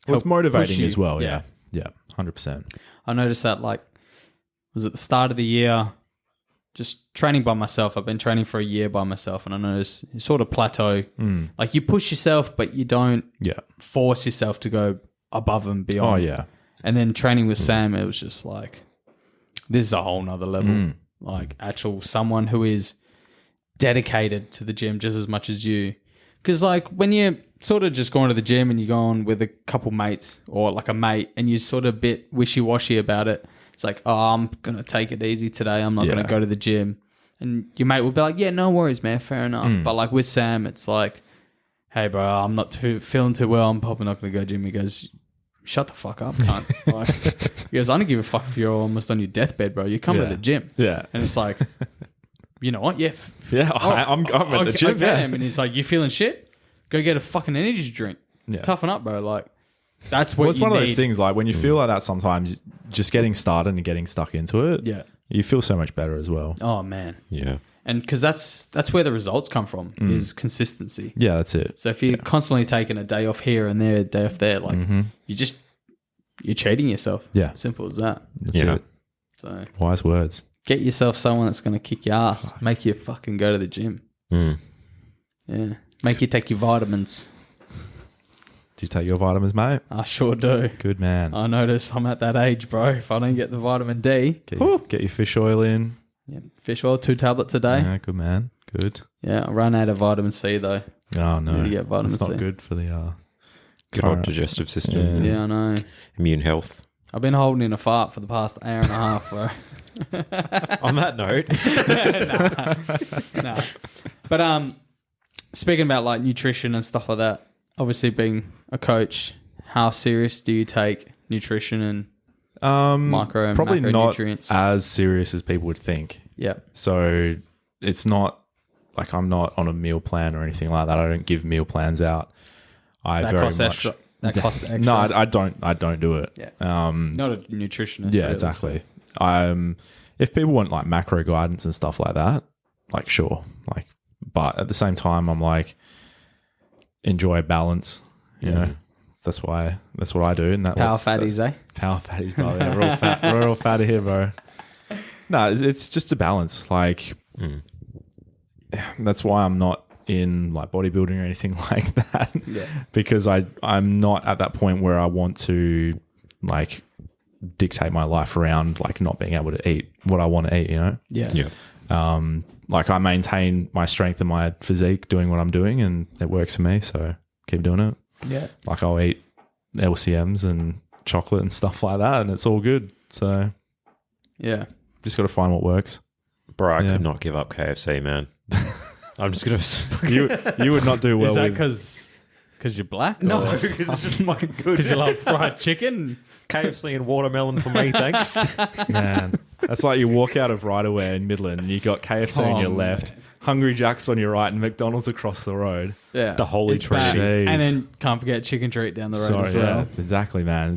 Well, it's help motivating push you. as well. Yeah. Yeah. 100%. I noticed that was at the start of the year, just training by myself. I've been training for a year by myself, and I noticed you sort of plateau. Like you push yourself, but you don't force yourself to go above and beyond. Oh yeah. And then training with Sam, it was just like, this is a whole nother level. Like actual someone who is dedicated to the gym just as much as you. Because like when you're sort of just going to the gym and you're going with a couple mates or like a mate and you're sort of a bit wishy-washy about it, it's like, oh, I'm going to take it easy today. I'm not going to go to the gym. And your mate will be like, yeah, no worries, man. Fair enough. But like with Sam, it's like, hey, bro, I'm not feeling too well. I'm probably not going to go gym. He goes, shut the fuck up, cunt. Like, he goes, I don't give a fuck if you're almost on your deathbed, bro. You come to the gym. Yeah. And it's like, you know what? Yeah. I'm at the gym. Okay. Yeah. And he's like, you feeling shit? Go get a fucking energy drink. Yeah. Toughen up, bro. Like, that's what Well, it's you one need. of those things like when you feel like that sometimes just getting started and getting stuck into it, Yeah. you feel so much better as well. Oh, man. Yeah. And because that's where the results come from is consistency. Yeah, that's it. So if you're constantly taking a day off here and there, a day off there, like you're cheating yourself. Yeah. Simple as that. That's it. So Wise words. get yourself someone that's going to kick your ass, make you fucking go to the gym. Yeah. Make you take your vitamins. Do you take your vitamins, mate? I sure do. Good man. I notice I'm at that age, bro. If I don't get the vitamin D, Get your fish oil in. yeah, fish oil, 2 tablets a day. Yeah, good man. Good. Yeah, I run out of vitamin C though. Oh, no. Need to get vitamin That's not C. good for the... Good old digestive system. Yeah, I know. Immune health. I've been holding in a fart for the past hour and a half, bro. On that note. Nah. But speaking about like nutrition and stuff like that, obviously being a coach, how serious do you take nutrition and micro and probably not macronutrients? as serious as people would think. Yeah. So it's not like I'm not on a meal plan or anything like that. I don't give meal plans out. That costs extra. No, I don't do it. Yeah. Not a nutritionist. Yeah, really, exactly. If people want like macro guidance and stuff like that, like sure, like, but at the same time, I'm like, enjoy balance. You know, that's what I do. And that power fatties, eh? Power fatties, bro. Yeah, we're all fat. We're all fat here, bro. No, it's just a balance. Like, that's why I'm not in like bodybuilding or anything like that. Yeah. Because I'm not at that point where I want to like dictate my life around like not being able to eat what I want to eat, you know? Yeah. Yeah. Like I maintain my strength and my physique doing what I'm doing and it works for me. So keep doing it. Yeah. Like I'll eat LCMs and chocolate and stuff like that and it's all good. So yeah, just got to find what works. Bro, I could not give up KFC, man. I'm just going to... You would not do well. Is that because you're black? No, because it's just fucking good. Because you love fried chicken? KFC and watermelon for me, thanks. Man, that's like you walk out of Riderware in Midland and you got KFC on your left, Hungry Jack's on your right and McDonald's across the road. Yeah. The holy trinity. And then can't forget Chicken Treat down the road as well. Yeah, exactly, man.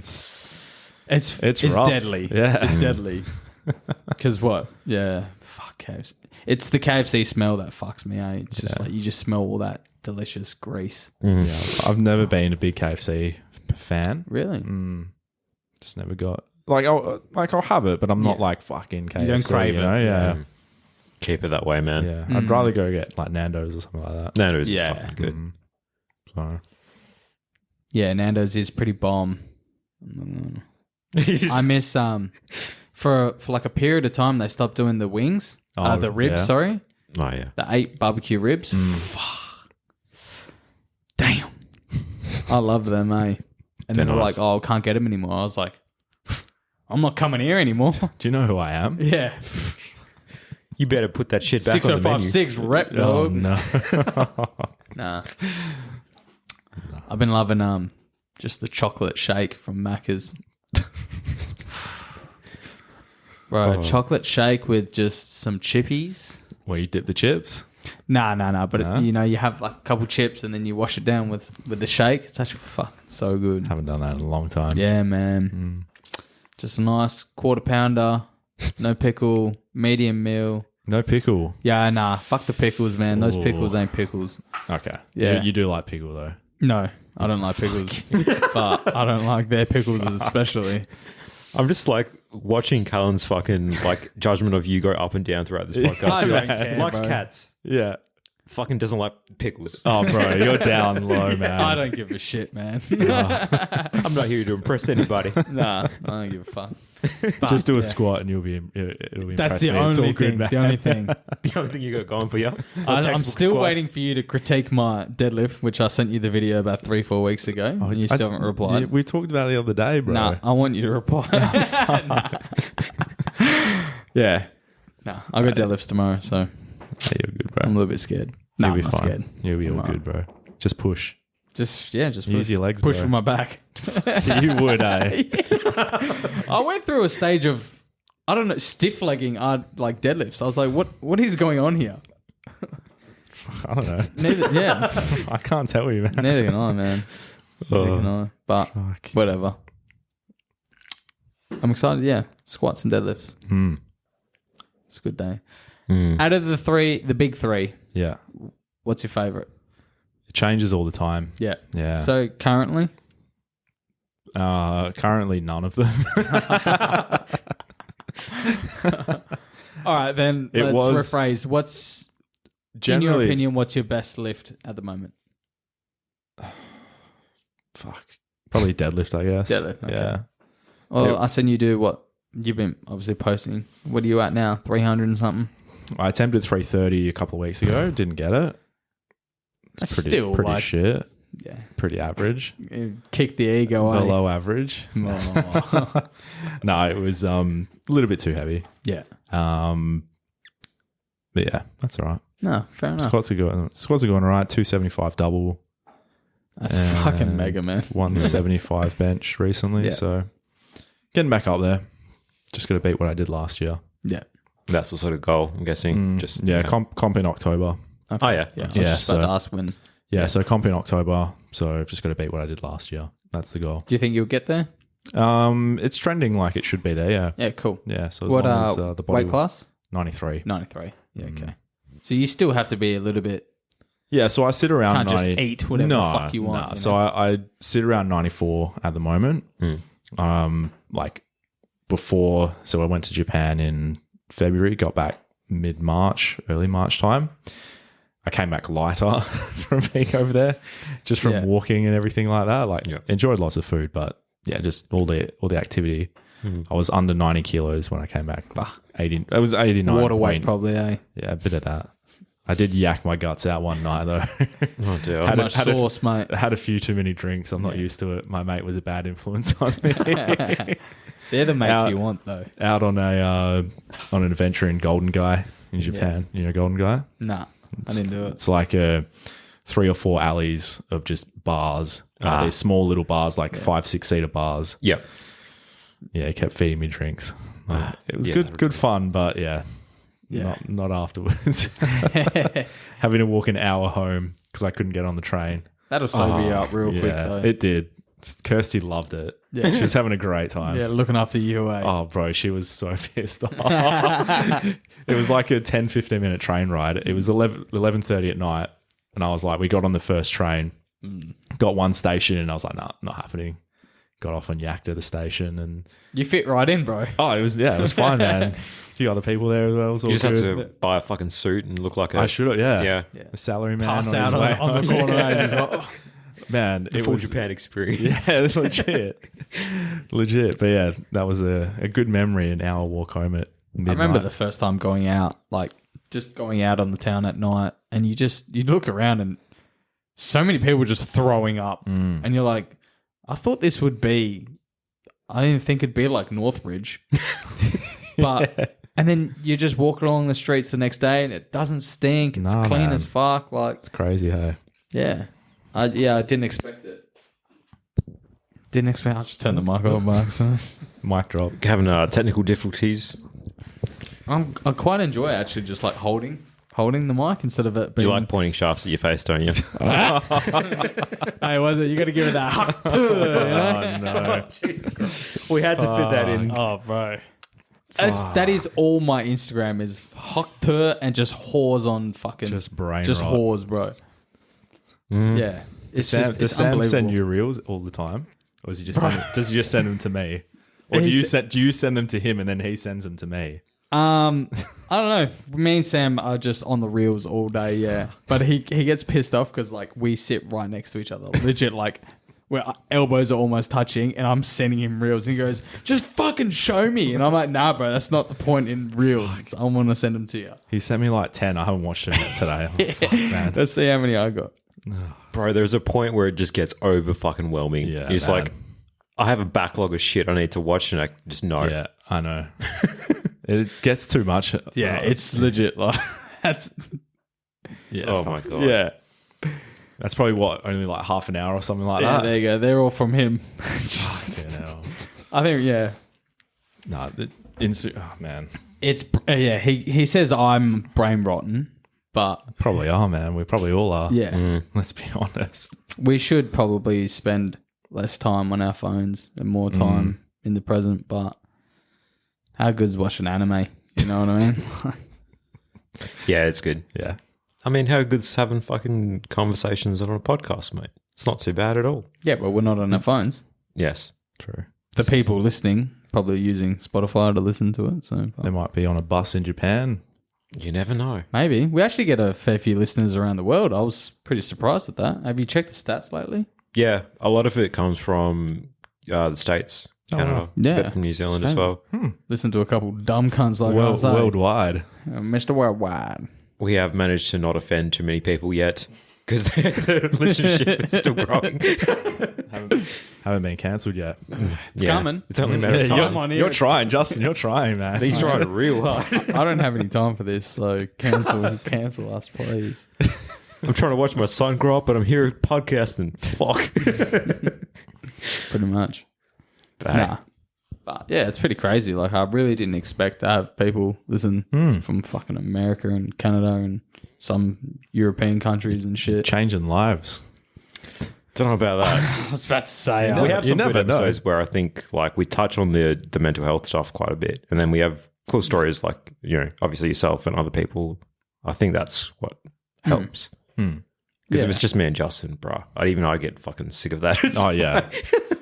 It's rough. deadly. Yeah. It's deadly. Because what? Yeah. Fuck KFC. It's the KFC smell that fucks me, eh? It's just like you just smell all that delicious grease. Yeah, I've never been a big KFC fan. Really? Just never got I'll have it, but I'm not like fucking KFC. You don't crave it. know? Yeah. Keep it that way, man. Yeah. I'd rather go get like Nando's or something like that. Nando's is fucking good. So yeah, Nando's is pretty bomb. I miss for like a period of time they stopped doing the wings, the ribs. Yeah. Sorry, Oh yeah, the 8 barbecue ribs. Fuck, damn, I love them, eh? And They're then they're nice. like, "Oh, can't get them anymore." I was like, "I'm not coming here anymore." do you know who I am? Yeah, you better put that shit back on the menu. 6056 rep Oh dog. no. Nah. I've been loving just the chocolate shake from Macca's. Bro, chocolate shake with just some chippies. Where you dip the chips? Nah. But No? you know, you have like a couple chips and then you wash it down with the shake. It's actually so good. Haven't done that in a long time. Yeah, man. Just a nice quarter pounder, no pickle, medium meal. No pickle. Yeah, nah. Fuck the pickles, man. Those Ooh. pickles ain't pickles. Okay. Yeah. You do like pickle though. No, I don't like pickles. But I don't like their pickles especially. I'm just like watching Callan's fucking like judgment of you go up and down throughout this podcast. I You're don't like, care, likes bro. cats, Yeah. fucking doesn't like pickles. Oh, bro, you're down low, man. I don't give a shit, man. I'm not here to impress anybody. Nah, I don't give a fuck. But, Just do a yeah. squat and it'll be impressed. That's the me. It's all only good, thing. man. The only thing. The only thing you got going for you. I'm still waiting for you to critique my deadlift, which I sent you the video about 3-4 weeks ago, and you still haven't replied. Yeah, we talked about it the other day, bro. Nah, I want you to reply. Yeah. Nah, I got deadlifts tomorrow, so Yeah, you're good, bro. I'm a little bit scared. Nah, You'll be I'm not fine. scared. You'll be all I'm good, bro. Just push. Just Use push, your legs, push bro. with my back. You would, eh? I went through a stage of, I don't know, stiff legging like deadlifts. I was like, what is going on here? I don't know. Yeah. I can't tell you, man. Neither can I, man. Neither can I. But Fuck. whatever. I'm excited, yeah. Squats and deadlifts. It's a good day. Out of the big three, Yeah. what's your favorite? It changes all the time. Yeah. Yeah. So currently? Currently none of them. All right, then It let's was- rephrase. What's, in your Generally, opinion, what's your best lift at the moment? fuck. Probably deadlift, I guess. Deadlift, okay. Yeah. Well, Yeah. I seen you do what? You've been obviously posting. What are you at now? 300 and something? I attempted 330 a couple of weeks ago. Didn't get it. That's Pretty, still pretty like, shit. yeah. Pretty average. Kick the ego away. Below average. Oh. No, it was a little bit too heavy. Yeah. But yeah, that's all right. No, fair enough. Squats are going all right. 275 double. That's and fucking mega, man. 175 bench recently. Yeah. So getting back up there. Just got to beat what I did last year. Yeah. That's the sort of goal, I'm guessing. Just comp in October. Okay. Oh, yeah. Yeah. I was Yeah, just about so- to ask when. Yeah, so comp in October. So I've just got to beat what I did last year. That's the goal. Do you think you'll get there? It's trending like it should be there. Yeah. Yeah, cool. Yeah. So as What long as the body weight class? 93. 93. Yeah, okay. So you still have to be a little bit. Yeah. So I sit around Can't 90. just eat whatever the fuck you want. No. you So know? I sit around 94 at the moment. Like before, so I went to Japan in February, got back mid-March, early March time. I came back lighter from being over there, just from walking and everything like that. Like enjoyed lots of food, but yeah, just all the activity. I was under 90 kilos when I came back. 80. It was 89. Water weight, probably, eh? Yeah, a bit of that. I did yak my guts out one night though. Oh dear. Too much sauce, mate. Had a few too many drinks. I'm not used to it. My mate was a bad influence on me. They're the mates you want, though. Out on an adventure in Golden Guy in Japan. You know Golden Guy? Nah, I didn't do it. It's like 3 or 4 alleys of just bars. These small little bars, like 5-6 seater bars. Yep. Yeah, it kept feeding me drinks. It was good fun, but not afterwards. Having to walk an hour home because I couldn't get on the train. That'll sober you up real quick, though. It did. Kirsty loved it. Yeah. She was having a great time. Yeah, looking after you, eh? Oh, bro, she was so pissed off. It was like a 10-15 minute train ride. It was 11:30 at night, and I was like, we got on the first train, got one station, and I was like, nah, not happening. Got off and yacked at the station, and You fit right in, bro. oh, it was fine, man. A few other people there as well. It was all You just good. have to buy a fucking suit and look like a... I should have, yeah. Yeah. A salary man Pass on out his way on the home. corner. eh? Man, The it full was Japan experience. Yeah, legit. But yeah, that was a good memory. An hour walk home at midnight. I remember the first time going out, like just going out on the town at night, and you look around and so many people just throwing up, and you're like, I thought this would be, I didn't think it'd be like Northbridge, but and then you just walk along the streets the next day and it doesn't stink. It's Nah, clean man. as fuck. Like, crazy, hey. yeah, I didn't expect it. I'll just turn the mic off, Mark. So. Mic drop. Having technical difficulties. I quite enjoy actually just like holding the mic instead of it being. You like pointing shafts at your face, don't you? Hey, was it? You got to give it that. Oh, no. We had to fit that in. Oh, bro. That is all my Instagram is hockter and just whores on fucking Just brain just rot. whores, bro. Yeah, it's Sam, just does it's Sam unbelievable. send you reels all the time? Or does he just send them to me? Or do you send them to him and then he sends them to me? I don't know. Me and Sam are just on the reels all day, yeah. But he gets pissed off because like we sit right next to each other, legit. Like where our elbows are almost touching, and I'm sending him reels, and he goes, "Just fucking show me." And I'm like, "Nah, bro, that's not the point in reels. I want to send them to you." He sent me like 10. I haven't watched them yet today. Oh, fuck, man. Let's see how many I got. Bro, there's a point where it just gets over fucking whelming. Yeah, It's man. like, I have a backlog of shit I need to watch and I just know. Yeah, I know. It gets too much. Yeah, it's legit. Like that's Yeah. Oh fuck. my God. yeah. That's probably only like half an hour or something like Yeah, that. there you go. They're all from him. Fucking hell. I think, yeah. No, oh man. It's, yeah, he says I'm brain rotten, but Probably are, man. We probably all are. yeah, Let's be honest. we should probably spend less time on our phones and more time in the present, but how good's watching anime? You know what I mean? Yeah, it's good. Yeah. I mean, how good's having fucking conversations on a podcast, mate? It's not too bad at all. Yeah, but we're not on our phones. Yes. True. The people listening probably using Spotify to listen to it. So They might be on a bus in Japan. You never know. maybe we actually get a fair few listeners around the world. I was pretty surprised at that. Have you checked the stats lately? Yeah, a lot of it comes from the States, Canada, wow. a Yeah. bit from New Zealand as Same. well. Listen to a couple dumb cunts like us. eh? Worldwide. Mr. Worldwide. We have managed to not offend too many people yet because the listenership is still growing. Haven't been cancelled yet. It's coming. It's only a matter of Yeah, time. you're trying, Justin. You're trying, man. He's trying real hard. I don't have any time for this, so cancel us, please. I'm trying to watch my son grow up, but I'm here podcasting. Fuck. Pretty much. But Nah. But yeah, it's pretty crazy. Like, I really didn't expect to have people listen from fucking America and Canada and some European countries and shit. Changing lives. don't know about that. I was about to say, We have some you good never know. episodes where I think like we touch on the mental health stuff quite a bit, and then we have cool stories like obviously yourself and other people. I think that's what helps. Because if it's just me and Justin, bro, I'd get fucking sick of that. Oh, yeah.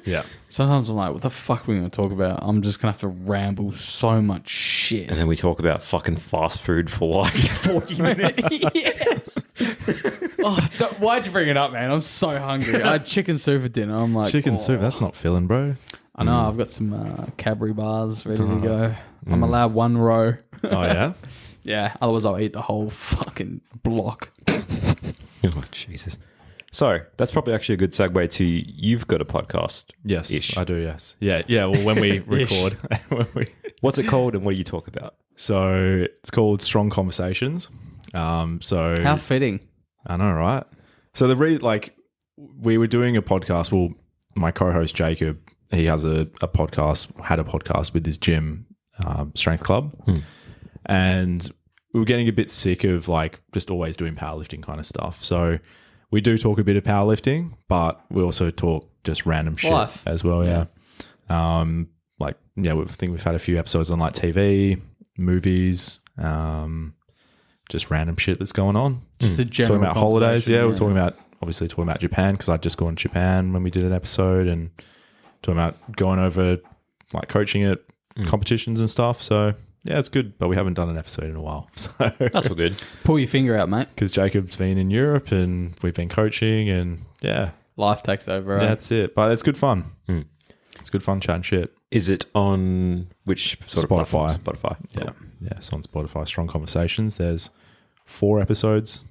Yeah. sometimes I'm like, what the fuck are we going to talk about? I'm just going to have to ramble so much shit. And then we talk about fucking fast food for like 40 minutes. Yes. Why'd you bring it up, man? I'm so hungry. I had chicken soup for dinner. I'm like, Chicken soup, that's not filling, bro. I know. I've got some Cadbury bars ready to go. I'm allowed one row. Oh, yeah? Yeah. Otherwise, I'll eat the whole fucking block. Oh, Jesus. So that's probably actually a good segue to you've got a podcast. Yes, Ish. I do, yes. Yeah, well, when we record. What's it called and what do you talk about? So it's called Strong Conversations. So How fitting. I know, right? So we were doing a podcast. Well, my co-host Jacob, he has had a podcast with his gym, Strength Club, and we were getting a bit sick of like just always doing powerlifting kind of stuff. So we do talk a bit of powerlifting, but we also talk just random shit Life. as well. Yeah. I think we've had a few episodes on like TV, movies, just random shit that's going on. Just the general Talking about holidays. conversation, Yeah, we're talking about Japan because I'd just gone to Japan when we did an episode, and talking about going over like coaching at competitions and stuff. So yeah, it's good, but we haven't done an episode in a while. So That's all good. Pull your finger out, mate. because Jacob's been in Europe and we've been coaching, and yeah, Life takes over. Right? that's it. But it's good fun. It's good fun chatting shit. Is it on which sort of Spotify. platforms? Spotify. Yeah, yeah. It's on Spotify. Strong Conversations. There's 4 episodes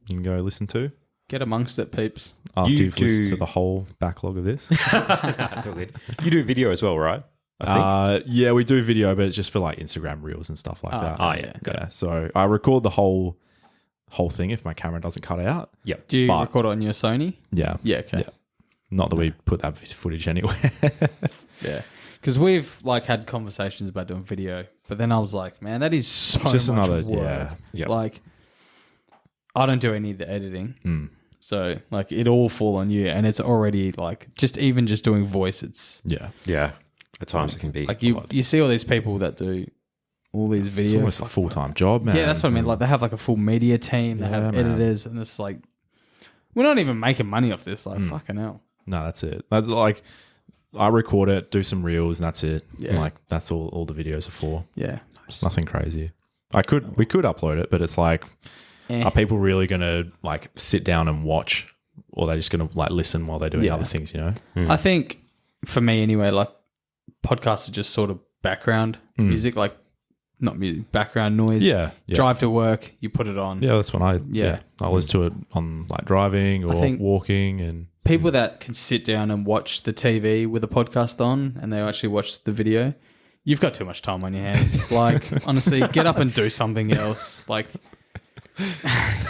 you can go listen to Get amongst it, peeps. after You you've listened do- to the whole backlog of this. That's all good. You do video as well, right? I think. Yeah, we do video, but it's just for like Instagram reels and stuff like that. Oh, yeah. Yeah. So I record the whole thing if my camera doesn't cut out. Yep. Do you But- record it on your Sony? Yeah. Yeah, okay. Yeah. Not that we put that footage anywhere. Yeah. Because we've like had conversations about doing video, but then I was like, man, that is so Just much another- work. yeah. Yep. Like, I don't do any of the editing. So like it all fall on you, and it's already like just doing voice. It's Yeah. Yeah. At times it can be. like you see all these people that do all these videos. It's almost a full-time job, man. Yeah, that's what I mean. Like they have like a full media team. They have Yeah, man. editors, and it's like we're not even making money off this. Like fucking hell. No, that's it. That's like I record it, do some reels, and that's it. Yeah. Like that's all the videos are for. Yeah. It's nothing crazy. We could upload it, but it's like, are people really gonna like sit down and watch, or are they just gonna like listen while they're doing Yeah. other things? You know? I think for me anyway, like podcasts are just sort of background music, like not music, background noise. Yeah. Drive to work, you put it on. Yeah, that's when I Yeah. I listen to it on like driving or think- walking, and People that can sit down and watch the TV with a podcast on and they actually watch the video, you've got too much time on your hands. Like, honestly, get up and do something else. Like,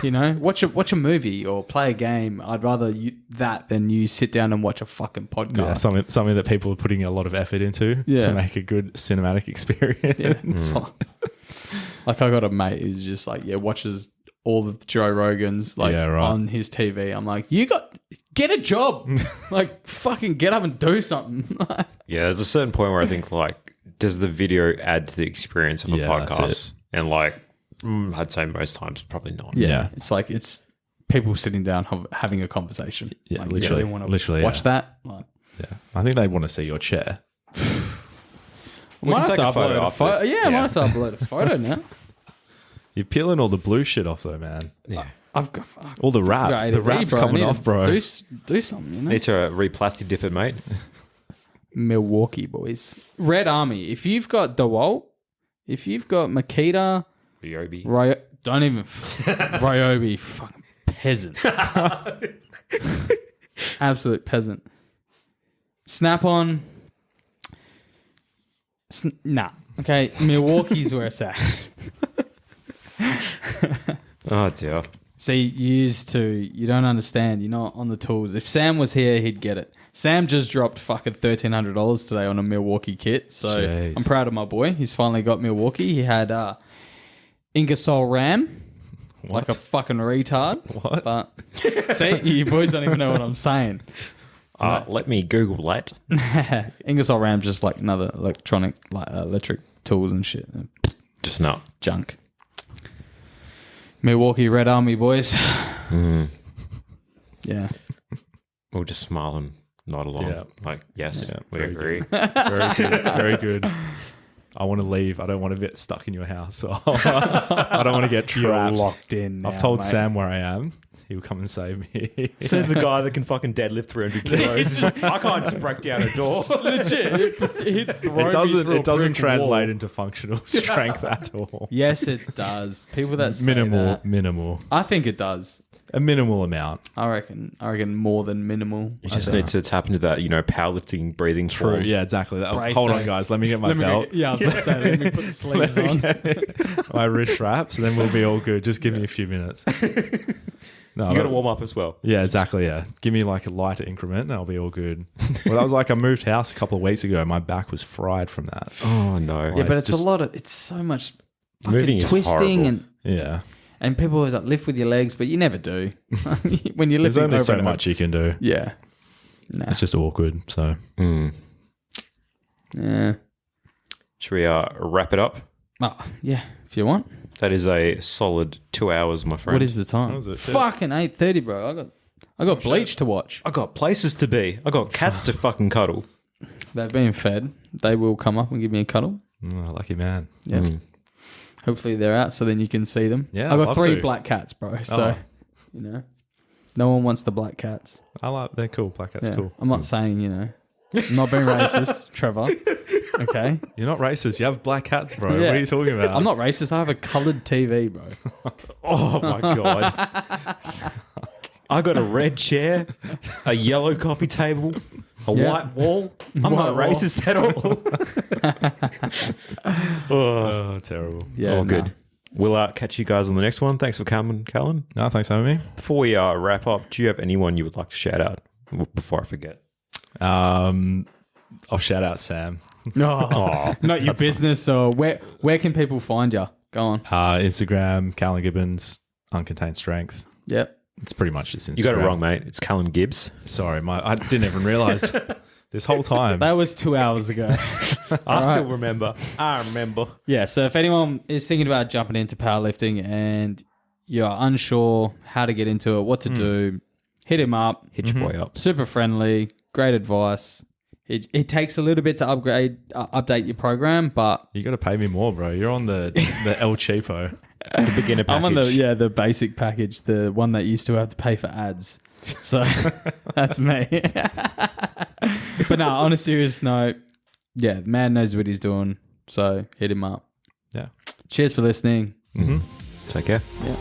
watch a movie or play a game. I'd rather that than you sit down and watch a fucking podcast. yeah, something that people are putting a lot of effort into Yeah. to make a good cinematic experience. Yeah. Like I got a mate who's just like, watches all the Joe Rogans like Yeah, right. on his TV. I'm like, get a job. Like fucking get up and do something. Yeah, there's a certain point where I think like, does the video add to the experience of a Yeah, that's podcast? And like, I'd say most times probably not. Yeah. It's like it's people sitting down having a conversation. Yeah, like, literally. They want to Literally, watch that. Like, Yeah. I think they want to see your chair. We can take a photo after this. Yeah, I might have to upload a photo now. You're peeling all the blue shit off though, man. Yeah. I've got All the wrap. The wrap's coming off, bro. Do something, you know? Need to re-plastic dip it, mate. Milwaukee boys. Red Army. If you've got DeWalt, if you've got Makita, Ryobi. don't even Ryobi, fucking peasant. Absolute peasant. Snap-on. Nah. Okay, Milwaukee's where it's at. Oh dear. See, you don't understand. You're not on the tools. If Sam was here, he'd get it. Sam just dropped fucking $1,300 today on a Milwaukee kit. So Jeez. I'm proud of my boy. He's finally got Milwaukee. He had Ingersoll RAM. What? Like a fucking retard. What? But see, you boys don't even know what I'm saying. Let me Google that. Ingersoll RAM's just like another electric tools and shit. Just not. Junk. Milwaukee Red Army boys. Yeah. We'll just smile and nod along. Yeah. Like, yes, Yeah, we very agree. Very good. Very good. I want to leave. I don't want to get stuck in your house. I don't want to get You're trapped. locked in. I've now, told mate. Sam where I am. He'll come and save me. Says the guy that can fucking deadlift 300 kilos. He's like, I can't just break down a door. Legit. It doesn't translate into functional strength at all. Yes, it does. People that say that, Minimal. I think it does. A minimal amount. I reckon more than minimal. You just need to tap into that, powerlifting breathing True. form. Yeah, exactly. Brace Hold it. on, guys. Let me get my belt. I was going to say, let me put the sleeves on. My wrist straps, and then we'll be all good. Just give me a few minutes. No, You got to warm up as well. Yeah, exactly. Yeah, give me like a lighter increment, and I'll be all good. Well, that was like I moved house a couple of weeks ago. My back was fried from that. Oh no. Yeah, but it's just- it's so much Moving is twisting horrible. and people always like lift with your legs, but you never do. When you're There's lifting only over so and much you can do. Yeah. Nah. It's just awkward. So Yeah. Should we wrap it up? Oh, yeah, if you want. That is a solid 2 hours, my friend. What is the time? What was it? Fucking 8:30, bro. I got Bleach to watch. I got places to be. I got cats to fucking cuddle. They've been fed. They will come up and give me a cuddle. Oh, lucky man. Yeah. Hopefully they're out so then you can see them. Yeah, I I'd got love 3 to. black cats, bro. So, no one wants the black cats. They're cool. Black cat's Yeah. cool. I'm not saying, I'm not being racist, Trevor. Okay. You're not racist. You have black cats, bro. Yeah. What are you talking about? I'm not racist. I have a coloured TV, bro. Oh my God. I got a red chair, a yellow coffee table, a white wall. I'm White not wall. racist at all. Oh, terrible. Yeah. Oh, good. We'll catch you guys on the next one. Thanks for coming, Callan. No, thanks for having me. Before we wrap up, do you have anyone you would like to shout out before I forget? I'll shout out Sam. No, not your business. So where can people find you? Go on. Instagram, Callan Gibbons, Uncontained Strength. Yep. It's pretty much just Instagram. You got it wrong, mate. It's Callan Gibbs. Sorry, I didn't even realize this whole time. That was 2 hours ago. I still remember. I remember. Yeah, so if anyone is thinking about jumping into powerlifting and you're unsure how to get into it, what to do, hit him up. Hit your boy up. Super friendly, great advice. It takes a little bit to update your program, but You got to pay me more, bro. You're on the El Cheapo. The beginner package. I'm on the basic package, the one that used to have to pay for ads. So that's me. But no, on a serious note, yeah, man knows what he's doing. So hit him up. Yeah. Cheers for listening. Mm-hmm. Take care. Yeah.